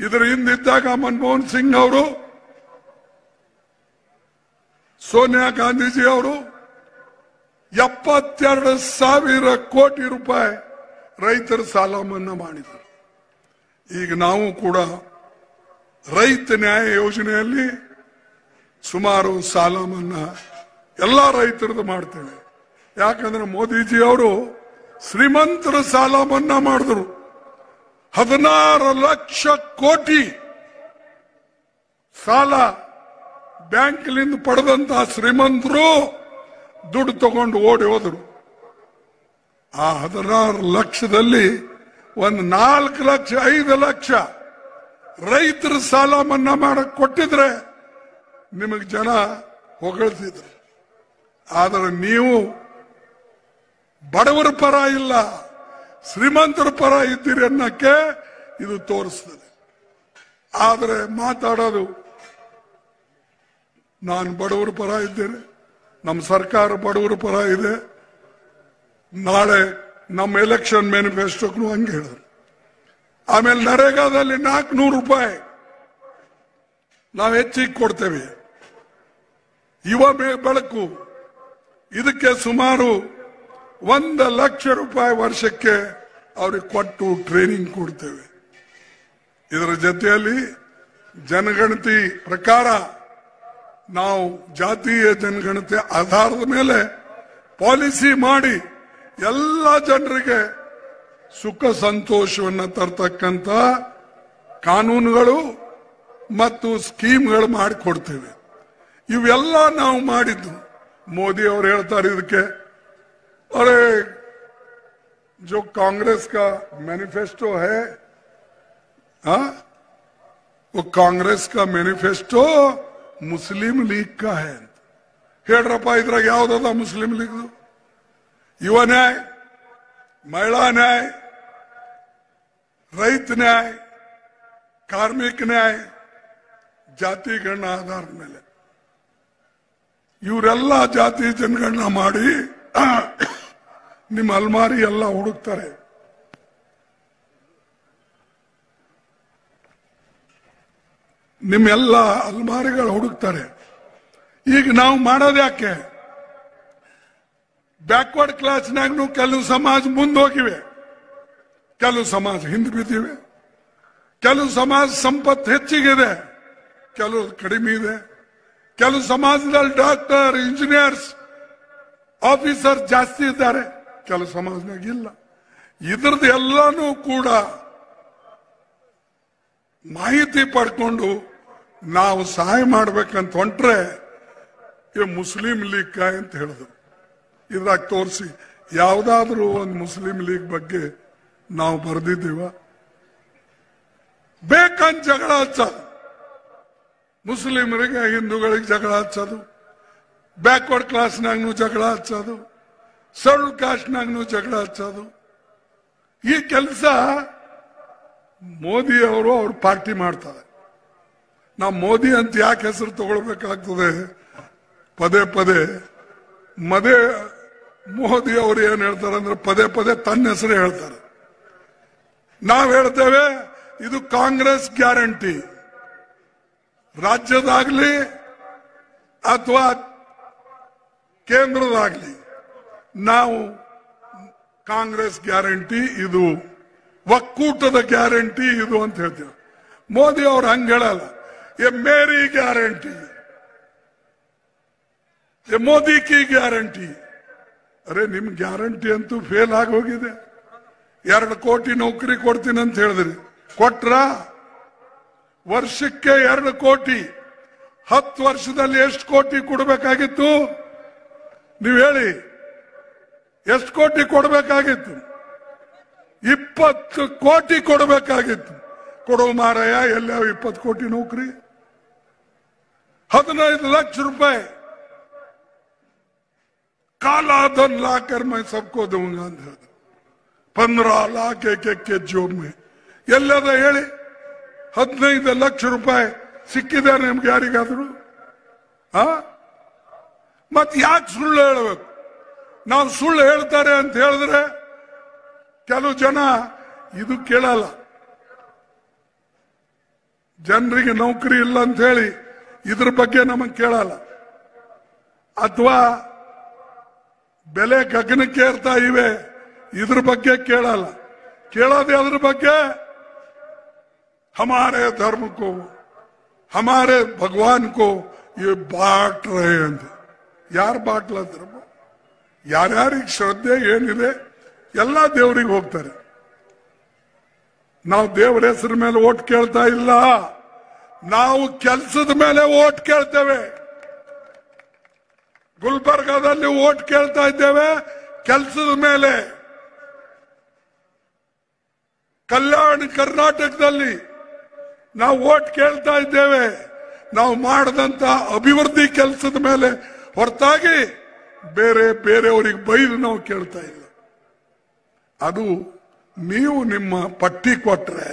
ಇದರ ಹಿಂದಿದ್ದಾಗ ಮನಮೋಹನ್ ಸಿಂಗ್ ಅವರು, ಸೋನಿಯಾ ಗಾಂಧೀಜಿ ಅವರು 72,000 ಕೋಟಿ ರೂಪಾಯಿ ರೈತರ ಸಾಲ ಮನ್ನಾ ಮಾಡಿದರು. ಈಗ ನಾವು ಕೂಡ ರೈತ ನ್ಯಾಯ ಯೋಜನೆಯಲ್ಲಿ ಸುಮಾರು ಸಾಲ ಮನ್ನಾ ಎಲ್ಲ ರೈತರದ್ದು ಮಾಡ್ತೇವೆ. ಯಾಕಂದ್ರೆ ಮೋದಿಜಿ ಅವರು ಶ್ರೀಮಂತರ ಸಾಲ ಮನ್ನಾ ಮಾಡಿದ್ರು. 16 ಲಕ್ಷ ಕೋಟಿ ಸಾಲ ಬ್ಯಾಂಕ್ಲಿಂದ ಪಡೆದಂತಹ ಶ್ರೀಮಂತರು ದುಡ್ಡು ತಗೊಂಡು ಓಡಿ ಹೋದ್ರು. ಆ 16 ಲಕ್ಷದಲ್ಲಿ 4 ಲಕ್ಷ 5 ಲಕ್ಷ ರೈತರ ಸಾಲ ಮನ್ನಾ ಮಾಡಕ್ ಕೊಟ್ಟಿದ್ರೆ ನಿಮಗೆ ಜನ ಹೊಗಳ್ತಿದ್ರು. ಆದರೆ ನೀವು ಬಡವರ ಪರ ಇಲ್ಲ, ಶ್ರೀಮಂತರ ಪರ ಇದ್ದೀರಿ ಅನ್ನಕ್ಕೆ ಇದು ತೋರಿಸ್ತದೆ. ಆದರೆ ಮಾತಾಡೋದು ನಾನು ಬಡವರ ಪರ ಇದ್ದೇನೆ, ನಮ್ಮ ಸರ್ಕಾರ ಬಡವರ ಪರ ಇದೆ, ನಾಳೆ ನಮ್ಮ ಎಲೆಕ್ಷನ್ ಮ್ಯಾನಿಫೆಸ್ಟೋಕ್ಕೂ ಹಂಗೆ ಹೇಳಿದ್ರು. ಆಮೇಲೆ ನರೇಗಾದಲ್ಲಿ 400 ರೂಪಾಯಿ ನಾವು ಹೆಚ್ಚಿಗೆ ಕೊಡ್ತೇವೆ. ಯುವ ಬೆಳಕು ಇದಕ್ಕೆ ಸುಮಾರು 1 ಲಕ್ಷ ರೂಪಾಯಿ ವರ್ಷಕ್ಕೆ ಅವ್ರಿಗೆ ಕೊಟ್ಟು ಟ್ರೈನಿಂಗ್ ಕೊಡ್ತೇವೆ. ಇದರ ಜೊತೆಯಲ್ಲಿ ಜನಗಣತಿ ಪ್ರಕಾರ ನಾವು ಜಾತೀಯ ಜನಗಣತಿ ಆಧಾರದ ಮೇಲೆ ಪಾಲಿಸಿ ಮಾಡಿ ಎಲ್ಲ ಜನರಿಗೆ ಸುಖ ಸಂತೋಷವನ್ನು ತರ್ತಕ್ಕಂಥ ಕಾನೂನುಗಳು ಮತ್ತು ಸ್ಕೀಮ್ಗಳು ಮಾಡಿಕೊಡ್ತೇವೆ. ಇವೆಲ್ಲ ನಾವು ಮಾಡಿದ್ದು. ಮೋದಿ ಅವರು ಹೇಳ್ತಾರೆ ಇದಕ್ಕೆ, अरे जो कांग्रेस का मैनिफेस्टो है, वो कांग्रेस का मैनिफेस्टो मुस्लिम लीग का है. ಹೇಳ್ರಪ್ಪ, ಇದ್ರಾಗ ಯಾವ್ದದ ಮುಸ್ಲಿಂ ಲೀಗ್? ಯುವ ನ್ಯಾಯ, ಮಹಿಳಾ ನ್ಯಾಯ, ರೈತ ನ್ಯಾಯ, ಕಾರ್ಮಿಕ ನ್ಯಾಯ, ಜಾತಿ ಗಣನ ಆಧಾರದ ಮೇಲೆ ಇವರೆಲ್ಲ ಜಾತಿ ಜನಗಣನ ಮಾಡಿ ನಿಮ್ಮ ಅಲ್ಮಾರಿ ಎಲ್ಲ ಹುಡುಕ್ತಾರೆ. ನಿಮ್ಮೆಲ್ಲ ಅಲ್ಮಾರಿಗಳು ಹುಡುಕ್ತಾರೆ. ಈಗ ನಾವು ಮಾಡೋದು ಯಾಕೆ? ಬ್ಯಾಕ್ವರ್ಡ್ ಕ್ಲಾಸ್ನಾಗೂ ಕೆಲವು ಸಮಾಜ ಮುಂದೋಗಿವೆ, ಕೆಲವು ಸಮಾಜ ಹಿಂದೆ ಬಿದ್ದಿವೆ, ಕೆಲವು ಸಮಾಜ ಸಂಪತ್ತು ಹೆಚ್ಚಿಗಿದೆ, ಕೆಲವು ಕಡಿಮೆ ಇದೆ, ಕೆಲವು ಸಮಾಜದಲ್ಲಿ ಡಾಕ್ಟರ್, ಇಂಜಿನಿಯರ್ಸ್, ಆಫೀಸರ್ ಜಾಸ್ತಿ ಇದ್ದಾರೆ, ಕೆಲವು ಸಮಾಜನಾಗ ಇಲ್ಲ. ಇದ್ರದ್ದು ಎಲ್ಲಾನು ಕೂಡ ಮಾಹಿತಿ ಪಡ್ಕೊಂಡು ನಾವು ಸಹಾಯ ಮಾಡ್ಬೇಕಂತ ಹೊಂಟ್ರೆ ಮುಸ್ಲಿಂ ಲೀಗ್ ಅಂತ ಹೇಳಿದ್ರು. ಇದ್ರಾಗ ತೋರಿಸಿ ಯಾವ್ದಾದ್ರೂ ಒಂದು ಮುಸ್ಲಿಂ ಲೀಗ್ ಬಗ್ಗೆ ನಾವು ಬರೆದಿದ್ದೀವ? ಬೇಕಂತ ಜಗಳ ಹಚ್ಚೋದು, ಮುಸ್ಲಿಮರಿಗೆ ಹಿಂದೂಗಳಿಗೆ ಜಗಳ ಹಚ್ಚೋದು, ಬ್ಯಾಕ್ವರ್ಡ್ ಕ್ಲಾಸ್ನಾಗ್ನು ಜಗಳ ಹಚ್ಚೋದು, ಶೆಡ್ಯೂಲ್ ಕಾಸ್ಟ್ನಾಗ್ನು ಜಗಳ ಹಚ್ಚೋದು. ಈ ಕೆಲಸ ಮೋದಿ ಅವರು ಅವ್ರ ಪಾರ್ಟಿ ಮಾಡ್ತಾರೆ. ನಾವು ಮೋದಿ ಅಂತ ಯಾಕೆ ಹೆಸರು ತಗೊಳ್ಬೇಕಾಗ್ತದೆ? ಪದೇ ಪದೇ ಮೋದಿ ಅವರು ಏನ್ ಹೇಳ್ತಾರೆ ಅಂದ್ರೆ ಪದೇ ಪದೇ ತನ್ನ ಹೆಸರು ಹೇಳ್ತಾರೆ. ನಾವು ಹೇಳ್ತೇವೆ ಇದು ಕಾಂಗ್ರೆಸ್ ಗ್ಯಾರಂಟಿ, ರಾಜ್ಯದಾಗ್ಲಿ ಅಥವಾ ಕೇಂದ್ರದಾಗ್ಲಿ ನಾವು ಕಾಂಗ್ರೆಸ್ ಗ್ಯಾರಂಟಿ ಇದು, ಒಕ್ಕೂಟದ ಗ್ಯಾರಂಟಿ ಇದು ಅಂತ ಹೇಳ್ತೀವಿ. ಮೋದಿ ಅವರು ಹಂಗ ಹೇಳಲ್ಲ, ये मेरी गारंटी, ये ಮೋದಿ ಕಿ ಗ್ಯಾರಂಟಿ. ಅರೆ ನಿಮ್ ಗ್ಯಾರಂಟಿ ಅಂತೂ ಫೇಲ್ ಆಗಿ ಹೋಗಿದೆ. 2 ಕೋಟಿ ನೌಕರಿ ಕೊಡ್ತೀನಿ ಅಂತ ಹೇಳಿದ್ರಿ, ಕೊಟ್ರ? ವರ್ಷಕ್ಕೆ 2 ಕೋಟಿ, 10 ವರ್ಷದಲ್ಲಿ ಎಷ್ಟು ಕೋಟಿ ಕೊಡಬೇಕಾಗಿತ್ತು ನೀವು ಹೇಳಿ? ಎಷ್ಟು ಕೋಟಿ ಕೊಡಬೇಕಾಗಿತ್ತು? 20 ಕೋಟಿ ಕೊಡಬೇಕಾಗಿತ್ತು. ಕೊಡೋ ಮಾರಾಯ, ಎಲ್ಲ 20 ಕೋಟಿ ನೌಕರಿ, 15 लाख रुपए काला धन लाकर मैं सबको दूंगा ಅಂತ ಹೇಳಿದ್ರು. 15 लाख एक के ಜೋಬ್ में ಎಲ್ಲದ ಹೇಳಿ? 15 ಲಕ್ಷ ರೂಪಾಯಿ ಸಿಕ್ಕಿದೆ ನಿಮ್ಗೆ ಯಾರಿಗಾದ್ರು? ಮತ್ ಯಾಕೆ ಸುಳ್ಳು ಹೇಳಬೇಕು? ನಾವು ಸುಳ್ಳು ಹೇಳ್ತಾರೆ ಅಂತ ಹೇಳಿದ್ರೆ ಕೆಲವು ಜನ ಇದು ಕೇಳಲ್ಲ. ಜನರಿಗೆ ನೌಕರಿ ಇಲ್ಲ ಅಂತ ಹೇಳಿ ಇದ್ರ ಬಗ್ಗೆ ನಮಗೆ ಕೇಳಲ್ಲ, ಅಥವಾ ಬೆಲೆ ಗಗನಕ್ಕೆ ಏರ್ತಾ ಇವೆ ಇದ್ರ ಬಗ್ಗೆ ಕೇಳಲ್ಲ. ಕೇಳೋದೇ ಅದ್ರ ಬಗ್ಗೆ हमारे धर्म को, हमारे भगवान को ये बांट रहे ಅಂತ. ಯಾರು ಬಾಟ್ಲದ್ರ? ಯಾರ್ಯಾರಿಗೆ ಶ್ರದ್ಧೆ ಏನಿದೆ ಎಲ್ಲ ದೇವರಿಗೆ ಹೋಗ್ತಾರೆ. ನಾವು ದೇವರ ಹೆಸರ ಮೇಲೆ ಓಟ್ ಕೇಳ್ತಾ ಇಲ್ಲ, ನಾವು ಕೆಲಸದ ಮೇಲೆ ಓಟ್ ಕೇಳ್ತೇವೆ. ಗುಲ್ಬರ್ಗಾದಲ್ಲಿ ಓಟ್ ಕೇಳ್ತಾ ಇದ್ದೇವೆ ಕೆಲಸದ ಮೇಲೆ. ಕಲ್ಯಾಣ ಕರ್ನಾಟಕದಲ್ಲಿ ನಾವು ಓಟ್ ಕೇಳ್ತಾ ಇದ್ದೇವೆ ನಾವು ಮಾಡದಂತ ಅಭಿವೃದ್ಧಿ ಕೆಲಸದ ಮೇಲೆ, ಹೊರತಾಗಿ ಬೇರೆಯವರಿಗೆ ಬೈದು ನಾವು ಕೇಳ್ತಾ ಇಲ್ಲ. ಅದು ನೀವು ನಿಮ್ಮ ಪಟ್ಟಿ ಕೊಟ್ರೆ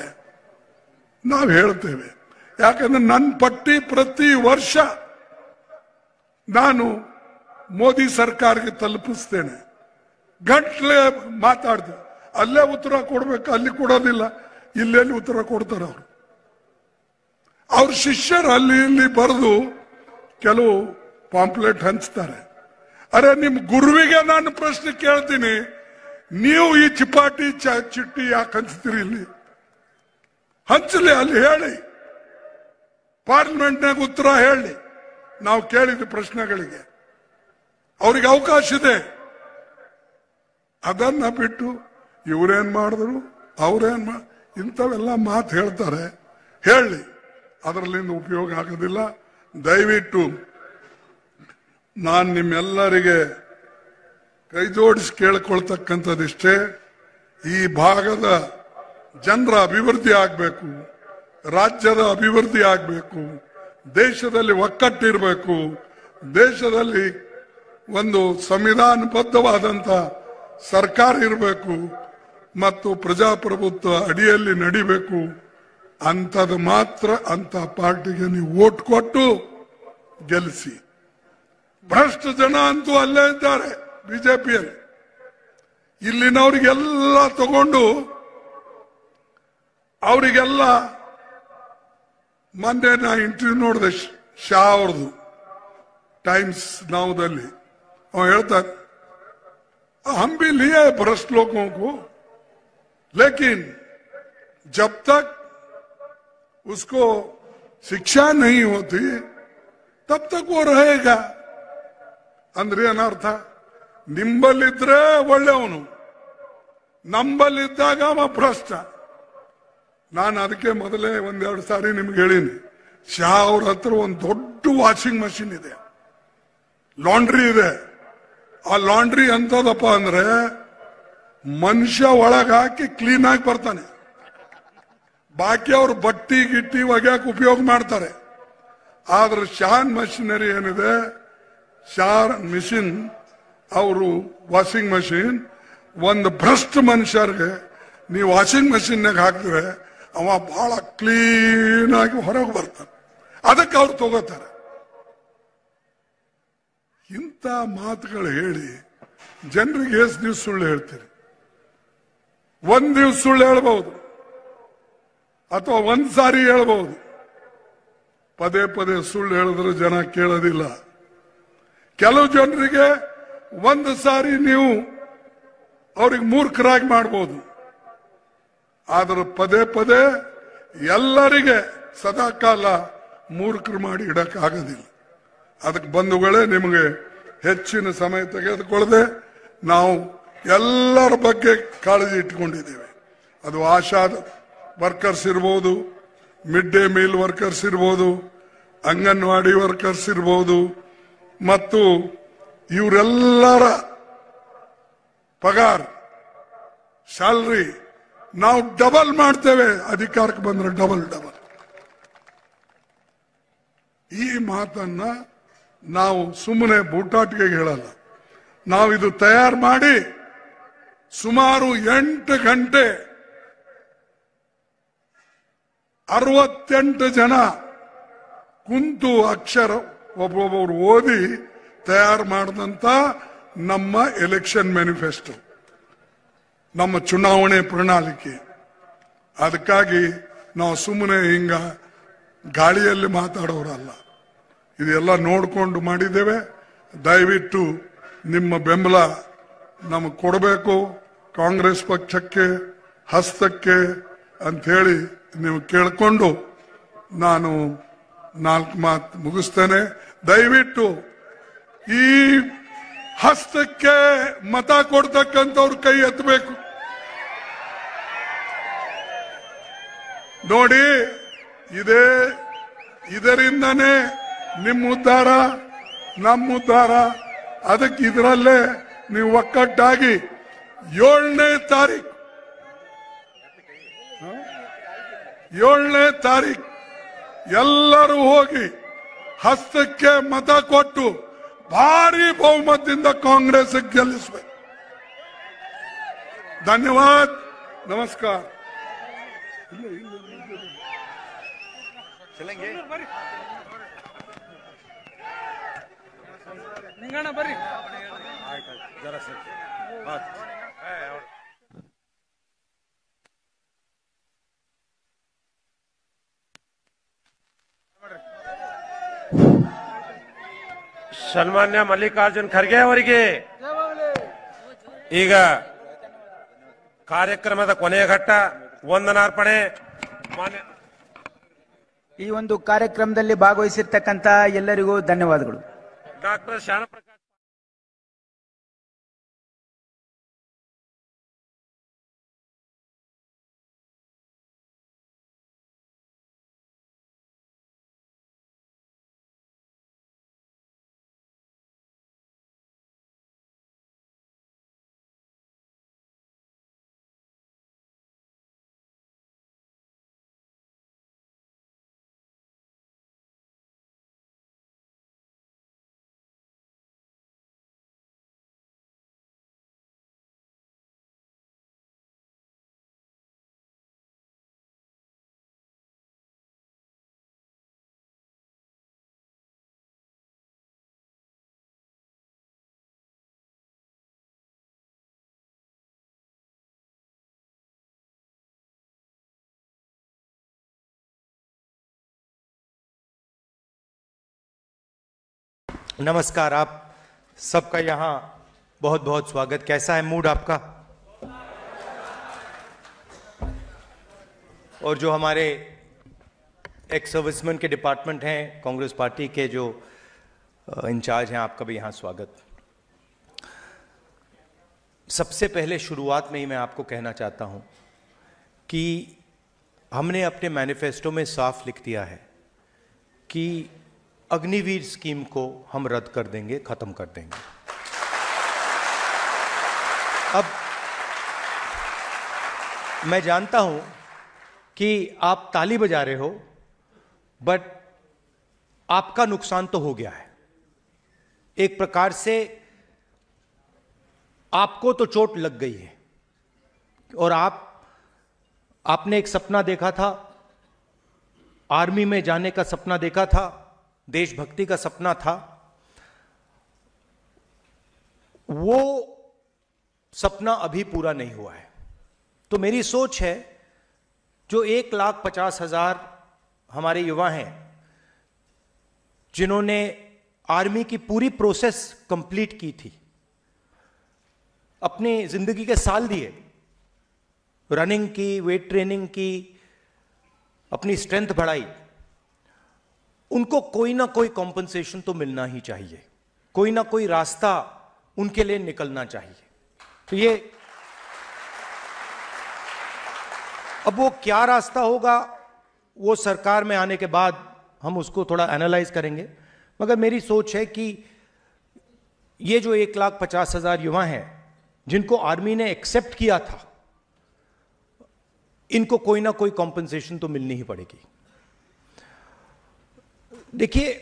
ನಾವು ಹೇಳ್ತೇವೆ. ಯಾಕಂದ್ರೆ ನನ್ನ ಪಟ್ಟಿ ಪ್ರತಿ ವರ್ಷ ನಾನು ಮೋದಿ ಸರ್ಕಾರಕ್ಕೆ ತಲುಪಿಸ್ತೇನೆ. ಗಂಟ್ಲೆ ಮಾತಾಡ್ತೇವೆ, ಅಲ್ಲೇ ಉತ್ತರ ಕೊಡ್ಬೇಕು, ಅಲ್ಲಿ ಕೊಡೋದಿಲ್ಲ, ಇಲ್ಲೆಲ್ಲಿ ಉತ್ತರ ಕೊಡ್ತಾರೆ ಅವರು. ಅವ್ರ ಶಿಷ್ಯರು ಅಲ್ಲಿ ಇಲ್ಲಿ ಬರೆದು ಕೆಲವು ಪಾಂಪ್ಲೆಟ್ ಹಂಚ್ತಾರೆ. ಅರೆ ನಿಮ್ ಗುರುವಿಗೆ ನಾನು ಪ್ರಶ್ನೆ ಕೇಳ್ತೀನಿ, ನೀವು ಈ ಚಿಪಾಟಿ ಚಿಟ್ಟಿ ಯಾಕೆ ಹಂಚ್ತೀರಿ? ಇಲ್ಲಿ ಹಂಚಲಿ, ಅಲ್ಲಿ ಹೇಳಿ, ಪಾರ್ಲಿಮೆಂಟ್ನಾಗ ಉತ್ತರ ಹೇಳಿ ನಾವು ಕೇಳಿದ ಪ್ರಶ್ನೆಗಳಿಗೆ. ಅವ್ರಿಗೆ ಅವಕಾಶ ಇದೆ. ಅದನ್ನ ಬಿಟ್ಟು ಇವ್ರೇನ್ ಮಾಡಿದ್ರು ಅವ್ರೇನ್ ಇಂಥವೆಲ್ಲ ಮಾತು ಹೇಳ್ತಾರೆ. ಹೇಳಿ, ಅದರಲ್ಲಿಂದ ಉಪಯೋಗ ಆಗೋದಿಲ್ಲ. ದಯವಿಟ್ಟು ನಾನು ನಿಮ್ಮೆಲ್ಲರಿಗೆ ಕೈ ಜೋಡಿಸಿ ಕೇಳಿಕೊಳ್ತಕ್ಕಂಥದ್ದಿಷ್ಟೇ, ಈ ಭಾಗದ ಜನರ ಅಭಿವೃದ್ಧಿ ಆಗಬೇಕು, ರಾಜ್ಯದ ಅಭಿವೃದ್ಧಿ ಆಗಬೇಕು, ದೇಶದಲ್ಲಿ ಒಕ್ಕಟ್ಟಿರಬೇಕು, ದೇಶದಲ್ಲಿ ಒಂದು ಸಂವಿಧಾನಬದ್ಧವಾದಂಥ ಸರ್ಕಾರ ಇರಬೇಕು ಮತ್ತು ಪ್ರಜಾಪ್ರಭುತ್ವ ಅಡಿಯಲ್ಲಿ ನಡಿಬೇಕು. ಅಂಥದ್ದು ಮಾತ್ರ ಅಂಥ ಪಾರ್ಟಿಗೆ ನೀವು ವೋಟ್ ಕೊಟ್ಟು ಗೆಲ್ಲಿಸಿ. ಭ್ರಷ್ಟ ಜನ ಅಂತೂ ಅಲ್ಲೇ ಇದ್ದಾರೆ ಬಿಜೆಪಿಯಲ್ಲಿ. ಇಲ್ಲಿನವರಿಗೆಲ್ಲ ತಗೊಂಡು ಅವರಿಗೆಲ್ಲ ಮೊನ್ನೆ ನಾ ಇಂಟರ್ವ್ಯೂ ನೋಡಿದೆ ಶಾ ಅವ್ರದ್ದು टाइम्स नावದಲ್ಲಿ. अव ಹೇಳ್ತಾರೆ, हम भी लिए भ्रष्ट लोगों को, लेकिन जब तक उसको शिक्षा नहीं होती तब तक वो रहेगा. ಅಂದ್ರೆ ಏನರ್ಥ? ನಿಂಬಲ್ಲಿದ್ರೆ ಒಳ್ಳೆಯವನು, ನಂಬಲ್ಲಿದ್ದಾಗ ಅವ ಭ್ರಷ್ಟ. ನಾನು ಅದಕ್ಕೆ ಮೊದಲೇ ಒಂದೆರಡು ಸಾರಿ ನಿಮ್ಗೆ ಹೇಳಿನಿ, ಶಾ ಅವ್ರ ಹತ್ರ ಒಂದು ದೊಡ್ಡ ವಾಷಿಂಗ್ ಮಷಿನ್ ಇದೆ, ಲಾಂಡ್ರಿ ಇದೆ. ಆ ಲಾಂಡ್ರಿ ಅಂತದಪ್ಪ ಅಂದ್ರೆ ಮನುಷ್ಯ ಒಳಗೆ ಹಾಕಿ ಕ್ಲೀನ್ ಆಗಿ ಬರ್ತಾನೆ. ಬಾಕಿ ಅವ್ರು ಬಟ್ಟಿ ಗಿಟ್ಟಿ ಒಗ್ಯಾಕ ಉಪಯೋಗ ಮಾಡ್ತಾರೆ. ಆದ್ರೆ ಶಾನ್ ಮಷಿನರಿ ಏನಿದೆ, ಶಾನ್ ಮಿಷಿನ್, ಅವರು ವಾಷಿಂಗ್ ಮಷಿನ್, ಒಂದು ಭ್ರಷ್ಟ ಮನುಷ್ಯರಿಗೆ ನೀವು ವಾಷಿಂಗ್ ಮಷಿನ್ನಾಗ ಹಾಕಿದ್ರೆ ಅವ ಬಹಳ ಕ್ಲೀನ್ ಆಗಿ ಹೊರಗೆ ಬರ್ತಾನೆ. ಅದಕ್ಕೆ ಅವ್ರು ತಗೋತಾರೆ. ಇಂಥ ಮಾತುಗಳು ಹೇಳಿ ಜನರಿಗೆ ಎಷ್ಟು ದಿವ್ಸ ಸುಳ್ಳು ಹೇಳ್ತೀರಿ? ಒಂದ್ ದಿವ್ಸ ಸುಳ್ಳು ಹೇಳ್ಬಹುದು, ಅಥವಾ ಒಂದ್ ಸಾರಿ ಹೇಳ್ಬಹುದು. ಪದೇ ಪದೇ ಸುಳ್ಳು ಹೇಳಿದ್ರೆ ಜನ ಕೇಳೋದಿಲ್ಲ. ಕೆಲವು ಜನರಿಗೆ ಒಂದು ಸಾರಿ ನೀವು ಅವ್ರಿಗೆ ಮೂರ್ಖರಾಗಿ ಮಾಡ್ಬೋದು, ಆದ್ರೆ ಪದೇ ಪದೇ ಎಲ್ಲರಿಗೆ ಸದಾಕಾಲ ಮೂರ್ಖರು ಮಾಡಿ ಇಡಕ್ ಆಗೋದಿಲ್ಲ. ಅದಕ್ಕೆ ಬಂಧುಗಳೇ, ನಿಮಗೆ ಹೆಚ್ಚಿನ ಸಮಯ ತೆಗೆದುಕೊಳ್ಳದೆ ನಾವು ಎಲ್ಲರ ಬಗ್ಗೆ ಕಾಳಜಿ ಇಟ್ಕೊಂಡಿದ್ದೇವೆ. ಅದು ಆಶಾ ವರ್ಕರ್ಸ್ ಇರ್ಬೋದು, ಮಿಡ್ ಡೇ ಮೀಲ್ ವರ್ಕರ್ಸ್ ಇರ್ಬೋದು, ಅಂಗನವಾಡಿ ವರ್ಕರ್ಸ್ ಇರ್ಬೋದು, ಮತ್ತು ಇವರೆಲ್ಲರ ಪಗಾರ ಸ್ಯಾಲರಿ ನಾವು ಡಬಲ್ ಮಾಡ್ತೇವೆ. ಅಧಿಕಾರಕ್ಕೆ ಬಂದ್ರೆ ಡಬಲ್. ಈ ಮಾತನ್ನ ನಾವು ಸುಮ್ಮನೆ ಬೂಟಾಟಿಗೆ ಹೇಳಲ್ಲ. ನಾವು ಇದು ತಯಾರು ಮಾಡಿ ಸುಮಾರು 8 ಗಂಟೆ 68 ಜನ ಕುಂತು ಅಕ್ಷರ ಒಬ್ಬೊಬ್ಬರು ಓದಿ ತಯಾರು ಮಾಡಿದಂತ ನಮ್ಮ ಎಲೆಕ್ಷನ್ ಮ್ಯಾನಿಫೆಸ್ಟೋ, ನಮ್ಮ ಚುನಾವಣೆ ಪ್ರಣಾಳಿಕೆ. ಅದಕ್ಕಾಗಿ ನಾವು ಸುಮ್ಮನೆ ಹಿಂಗ ಗಾಳಿಯಲ್ಲಿ ಮಾತಾಡೋರಲ್ಲ, ಇದೆಲ್ಲ ನೋಡಿಕೊಂಡು ಮಾಡಿದ್ದೇವೆ. ದಯವಿಟ್ಟು ನಿಮ್ಮ ಬೆಂಬಲ ನಮಗೆ ಕೊಡಬೇಕು, ಕಾಂಗ್ರೆಸ್ ಪಕ್ಷಕ್ಕೆ, ಹಸ್ತಕ್ಕೆ ಅಂತ ಹೇಳಿ ನೀವು ಕೇಳಿಕೊಂಡು ನಾನು 4 ಮಾತು ಮುಗಿಸ್ತೇನೆ. ದಯವಿಟ್ಟು ಈ ಹಸ್ತಕ್ಕೆ ಮತ ಕೊಡ್ತಕ್ಕಂಥವ್ರು ಕೈ ಎತ್ತಬೇಕು. ನೋಡಿ, ಇದರಿಂದನೇ ನಿಮ್ಮ ಉದ್ಧಾರ, ನಮ್ಮ ಉದ್ಧಾರ. ಅದಕ್ಕೆ ಇದರಲ್ಲೇ ನೀವು ಒಕ್ಕಟ್ಟಾಗಿ 7ನೇ ತಾರೀಕು ಎಲ್ಲರೂ ಹೋಗಿ ಹಸ್ತಕ್ಕೆ ಮತ ಕೊಟ್ಟು ಭಾರಿ ಬಹುಮತದಿಂದ ಕಾಂಗ್ರೆಸ್ ಗೆಲ್ಲಿಸಬೇಕು. ಧನ್ಯವಾದ, ನಮಸ್ಕಾರ. ಬರ್ರಿ. ಸನ್ಮಾನ್ಯ ಮಲ್ಲಿಕಾರ್ಜುನ್ ಖರ್ಗೆ ಅವರಿಗೆ ಈಗ ಕಾರ್ಯಕ್ರಮದ ಕೊನೆಯ ಘಟ್ಟ ವಂದನಾರ್ಪಣೆ. ಈ ಒಂದು ಕಾರ್ಯಕ್ರಮದಲ್ಲಿ ಭಾಗವಹಿಸಿರ್ತಕ್ಕಂಥ ಎಲ್ಲರಿಗೂ ಧನ್ಯವಾದಗಳು. ಡಾಕ್ಟರ್ ಶಾಣಪ್ರಕಾಶ್ नमस्कार, आप सबका यहाँ बहुत बहुत स्वागत। कैसा है मूड आपका? और जो हमारे एक्स सर्विसमैन के डिपार्टमेंट हैं, कांग्रेस पार्टी के जो इंचार्ज हैं, आपका भी यहाँ स्वागत। सबसे पहले शुरुआत में ही मैं आपको कहना चाहता हूं कि हमने अपने मैनिफेस्टो में साफ लिख दिया है कि अग्निवीर स्कीम को हम रद्द कर देंगे, खत्म कर देंगे। अब मैं जानता हूं कि आप ताली बजा रहे हो, बट आपका नुकसान तो हो गया है। एक प्रकार से आपको तो चोट लग गई है और आपने एक सपना देखा था, आर्मी में जाने का सपना देखा था, देशभक्ति का सपना था, वो सपना अभी पूरा नहीं हुआ है। तो मेरी सोच है, जो 1,50,000 हमारे युवा हैं जिन्होंने आर्मी की पूरी प्रोसेस कंप्लीट की थी, अपनी जिंदगी के साल दिए, रनिंग की, वेट ट्रेनिंग की, अपनी स्ट्रेंथ बढ़ाई, उनको कोई ना कोई कॉम्पनसेशन तो मिलना ही चाहिए, कोई ना कोई रास्ता उनके लिए निकलना चाहिए। तो ये अब वो क्या रास्ता होगा, वो सरकार में आने के बाद हम उसको थोड़ा एनालाइज करेंगे, मगर मेरी सोच है कि ये जो 1,50,000 युवा हैं जिनको आर्मी ने एक्सेप्ट किया था, इनको कोई ना कोई कॉम्पनसेशन तो मिलनी ही पड़ेगी। देखिए,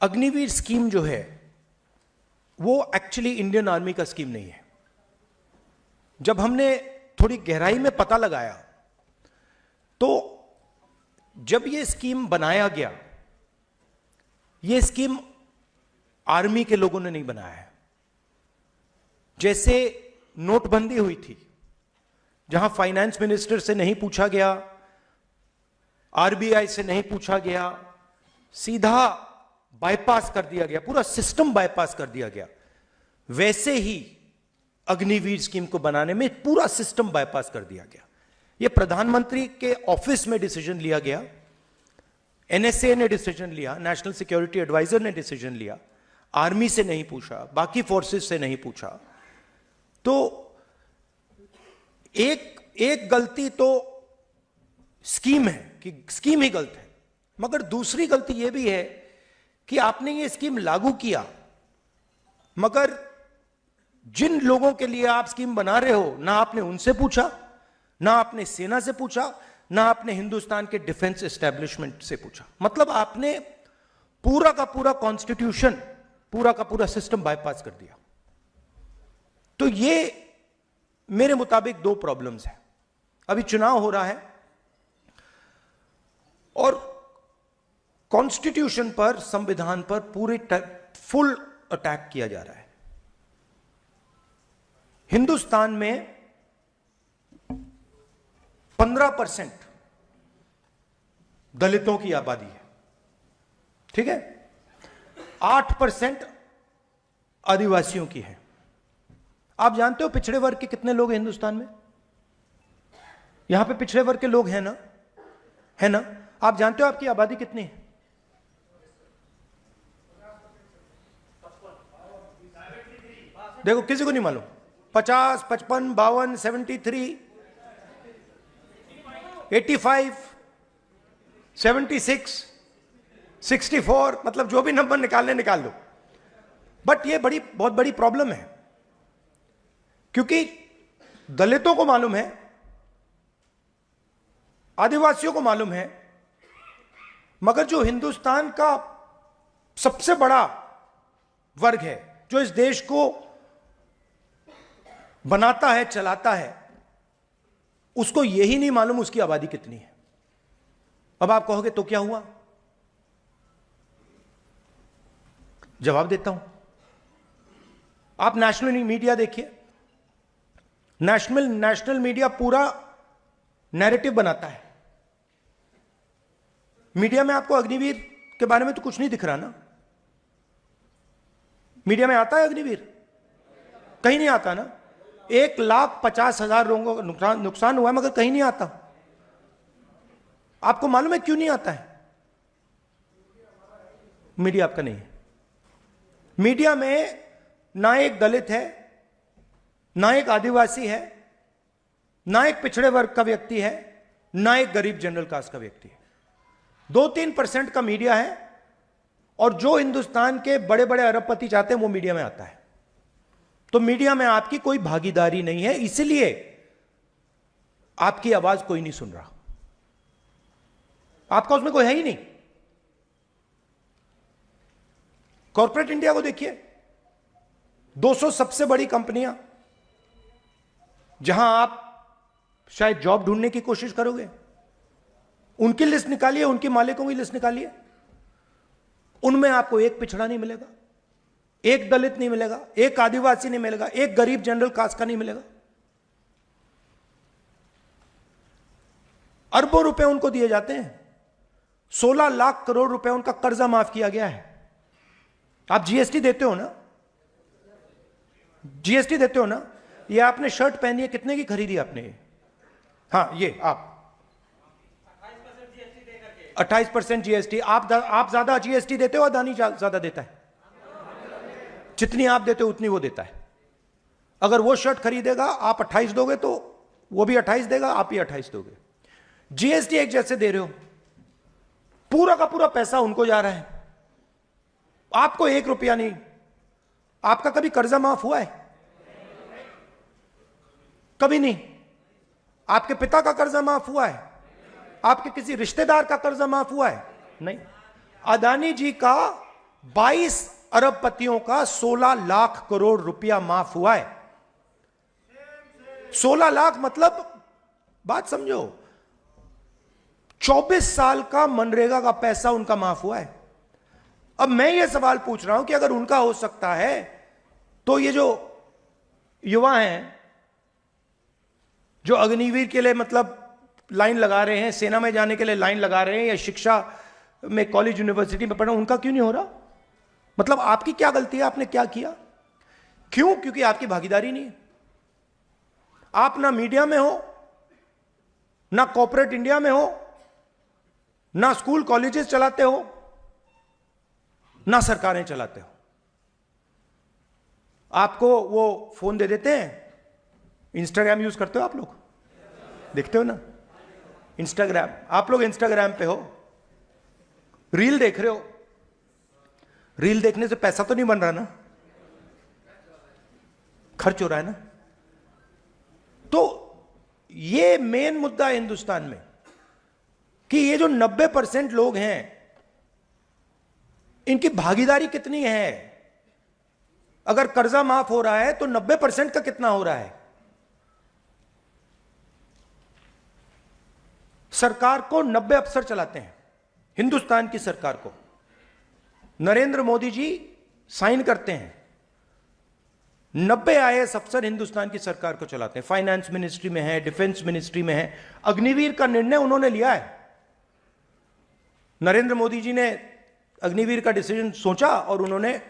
अग्निवीर स्कीम जो है वो एक्चुअली इंडियन आर्मी का स्कीम नहीं है। जब हमने थोड़ी गहराई में पता लगाया तो जब ये स्कीम बनाया गया, ये स्कीम आर्मी के लोगों ने नहीं बनाया है। जैसे नोटबंदी हुई थी, जहां फाइनेंस मिनिस्टर से नहीं पूछा गया, आरबीआई से नहीं पूछा गया, सीधा बाईपास कर दिया गया, पूरा सिस्टम बाईपास कर दिया गया, वैसे ही अग्निवीर स्कीम को बनाने में पूरा सिस्टम बाईपास कर दिया गया। यह प्रधानमंत्री के ऑफिस में डिसीजन लिया गया, एनएसए ने डिसीजन लिया, नेशनल सिक्योरिटी एडवाइजर ने डिसीजन लिया, आर्मी से नहीं पूछा, बाकी फोर्सेस से नहीं पूछा। तो एक गलती तो स्कीम है कि स्कीम ही गलत है, मगर दूसरी गलती यह भी है कि आपने ये स्कीम लागू किया, मगर जिन लोगों के लिए आप स्कीम बना रहे हो, ना आपने उनसे पूछा, ना आपने सेना से पूछा, ना आपने हिंदुस्तान के डिफेंस एस्टेब्लिशमेंट से पूछा। मतलब आपने पूरा का पूरा कॉन्स्टिट्यूशन, पूरा का पूरा सिस्टम बाईपास कर दिया। तो ये मेरे मुताबिक दो प्रॉब्लम्स हैं। अभी चुनाव हो रहा है और कॉन्स्टिट्यूशन पर, संविधान पर पूरे फुल अटैक किया जा रहा है। हिंदुस्तान में 15% दलितों की आबादी है, ठीक है, 8% आदिवासियों की है। आप जानते हो पिछड़े वर्ग के कितने लोग हैं हिंदुस्तान में? यहां पे पिछड़े वर्ग के लोग हैं ना, है ना? आप जानते हो आपकी आबादी कितनी है? देखो, किसी को नहीं मालूम। 50, 55, 52, 73, 85, 76, 64, मतलब जो भी नंबर निकालने निकाल लो। बट ये बहुत बड़ी प्रॉब्लम है, क्योंकि दलितों को मालूम है, आदिवासियों को मालूम है, मगर जो हिंदुस्तान का सबसे बड़ा वर्ग है, जो इस देश को बनाता है, चलाता है, उसको यही नहीं मालूम उसकी आबादी कितनी है। अब आप कहोगे तो क्या हुआ? जवाब देता हूं। आप नेशनल मीडिया देखिए, नेशनल मीडिया पूरा नैरेटिव बनाता है। मीडिया में आपको अग्निवीर के बारे में तो कुछ नहीं दिख रहा ना। मीडिया में आता है अग्निवीर? कहीं नहीं आता ना। 1,50,000 लोगों का नुकसान हुआ, मगर कहीं नहीं आता। आपको मालूम है क्यों नहीं आता है? मीडिया आपका नहीं है। मीडिया में ना एक दलित है, ना एक आदिवासी है, ना एक पिछड़े वर्ग का व्यक्ति है, ना एक गरीब जनरल कास्ट का व्यक्ति है। 2-3% का मीडिया है, और जो हिंदुस्तान के बड़े बड़े अरबपति चाहते हैं वो मीडिया में आता है। तो मीडिया में आपकी कोई भागीदारी नहीं है, इसलिए आपकी आवाज कोई नहीं सुन रहा, आपका उसमें कोई है ही नहीं। कॉर्पोरेट इंडिया को देखिए, 200 सबसे बड़ी कंपनियां, जहां आप शायद जॉब ढूंढने की कोशिश करोगे, उनकी लिस्ट निकालिए, उनके मालिकों की लिस्ट निकालिए, उनमें आपको एक पिछड़ा नहीं मिलेगा, एक दलित नहीं मिलेगा, एक आदिवासी नहीं मिलेगा, एक गरीब जनरल कास्ट का नहीं मिलेगा। अरबों रुपए उनको दिए जाते हैं, 16 लाख करोड़ रुपए उनका कर्जा माफ किया गया है। आप जीएसटी देते हो ना, जीएसटी देते हो ना। ये आपने शर्ट पहनी है, कितने की खरीदी आपने? हाँ, ये आप 28% जीएसटी। आप ज्यादा जीएसटी देते हो, अदानी ज्यादा देता है? जितनी आप देते हो उतनी वो देता है। अगर वो शर्ट खरीदेगा, आप 28 दोगे तो वो भी 28 देगा, आप भी 28 दोगे। जीएसटी एक जैसे दे रहे हो, पूरा का पूरा पैसा उनको जा रहा है, आपको 1 रुपया नहीं। आपका कभी कर्जा माफ हुआ है? कभी नहीं। आपके पिता का कर्जा माफ हुआ है? आपके किसी रिश्तेदार का कर्जा माफ हुआ है? नहीं। अदानी जी का 22 अरबपतियों का 16 लाख करोड़ रुपया माफ हुआ है। 16 लाख मतलब, बात समझो, 24 साल का मनरेगा का पैसा उनका माफ हुआ है। अब मैं ये सवाल पूछ रहा हूं कि अगर उनका हो सकता है, तो ये जो युवा हैं जो अग्निवीर के लिए मतलब लाइन लगा रहे हैं, सेना में जाने के लिए लाइन लगा रहे हैं, या शिक्षा में कॉलेज यूनिवर्सिटी में पढ़ना, उनका क्यों नहीं हो रहा? मतलब आपकी क्या गलती है? आपने क्या किया? क्यों? क्योंकि आपकी भागीदारी नहीं है। आप ना मीडिया में हो, ना कॉर्पोरेट इंडिया में हो, ना स्कूल कॉलेजेस चलाते हो, ना सरकारें चलाते हो। आपको वो फोन दे देते हैं। इंस्टाग्राम यूज करते हो आप लोग? देखते हो ना इंस्टाग्राम? आप लोग इंस्टाग्राम पे हो, रील देख रहे हो। रील देखने से पैसा तो नहीं बन रहा ना, खर्च हो रहा है ना। तो ये मेन मुद्दा है हिंदुस्तान में कि ये जो 90% लोग हैं, इनकी भागीदारी कितनी है? अगर कर्जा माफ हो रहा है तो 90% का कितना हो रहा है? सरकार को 90 अफसर चलाते हैं, हिंदुस्तान की सरकार को नरेंद्र मोदी जी साइन करते हैं। 90 आईएएस अफसर हिंदुस्तान की सरकार को चलाते हैं। फाइनेंस मिनिस्ट्री में है, डिफेंस मिनिस्ट्री में है। अग्निवीर का निर्णय उन्होंने लिया है। नरेंद्र मोदी जी ने अग्निवीर का डिसीजन सोचा और उन्होंने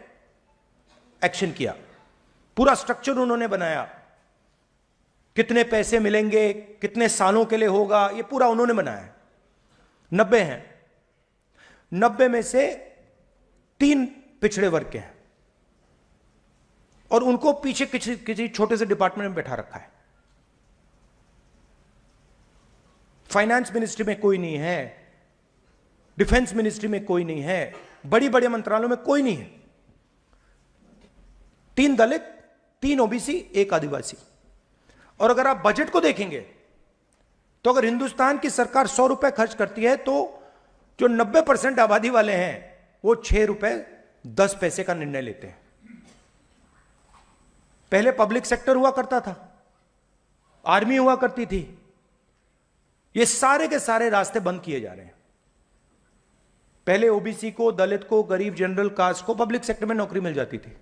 एक्शन किया। पूरा स्ट्रक्चर उन्होंने बनाया, कितने पैसे मिलेंगे, कितने सालों के लिए होगा, ये पूरा उन्होंने बनाया। 90 हैं, 90 में से 3 पिछड़े वर्ग के हैं, और उनको पीछे किसी छोटे से डिपार्टमेंट में बैठा रखा है। फाइनेंस मिनिस्ट्री में कोई नहीं है, डिफेंस मिनिस्ट्री में कोई नहीं है, बड़ी बड़े मंत्रालयों में कोई नहीं है। 3 दलित, 3 ओबीसी, 1 आदिवासी। और अगर आप बजट को देखेंगे तो अगर हिंदुस्तान की सरकार 100 रुपए खर्च करती है तो जो 90% आबादी वाले हैं वो 6 रुपए 10 पैसे का निर्णय लेते हैं। पहले पब्लिक सेक्टर हुआ करता था, आर्मी हुआ करती थी, ये सारे के सारे रास्ते बंद किए जा रहे हैं। पहले ओबीसी को, दलित को, गरीब जनरल कास्ट को पब्लिक सेक्टर में नौकरी मिल जाती थी,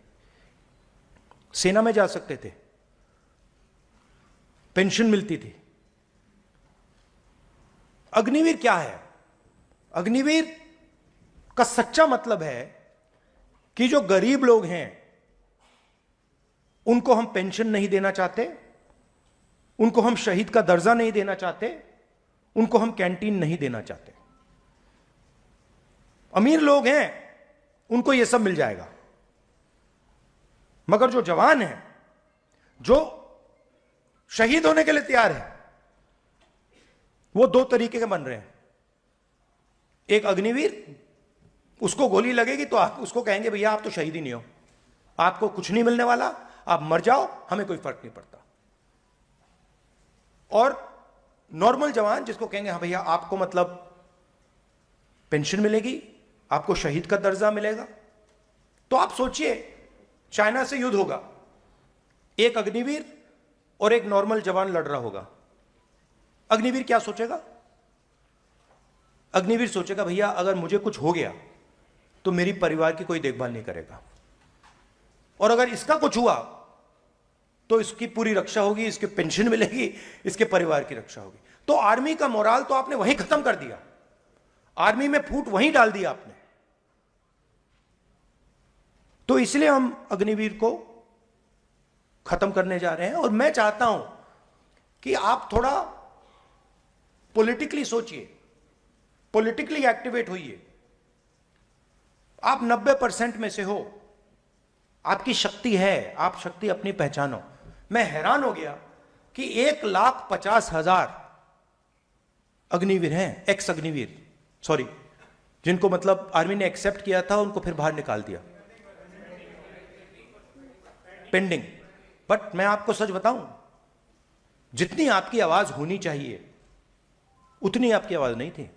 सेना में जा सकते थे, पेंशन मिलती थी। अग्निवीर क्या है? अग्निवीर का सच्चा मतलब है कि जो गरीब लोग हैं उनको हम पेंशन नहीं देना चाहते, उनको हम शहीद का दर्जा नहीं देना चाहते, उनको हम कैंटीन नहीं देना चाहते। अमीर लोग हैं उनको यह सब मिल जाएगा, मगर जो जवान हैं, जो शहीद होने के लिए तैयार है, वो दो तरीके के बन रहे हैं। एक अग्निवीर, उसको गोली लगेगी तो आप उसको कहेंगे भैया आप तो शहीद ही नहीं हो, आपको कुछ नहीं मिलने वाला, आप मर जाओ, हमें कोई फर्क नहीं पड़ता। और नॉर्मल जवान जिसको कहेंगे हाँ भैया आपको मतलब पेंशन मिलेगी, आपको शहीद का दर्जा मिलेगा। तो आप सोचिए चाइना से युद्ध होगा, एक अग्निवीर और एक नॉर्मल जवान लड़ रहा होगा। अग्निवीर क्या सोचेगा? अग्निवीर सोचेगा भैया अगर मुझे कुछ हो गया तो मेरी परिवार की कोई देखभाल नहीं करेगा, और अगर इसका कुछ हुआ तो इसकी पूरी रक्षा होगी, इसकी पेंशन मिलेगी, इसके परिवार की रक्षा होगी। तो आर्मी का मोराल तो आपने वहीं खत्म कर दिया, आर्मी में फूट वहीं डाल दिया आपने। तो इसलिए हम अग्निवीर को खत्म करने जा रहे हैं। और मैं चाहता हूं कि आप थोड़ा पॉलिटिकली सोचिए, पॉलिटिकली एक्टिवेट होइए। आप 90% में से हो, आपकी शक्ति है, आप शक्ति अपनी पहचानो। मैं हैरान हो गया कि 1,50,000 अग्निवीर हैं, एक्स अग्निवीर, सॉरी, जिनको मतलब आर्मी ने एक्सेप्ट किया था, उनको फिर बाहर निकाल दिया, पेंडिंग। बट मैं आपको सच बताऊं, जितनी आपकी आवाज होनी चाहिए उतनी आपकी आवाज नहीं थी।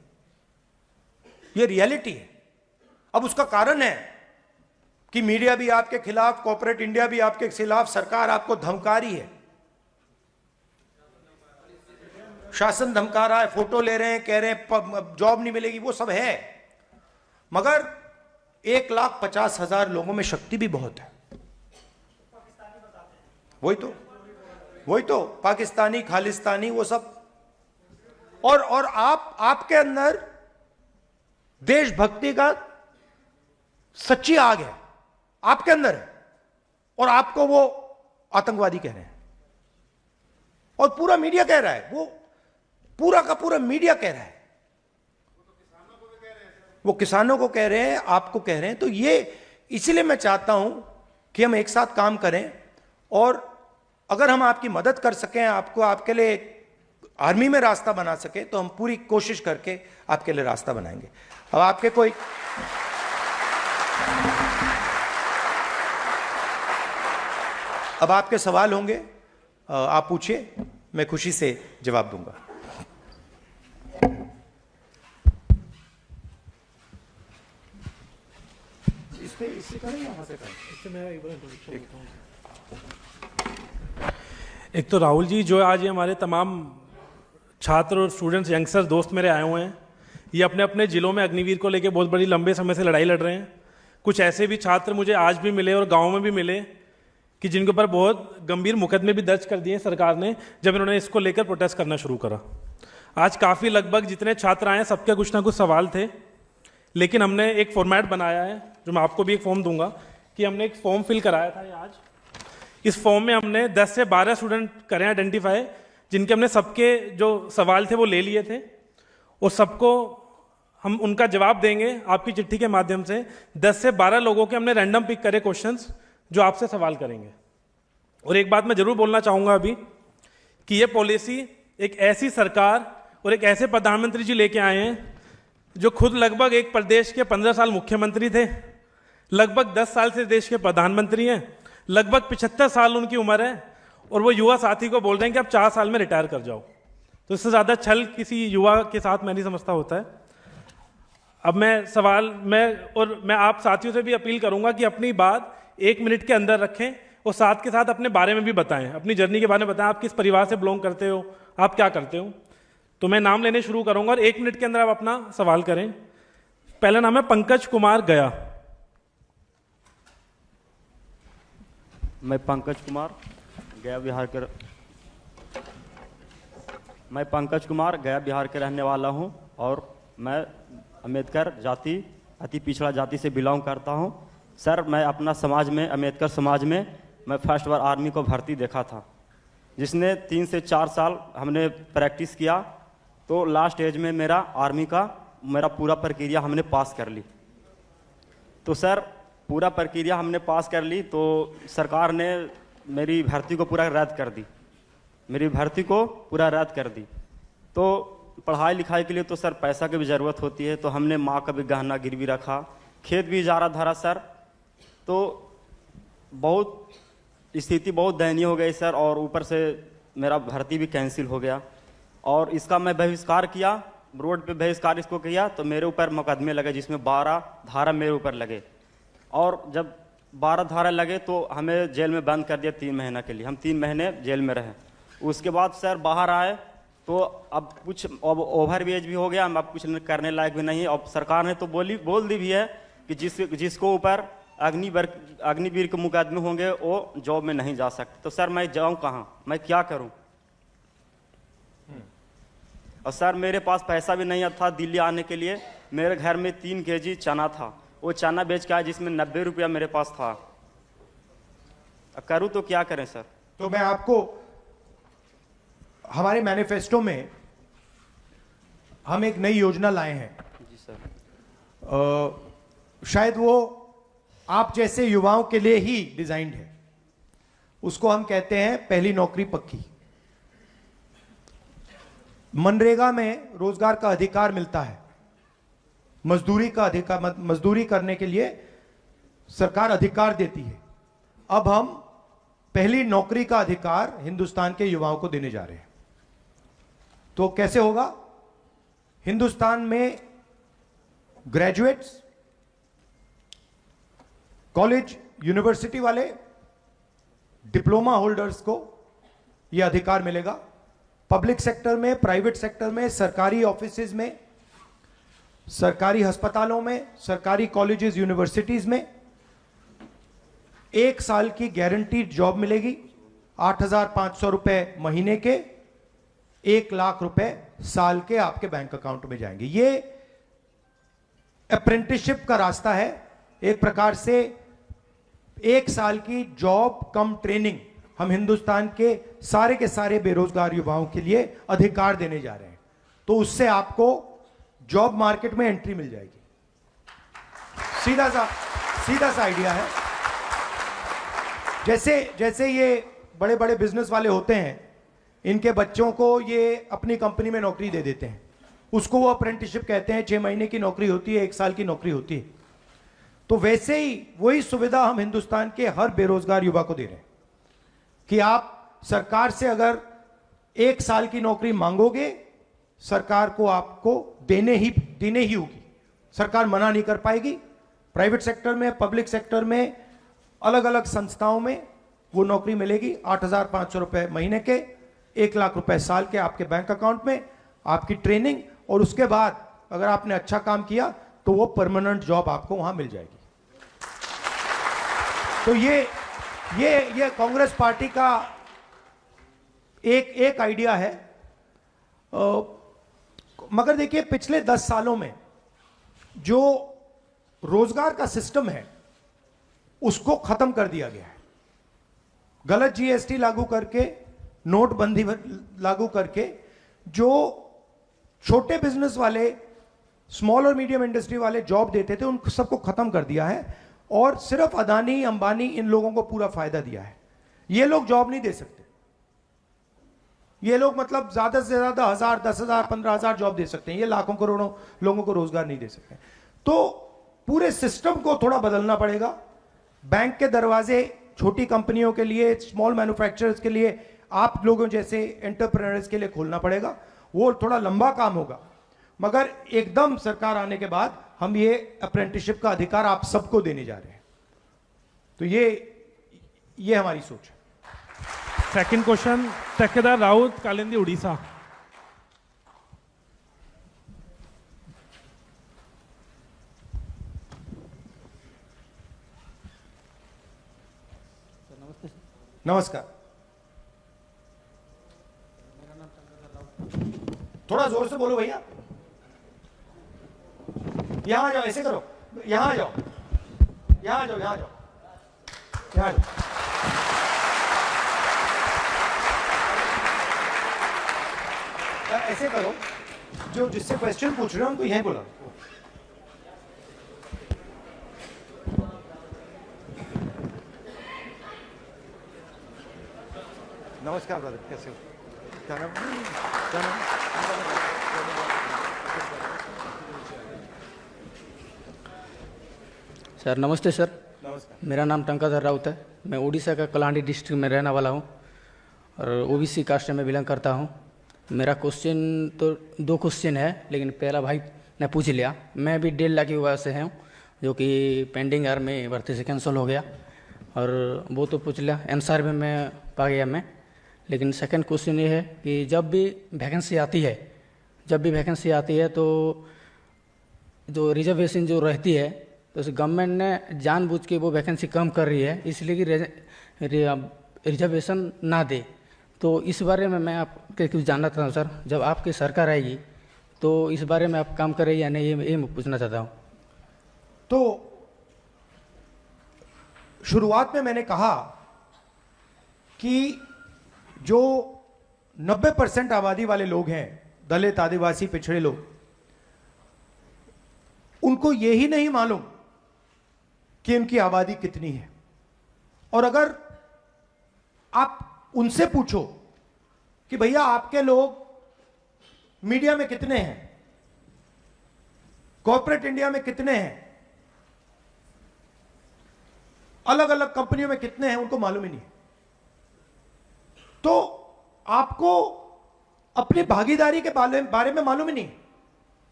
यह रियलिटी है। अब उसका कारण है कि मीडिया भी आपके खिलाफ, कॉर्पोरेट इंडिया भी आपके खिलाफ, सरकार आपको धमका रही है, शासन धमका रहा है, फोटो ले रहे हैं, कह रहे हैं जॉब नहीं मिलेगी, वो सब है। मगर 1,50,000 लोगों में शक्ति भी बहुत है। वही तो पाकिस्तानी, खालिस्तानी, वो सब। और आपके अंदर देशभक्ति का सच्ची आग है, आपके अंदर है, और आपको वो आतंकवादी कह रहे हैं, और पूरा मीडिया कह रहा है, वो पूरा का पूरा मीडिया कह रहा है, वो किसानों को कह रहे हैं, आपको कह रहे हैं। तो ये इसलिए मैं चाहता हूं कि हम एक साथ काम करें, और अगर हम आपकी मदद कर सकें, आपको आपके लिए आर्मी में रास्ता बना सके, तो हम पूरी कोशिश करके आपके लिए रास्ता बनाएंगे। अब आपके कोई अब आपके सवाल होंगे, आप पूछिए, मैं खुशी से जवाब दूंगा। एक तो राहुल जी, जो आज ये हमारे तमाम छात्र और स्टूडेंट्स, यंगस्टर्स, दोस्त मेरे आए हुए हैं, ये अपने अपने जिलों में अग्निवीर को लेकर बहुत बड़ी लंबे समय से लड़ाई लड़ रहे हैं। कुछ ऐसे भी छात्र मुझे आज भी मिले और गाँव में भी मिले कि जिनके ऊपर बहुत गंभीर मुकदमे भी दर्ज कर दिए सरकार ने, जब इन्होंने इसको लेकर प्रोटेस्ट करना शुरू करा। आज काफ़ी लगभग जितने छात्र आए हैं सबके कुछ ना कुछ सवाल थे, लेकिन हमने एक फॉर्मेट बनाया है, जो मैं आपको भी एक फॉर्म दूंगा, कि हमने एक फॉर्म फिल कराया था ये आज। इस फॉर्म में हमने 10 से 12 स्टूडेंट करें आइडेंटिफाई, जिनके हमने सबके जो सवाल थे वो ले लिए थे, और सबको हम उनका जवाब देंगे आपकी चिट्ठी के माध्यम से। 10 से 12 लोगों के हमने रैंडम पिक करे क्वेश्चंस जो आपसे सवाल करेंगे। और एक बात मैं जरूर बोलना चाहूंगा अभी, कि ये पॉलिसी एक ऐसी सरकार और एक ऐसे प्रधानमंत्री जी लेके आए हैं जो खुद लगभग एक प्रदेश के 15 साल मुख्यमंत्री थे, लगभग 10 साल से देश के प्रधानमंत्री हैं, लगभग 75 साल उनकी उम्र है, और वो युवा साथी को बोल रहे हैं कि आप 4 साल में रिटायर कर जाओ। तो इससे ज़्यादा छल किसी युवा के साथ मैं नहीं समझता होता है। अब मैं आप साथियों से भी अपील करूंगा कि अपनी बात 1 मिनट के अंदर रखें, और साथ के साथ अपने बारे में भी बताएं, अपनी जर्नी के बारे में बताएं, आप किस परिवार से बिलोंग करते हो, आप क्या करते हो। तो मैं नाम लेने शुरू करूंगा और 1 मिनट के अंदर आप अपना सवाल करें। पहला नाम है पंकज कुमार गया। मैं पंकज कुमार गया बिहार के रहने वाला हूं, और मैं अम्बेडकर जाति, अति पिछड़ा जाति से बिलोंग करता हूं। सर, मैं अपना समाज में, अम्बेडकर समाज में, मैं फर्स्ट बार आर्मी को भर्ती देखा था, जिसने 3 से 4 साल हमने प्रैक्टिस किया, तो लास्ट एज में मेरा आर्मी का मेरा पूरा प्रक्रिया हमने पास कर ली। तो सर, पूरा प्रक्रिया हमने पास कर ली, तो सरकार ने मेरी भर्ती को पूरा रद्द कर दी। मेरी भर्ती को पूरा रद्द कर दी। तो पढ़ाई लिखाई के लिए तो सर पैसा की भी ज़रूरत होती है, तो हमने माँ का भी गहना गिरवी रखा, खेत भी इजारा धरा सर। तो बहुत स्थिति बहुत दयनीय हो गई सर, और ऊपर से मेरा भर्ती भी कैंसिल हो गया। और इसका मैं बहिष्कार किया, रोड पे बहिष्कार इसको किया, तो मेरे ऊपर मुकदमे लगे जिसमें 12 धारा मेरे ऊपर लगे। और जब 12 धारा लगे तो हमें जेल में बंद कर दिया 3 महीना के लिए। हम 3 महीने जेल में रहे। उसके बाद सर बाहर आए तो अब कुछ ओवर एज भी हो गया, हम अब कुछ करने लायक भी नहीं है। अब सरकार ने तो बोल दी भी है कि जिसको ऊपर अग्निवीर के मुकदमे होंगे वो जॉब में नहीं जा सकते। तो सर मैं जाऊं कहाँ, मैं क्या करूं? और सर मेरे पास पैसा भी नहीं था दिल्ली आने के लिए। मेरे घर में 3 kg चना था, वो चना बेच के आया जिसमें 90 रुपया मेरे पास था। करूं तो क्या करें सर? तो मैं आपको, हमारे मैनिफेस्टो में हम एक नई योजना लाए हैं जी सर। शायद वो आप जैसे युवाओं के लिए ही डिजाइन्ड है। उसको हम कहते हैं पहली नौकरी पक्की। मनरेगा में रोजगार का अधिकार मिलता है, मजदूरी का अधिकार, मजदूरी करने के लिए सरकार अधिकार देती है। अब हम पहली नौकरी का अधिकार हिंदुस्तान के युवाओं को देने जा रहे हैं। तो कैसे होगा? हिंदुस्तान में ग्रेजुएट्स, कॉलेज यूनिवर्सिटी वाले, डिप्लोमा होल्डर्स को यह अधिकार मिलेगा। पब्लिक सेक्टर में, प्राइवेट सेक्टर में, सरकारी ऑफिसेज में, सरकारी अस्पतालों में, सरकारी कॉलेजेस यूनिवर्सिटीज में 1 साल की गारंटीड जॉब मिलेगी। 8,500 रुपए महीने के, 1 लाख रुपए साल के आपके बैंक अकाउंट में जाएंगे। ये अप्रेंटिसशिप का रास्ता है। एक प्रकार से 1 साल की जॉब कम ट्रेनिंग हम हिंदुस्तान के सारे बेरोजगार युवाओं के लिए अधिकार देने जा रहे हैं। तो उससे आपको जॉब मार्केट में एंट्री मिल जाएगी। सीधा सा आइडिया है। जैसे ये बड़े बड़े बिजनेस वाले होते हैं, इनके बच्चों को ये अपनी कंपनी में नौकरी दे देते हैं, उसको वो अप्रेंटिसशिप कहते हैं। 6 महीने की नौकरी होती है, 1 साल की नौकरी होती है। तो वैसे ही वही सुविधा हम हिंदुस्तान के हर बेरोजगार युवा को दे रहे हैं कि आप सरकार से अगर 1 साल की नौकरी मांगोगे, सरकार को आपको देने ही होगी। सरकार मना नहीं कर पाएगी। प्राइवेट सेक्टर में, पब्लिक सेक्टर में, अलग अलग संस्थाओं में वो नौकरी मिलेगी। 8,500 रुपए महीने के, 1 लाख रुपए साल के आपके बैंक अकाउंट में, आपकी ट्रेनिंग, और उसके बाद अगर आपने अच्छा काम किया तो वो परमानेंट जॉब आपको वहां मिल जाएगी। तो ये कांग्रेस पार्टी का एक आइडिया है। मगर देखिए, पिछले 10 सालों में जो रोजगार का सिस्टम है उसको खत्म कर दिया गया है। गलत जीएसटी लागू करके, नोटबंदी लागू करके, जो छोटे बिजनेस वाले, स्मॉल और मीडियम इंडस्ट्री वाले जॉब देते थे, उन सबको खत्म कर दिया है। और सिर्फ अदानी, अंबानी, इन लोगों को पूरा फायदा दिया है। ये लोग जॉब नहीं दे सकते। ये लोग मतलब ज्यादा से ज्यादा 1,000, 10,000, 15,000 जॉब दे सकते हैं। ये लाखों करोड़ों लोगों को रोजगार नहीं दे सकते। तो पूरे सिस्टम को थोड़ा बदलना पड़ेगा। बैंक के दरवाजे छोटी कंपनियों के लिए, स्मॉल मैन्युफैक्चरर्स के लिए, आप लोगों जैसे एंटरप्रेन्योर्स के लिए खोलना पड़ेगा। वो थोड़ा लंबा काम होगा, मगर एकदम सरकार आने के बाद हम ये अप्रेंटिसशिप का अधिकार आप सबको देने जा रहे हैं। तो ये हमारी सोच है। सेकंड क्वेश्चन, ठेकेदार राउत, कालिंदी, उड़ीसा। नमस्कार। थोड़ा जोर से बोलो भैया। यहां आ जाओ, ऐसे करो, यहां आ जाओ, यहां आ जाओ, यहां आ जाओ, यहां आ जाओ। ऐसे करो, जो जिससे क्वेश्चन पूछ रहे हो उनको यहीं बोला। नमस्कार ब्रदर, कैसे हो? सर नमस्ते सर। मेरा नाम टंकाधर राउत है। मैं उड़ीसा का कलाहांडी डिस्ट्रिक्ट में रहने वाला हूँ और ओबीसी कास्ट में बिलोंग करता हूँ। मेरा क्वेश्चन तो 2 क्वेश्चन है, लेकिन पहला भाई ने पूछ लिया। मैं भी 1.5 लाख की वजह से हूँ, जो कि पेंडिंग आर में भर्ती से कैंसिल हो गया, और वो तो पूछ लिया, आंसर में मैं पा गया मैं। लेकिन सेकंड क्वेश्चन ये है कि जब भी वैकेंसी आती है तो जो रिजर्वेशन जो रहती है, तो गवर्नमेंट ने जानबूझ के वो वैकेंसी कम कर रही है, इसलिए कि रिजर्वेशन ना दे। तो इस बारे में मैं आपके कुछ जानना चाहता हूँ सर। जब आपकी सरकार आएगी तो इस बारे में आप काम करें या नहीं, ये मैं पूछना चाहता हूँ। तो शुरुआत में मैंने कहा कि जो 90% आबादी वाले लोग हैं, दलित, आदिवासी, पिछड़े लोग, उनको यही नहीं मालूम कि उनकी आबादी कितनी है। और अगर आप उनसे पूछो कि भैया आपके लोग मीडिया में कितने हैं, कॉर्पोरेट इंडिया में कितने हैं, अलग अलग कंपनियों में कितने हैं, उनको मालूम ही नहीं। तो आपको अपनी भागीदारी के बारे में मालूम ही नहीं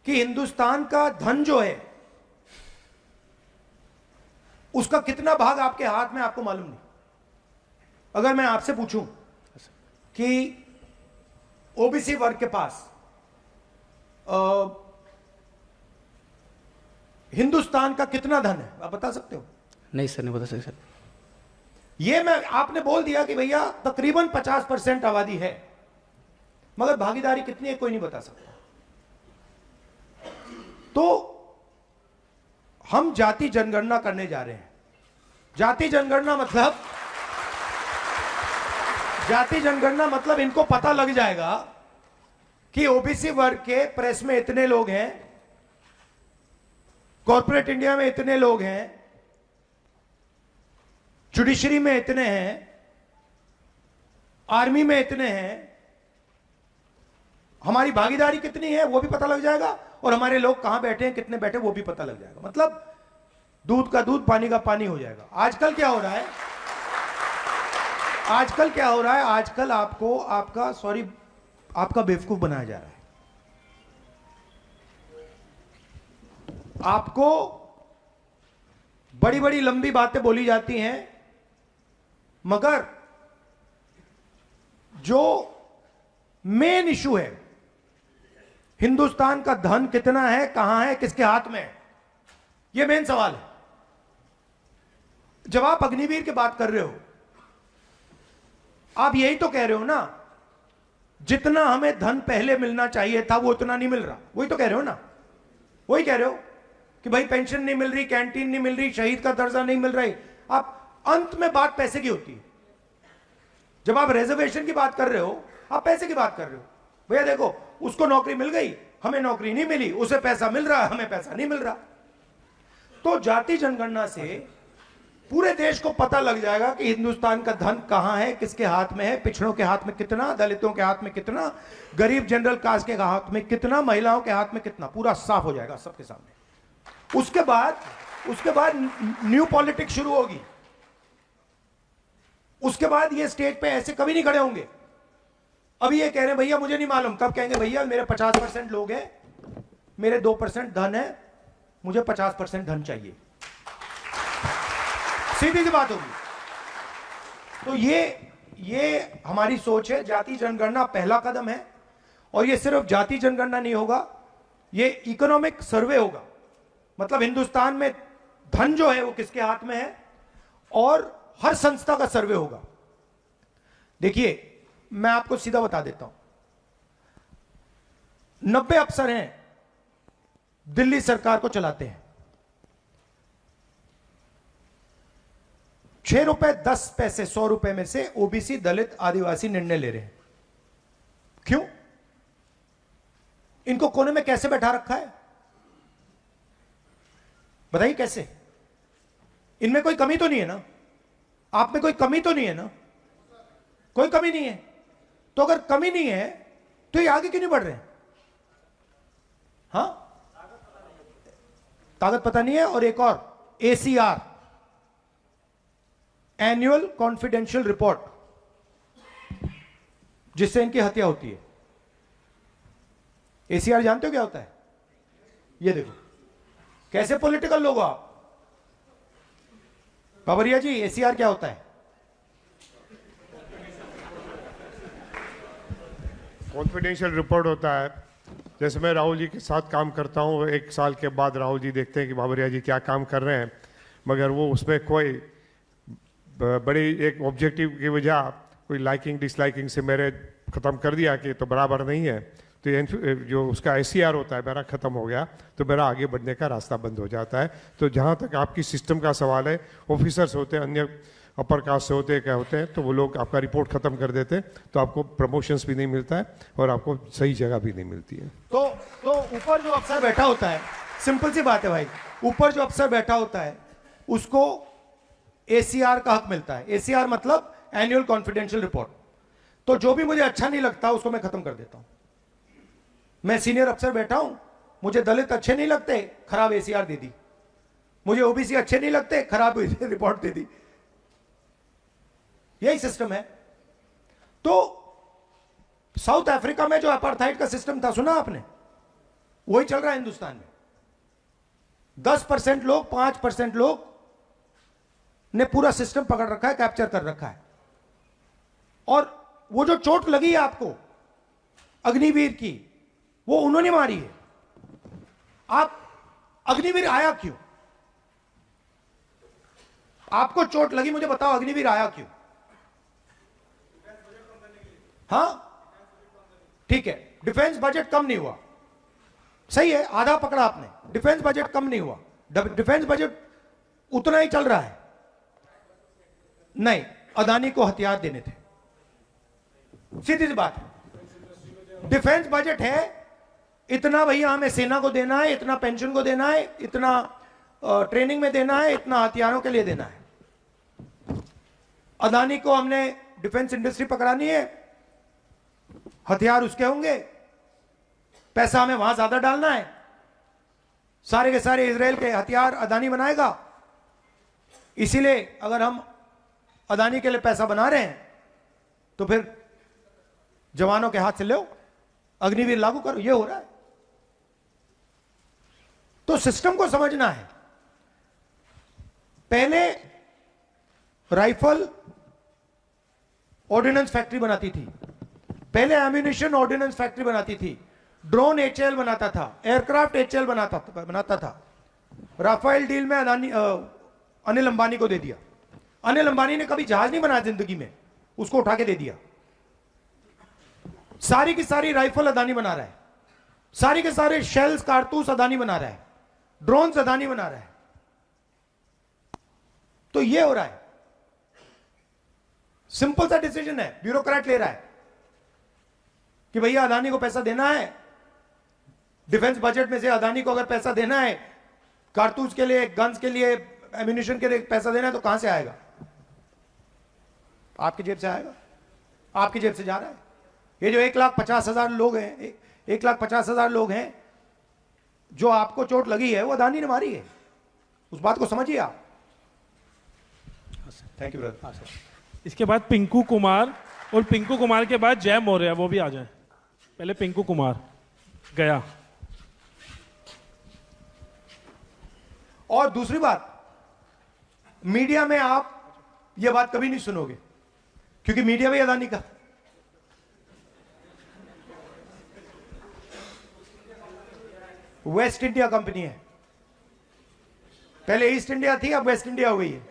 कि हिंदुस्तान का धन जो है उसका कितना भाग आपके हाथ में, आपको मालूम नहीं। अगर मैं आपसे पूछूं कि ओबीसी वर्ग के पास हिंदुस्तान का कितना धन है, आप बता सकते हो? नहीं सर, नहीं बता सकते सर। ये मैं आपने बोल दिया कि भैया तकरीबन 50% आबादी है, मगर भागीदारी कितनी है कोई नहीं बता सकता। तो हम जाति जनगणना करने जा रहे हैं। जाति जनगणना मतलब इनको पता लग जाएगा कि ओबीसी वर्ग के प्रेस में इतने लोग हैं, कॉर्पोरेट इंडिया में इतने लोग हैं, जुडिशरी में इतने हैं, आर्मी में इतने हैं, हमारी भागीदारी कितनी है वो भी पता लग जाएगा, और हमारे लोग कहां बैठे हैं, कितने बैठे, वो भी पता लग जाएगा। मतलब दूध का दूध, पानी का पानी हो जाएगा। आजकल क्या हो रहा है, आजकल आपका बेवकूफ बनाया जा रहा है। आपको बड़ी बड़ी लंबी बातें बोली जाती हैं, मगर जो मेन इशू है, हिंदुस्तान का धन कितना है, कहां है, किसके हाथ में है, यह मेन सवाल है। जब आप अग्निवीर की बात कर रहे हो, आप यही तो कह रहे हो ना, जितना हमें धन पहले मिलना चाहिए था वो उतना नहीं मिल रहा। वही तो कह रहे हो ना, वही कह रहे हो कि भाई पेंशन नहीं मिल रही, कैंटीन नहीं मिल रही, शहीद का दर्जा नहीं मिल रही। आप अंत में बात पैसे की होती है। जब आप रिजर्वेशन की बात कर रहे हो, आप पैसे की बात कर रहे हो। भैया देखो, उसको नौकरी मिल गई, हमें नौकरी नहीं मिली, उसे पैसा मिल रहा, हमें पैसा नहीं मिल रहा। तो जाति जनगणना से पूरे देश को पता लग जाएगा कि हिंदुस्तान का धन कहां है, किसके हाथ में है, पिछड़ों के हाथ में कितना, दलितों के हाथ में कितना, गरीब जनरल कास्ट के हाथ में कितना, महिलाओं के हाथ में कितना, पूरा साफ हो जाएगा सबके सामने। उसके बाद न्यू पॉलिटिक्स शुरू होगी। उसके बाद ये स्टेज पे ऐसे कभी नहीं खड़े होंगे। अभी ये कह रहे हैं भैया मुझे नहीं मालूम, कब कहेंगे भैया मेरे 50% लोग हैं, मेरे 2% धन है, मुझे 50% धन चाहिए। सीधी सी बात होगी। तो ये हमारी सोच है। जाति जनगणना पहला कदम है, और ये सिर्फ जाति जनगणना नहीं होगा, ये इकोनॉमिक सर्वे होगा। मतलब हिंदुस्तान में धन जो है वो किसके हाथ में है, और हर संस्था का सर्वे होगा। देखिए मैं आपको सीधा बता देता हूं, 90 अफसर हैं दिल्ली सरकार को चलाते हैं। 6 रुपए 10 पैसे 100 रुपए में से ओबीसी, दलित, आदिवासी निर्णय ले रहे हैं। क्यों? इनको कोने में कैसे बैठा रखा है, बताइए कैसे? इनमें कोई कमी तो नहीं है ना, आप में कोई कमी तो नहीं है ना, कोई कमी नहीं है। तो अगर कमी नहीं है तो ये आगे क्यों नहीं बढ़ रहे हैं? हाँ, ताकत पता नहीं है। और एक और ACR, एनुअल कॉन्फिडेंशियल रिपोर्ट, जिससे इनकी हत्या होती है। ACR जानते हो क्या होता है? ये देखो कैसे पॉलिटिकल लोग हो आप। बाबरिया जी, ACR क्या होता है? कॉन्फिडेंशियल रिपोर्ट होता है। जैसे मैं राहुल जी के साथ काम करता हूँ, 1 साल के बाद राहुल जी देखते हैं कि बाबरिया जी क्या काम कर रहे हैं, मगर वो उसमें कोई बड़ी एक ऑब्जेक्टिव की वजह कोई लाइकिंग डिसलाइकिंग से मेरे ख़त्म कर दिया कि तो बराबर नहीं है, तो ये जो उसका ACR होता है मेरा ख़त्म हो गया, तो मेरा आगे बढ़ने का रास्ता बंद हो जाता है। तो जहाँ तक आपकी सिस्टम का सवाल है, ऑफिसर्स होते हैं, अन्य अपर कास्ट से होते हैं, क्या होते हैं, तो वो लोग आपका रिपोर्ट ख़त्म कर देते हैं, तो आपको प्रमोशंस भी नहीं मिलता है और आपको सही जगह भी नहीं मिलती है। तो ऊपर जो अफसर बैठा होता है, सिंपल सी बात है भाई, ऊपर जो अफसर बैठा होता है उसको ACR का हक मिलता है। ACR मतलब एनुअल कॉन्फिडेंशियल रिपोर्ट। तो जो भी मुझे अच्छा नहीं लगता उसको मैं खत्म कर देता हूं। मैं सीनियर अफसर बैठा हूं, मुझे दलित अच्छे नहीं लगते, खराब ACR दे दी। मुझे OBC अच्छे नहीं लगते, खराब रिपोर्ट दे दी। यही सिस्टम है। तो साउथ अफ्रीका में जो अपार्थाइड का सिस्टम था, सुना आपने? वही चल रहा है हिंदुस्तान में। 10% लोग, 5% लोग ने पूरा सिस्टम पकड़ रखा है, कैप्चर कर रखा है। और वो जो चोट लगी है आपको अग्निवीर की, वो उन्होंने मारी है। आप अग्निवीर आया क्यों? आपको चोट लगी, मुझे बताओ अग्निवीर आया क्यों? हाँ ठीक है, डिफेंस बजट कम नहीं हुआ, सही है, आधा पकड़ा आपने। डिफेंस बजट कम नहीं हुआ, डिफेंस बजट उतना ही चल रहा है। नहीं, अदानी को हथियार देने थे, सीधी सी बात है। डिफेंस बजट है इतना, भैया हमें सेना को देना है, इतना पेंशन को देना है, इतना ट्रेनिंग में देना है, इतना हथियारों के लिए देना है। अदानी को हमने डिफेंस इंडस्ट्री पकड़ानी है, हथियार उसके होंगे, पैसा हमें वहां ज्यादा डालना है, सारे के सारे इजराइल के हथियार अदानी बनाएगा। इसीलिए अगर हम अदानी के लिए पैसा बना रहे हैं तो फिर जवानों के हाथ से लो, अग्निवीर लागू करो। ये हो रहा है। तो सिस्टम को समझना है। पहले राइफल ऑर्डिनेंस फैक्ट्री बनाती थी, पहले एम्यूनिशन ऑर्डिनेंस फैक्ट्री बनाती थी, ड्रोन HAL बनाता था, एयरक्राफ्ट HAL बनाता था। राफेल डील में अनिल अंबानी को दे दिया। अनिल अंबानी ने कभी जहाज नहीं बनाया जिंदगी में, उसको उठा के दे दिया। सारी की सारी राइफल अदानी बना रहा है, सारी के सारे शेल्स कारतूस अदानी बना रहा है, ड्रोन्स अदानी बना रहा है। तो ये हो रहा है। सिंपल सा डिसीजन है, ब्यूरोक्रेट ले रहा है कि भैया अदानी को पैसा देना है, डिफेंस बजट में से अदानी को अगर पैसा देना है, कारतूस के लिए, गन्स के लिए, एम्यूनिशन के लिए पैसा देना है, तो कहां से आएगा? आपकी जेब से आएगा, आपकी जेब से जा रहा है। ये जो 1,50,000 लोग हैं, 1,50,000 लोग हैं जो आपको चोट लगी है, वो अदानी ने मारी है। उस बात को समझिए आप। Thank you brother. इसके बाद पिंकू कुमार, और पिंकू कुमार के बाद जय मौर्य, वो भी आ जाए। पहले पिंकू कुमार गया। और दूसरी बात, मीडिया में आप ये बात कभी नहीं सुनोगे, क्योंकि मीडिया भी अदानी का। वेस्ट इंडिया कंपनी है, पहले ईस्ट इंडिया थी, अब वेस्ट इंडिया हो गई है।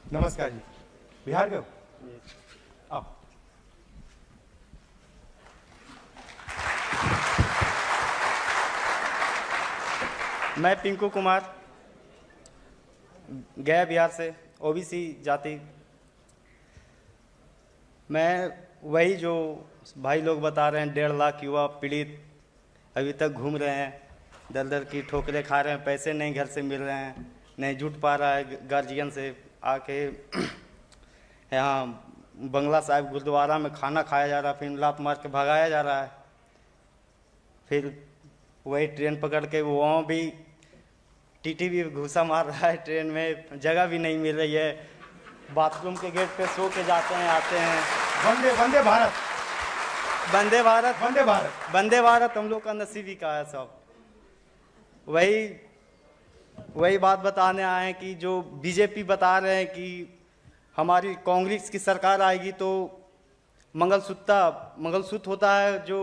नमस्कार जी, बिहार के हो आप? मैं पिंकू कुमार, गया बिहार से, OBC जाति। मैं वही जो भाई लोग बता रहे हैं, 1.5 लाख युवा पीड़ित अभी तक घूम रहे हैं, दर दर की ठोकरें खा रहे हैं, पैसे नहीं घर से मिल रहे हैं, नहीं जुट पा रहा है गार्जियन से आके यहाँ बंगला साहिब गुरुद्वारा में खाना खाया जा रहा है, फिर लात मार के भगाया जा रहा है। फिर वही ट्रेन पकड़ के वहाँ भी टीटी भी घुसा मार रहा है, ट्रेन में जगह भी नहीं मिल रही है, बाथरूम के गेट पे सो के जाते हैं आते हैं। वंदे भारत, वंदे भारत, वंदे भारत, वंदे भारत हम लोग का नसीब ही का है सब। वही बात बताने आए हैं कि जो बीजेपी बता रहे हैं कि हमारी कांग्रेस की सरकार आएगी तो मंगलसूत्र होता है जो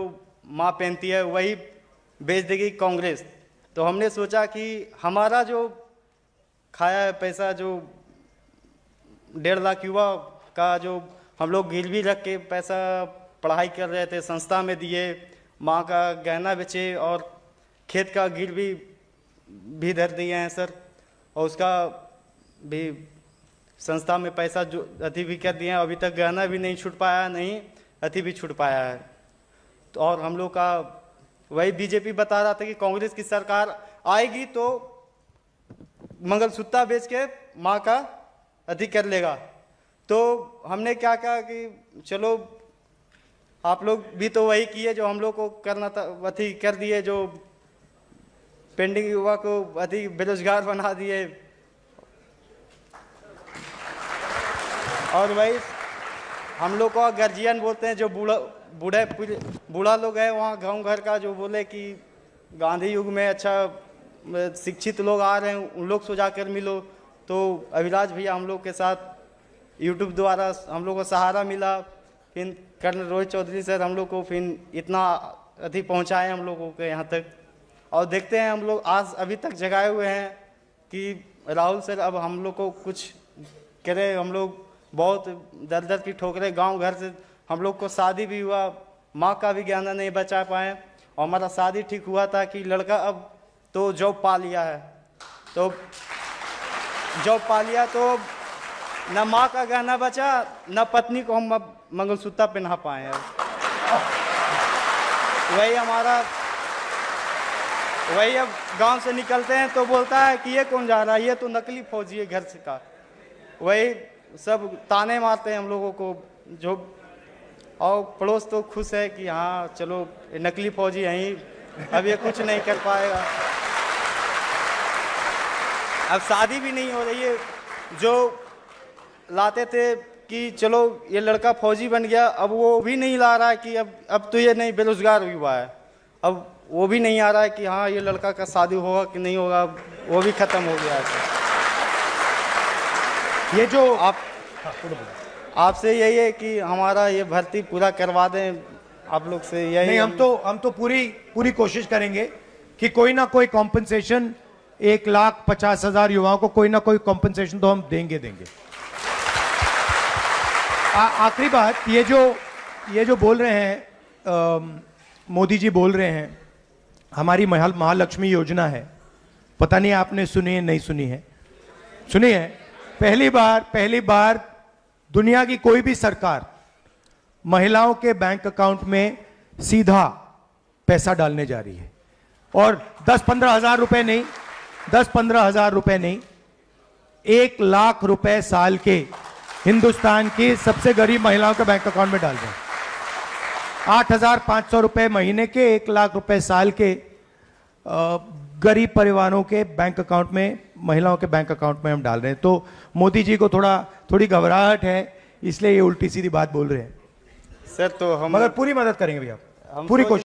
माँ पहनती है वही बेच देगी कांग्रेस। तो हमने सोचा कि हमारा जो खाया है पैसा, जो 1.5 लाख युवा का जो हम लोग गिरवी रख के पैसा पढ़ाई कर रहे थे, संस्था में दिए, माँ का गहना बेचे और खेत का गिरवी भी धर दिए हैं सर, और उसका भी संस्था में पैसा जो अति भी कर दिए हैं। अभी तक गहना भी नहीं छूट पाया, नहीं अति भी छूट पाया है। तो और हम लोग का वही बीजेपी बता रहा था कि कांग्रेस की सरकार आएगी तो मंगलसूत्र बेच के माँ का अति कर लेगा। तो हमने क्या कहा कि चलो आप लोग भी तो वही किए जो हम लोग को करना था, अति कर दिए, जो पेंडिंग युवा को अति बेरोजगार बना दिए। और वही हम लोग को गार्जियन बोलते हैं, जो बूढ़ा लोग है वहाँ गांव घर का, जो बोले कि गांधी युग में अच्छा शिक्षित लोग आ रहे हैं, उन लोग से जाकर मिलो। तो अभिलाष भैया हम लोग के साथ यूट्यूब द्वारा हम लोग को सहारा मिला, फिर कर्नल रोहित चौधरी सर हम लोग को फिर इतना अधिक पहुँचाए हम लोगों के यहाँ तक। और देखते हैं हम लोग आज अभी तक जगाए हुए हैं कि राहुल सर अब हम लोग को कुछ करे। हम लोग बहुत दर दर की ठोकरे, गांव घर से हम लोग को शादी भी हुआ, माँ का भी गहना नहीं बचा पाए, और हमारा शादी ठीक हुआ था कि लड़का अब तो जॉब पा लिया है, तो जॉब पा लिया तो न माँ का गहना बचा न पत्नी को हम अब मंगलसूत्र पहना पाए हैं। वही अब गांव से निकलते हैं तो बोलता है कि ये कौन जा रहा है, ये तो नकली फौजी है घर से का। वही सब ताने मारते हैं हम लोगों को, जो और पड़ोस तो खुश है कि हाँ चलो नकली फौजी यहीं, अब ये कुछ नहीं कर पाएगा। अब शादी भी नहीं हो रही है, जो लाते थे कि चलो ये लड़का फौजी बन गया, अब वो भी नहीं ला रहा है कि अब तो ये नहीं बेरोजगार हुआ है, अब वो भी नहीं आ रहा है कि हाँ ये लड़का का शादी होगा कि नहीं होगा, वो भी खत्म हो गया है। ये जो आपसे यही है कि हमारा ये भर्ती पूरा करवा दें आप लोग से, यही नहीं। हम तो पूरी कोशिश करेंगे कि कोई ना कोई कॉम्पनसेशन 1,50,000 युवाओं को कोई ना कोई कॉम्पनसेशन तो हम देंगे। आखिरी बात, ये जो बोल रहे हैं मोदी जी बोल रहे हैं, हमारी महालक्ष्मी योजना है, पता नहीं आपने सुनी है नहीं सुनी है? सुनी है। पहली बार दुनिया की कोई भी सरकार महिलाओं के बैंक अकाउंट में सीधा पैसा डालने जा रही है, और 10-15 हज़ार रुपए नहीं, 10-15 हज़ार रुपए नहीं, 1 लाख रुपए साल के हिंदुस्तान की सबसे गरीब महिलाओं के बैंक अकाउंट में डाल रहे हैं। 8,500 रुपए महीने के, 1 लाख रुपए साल के गरीब परिवारों के बैंक अकाउंट में, महिलाओं के बैंक अकाउंट में हम डाल रहे हैं। तो मोदी जी को थोड़ी घबराहट है, इसलिए ये उल्टी सीधी बात बोल रहे हैं सर। तो हम मगर पूरी मदद करेंगे भैया, पूरी कोशिश।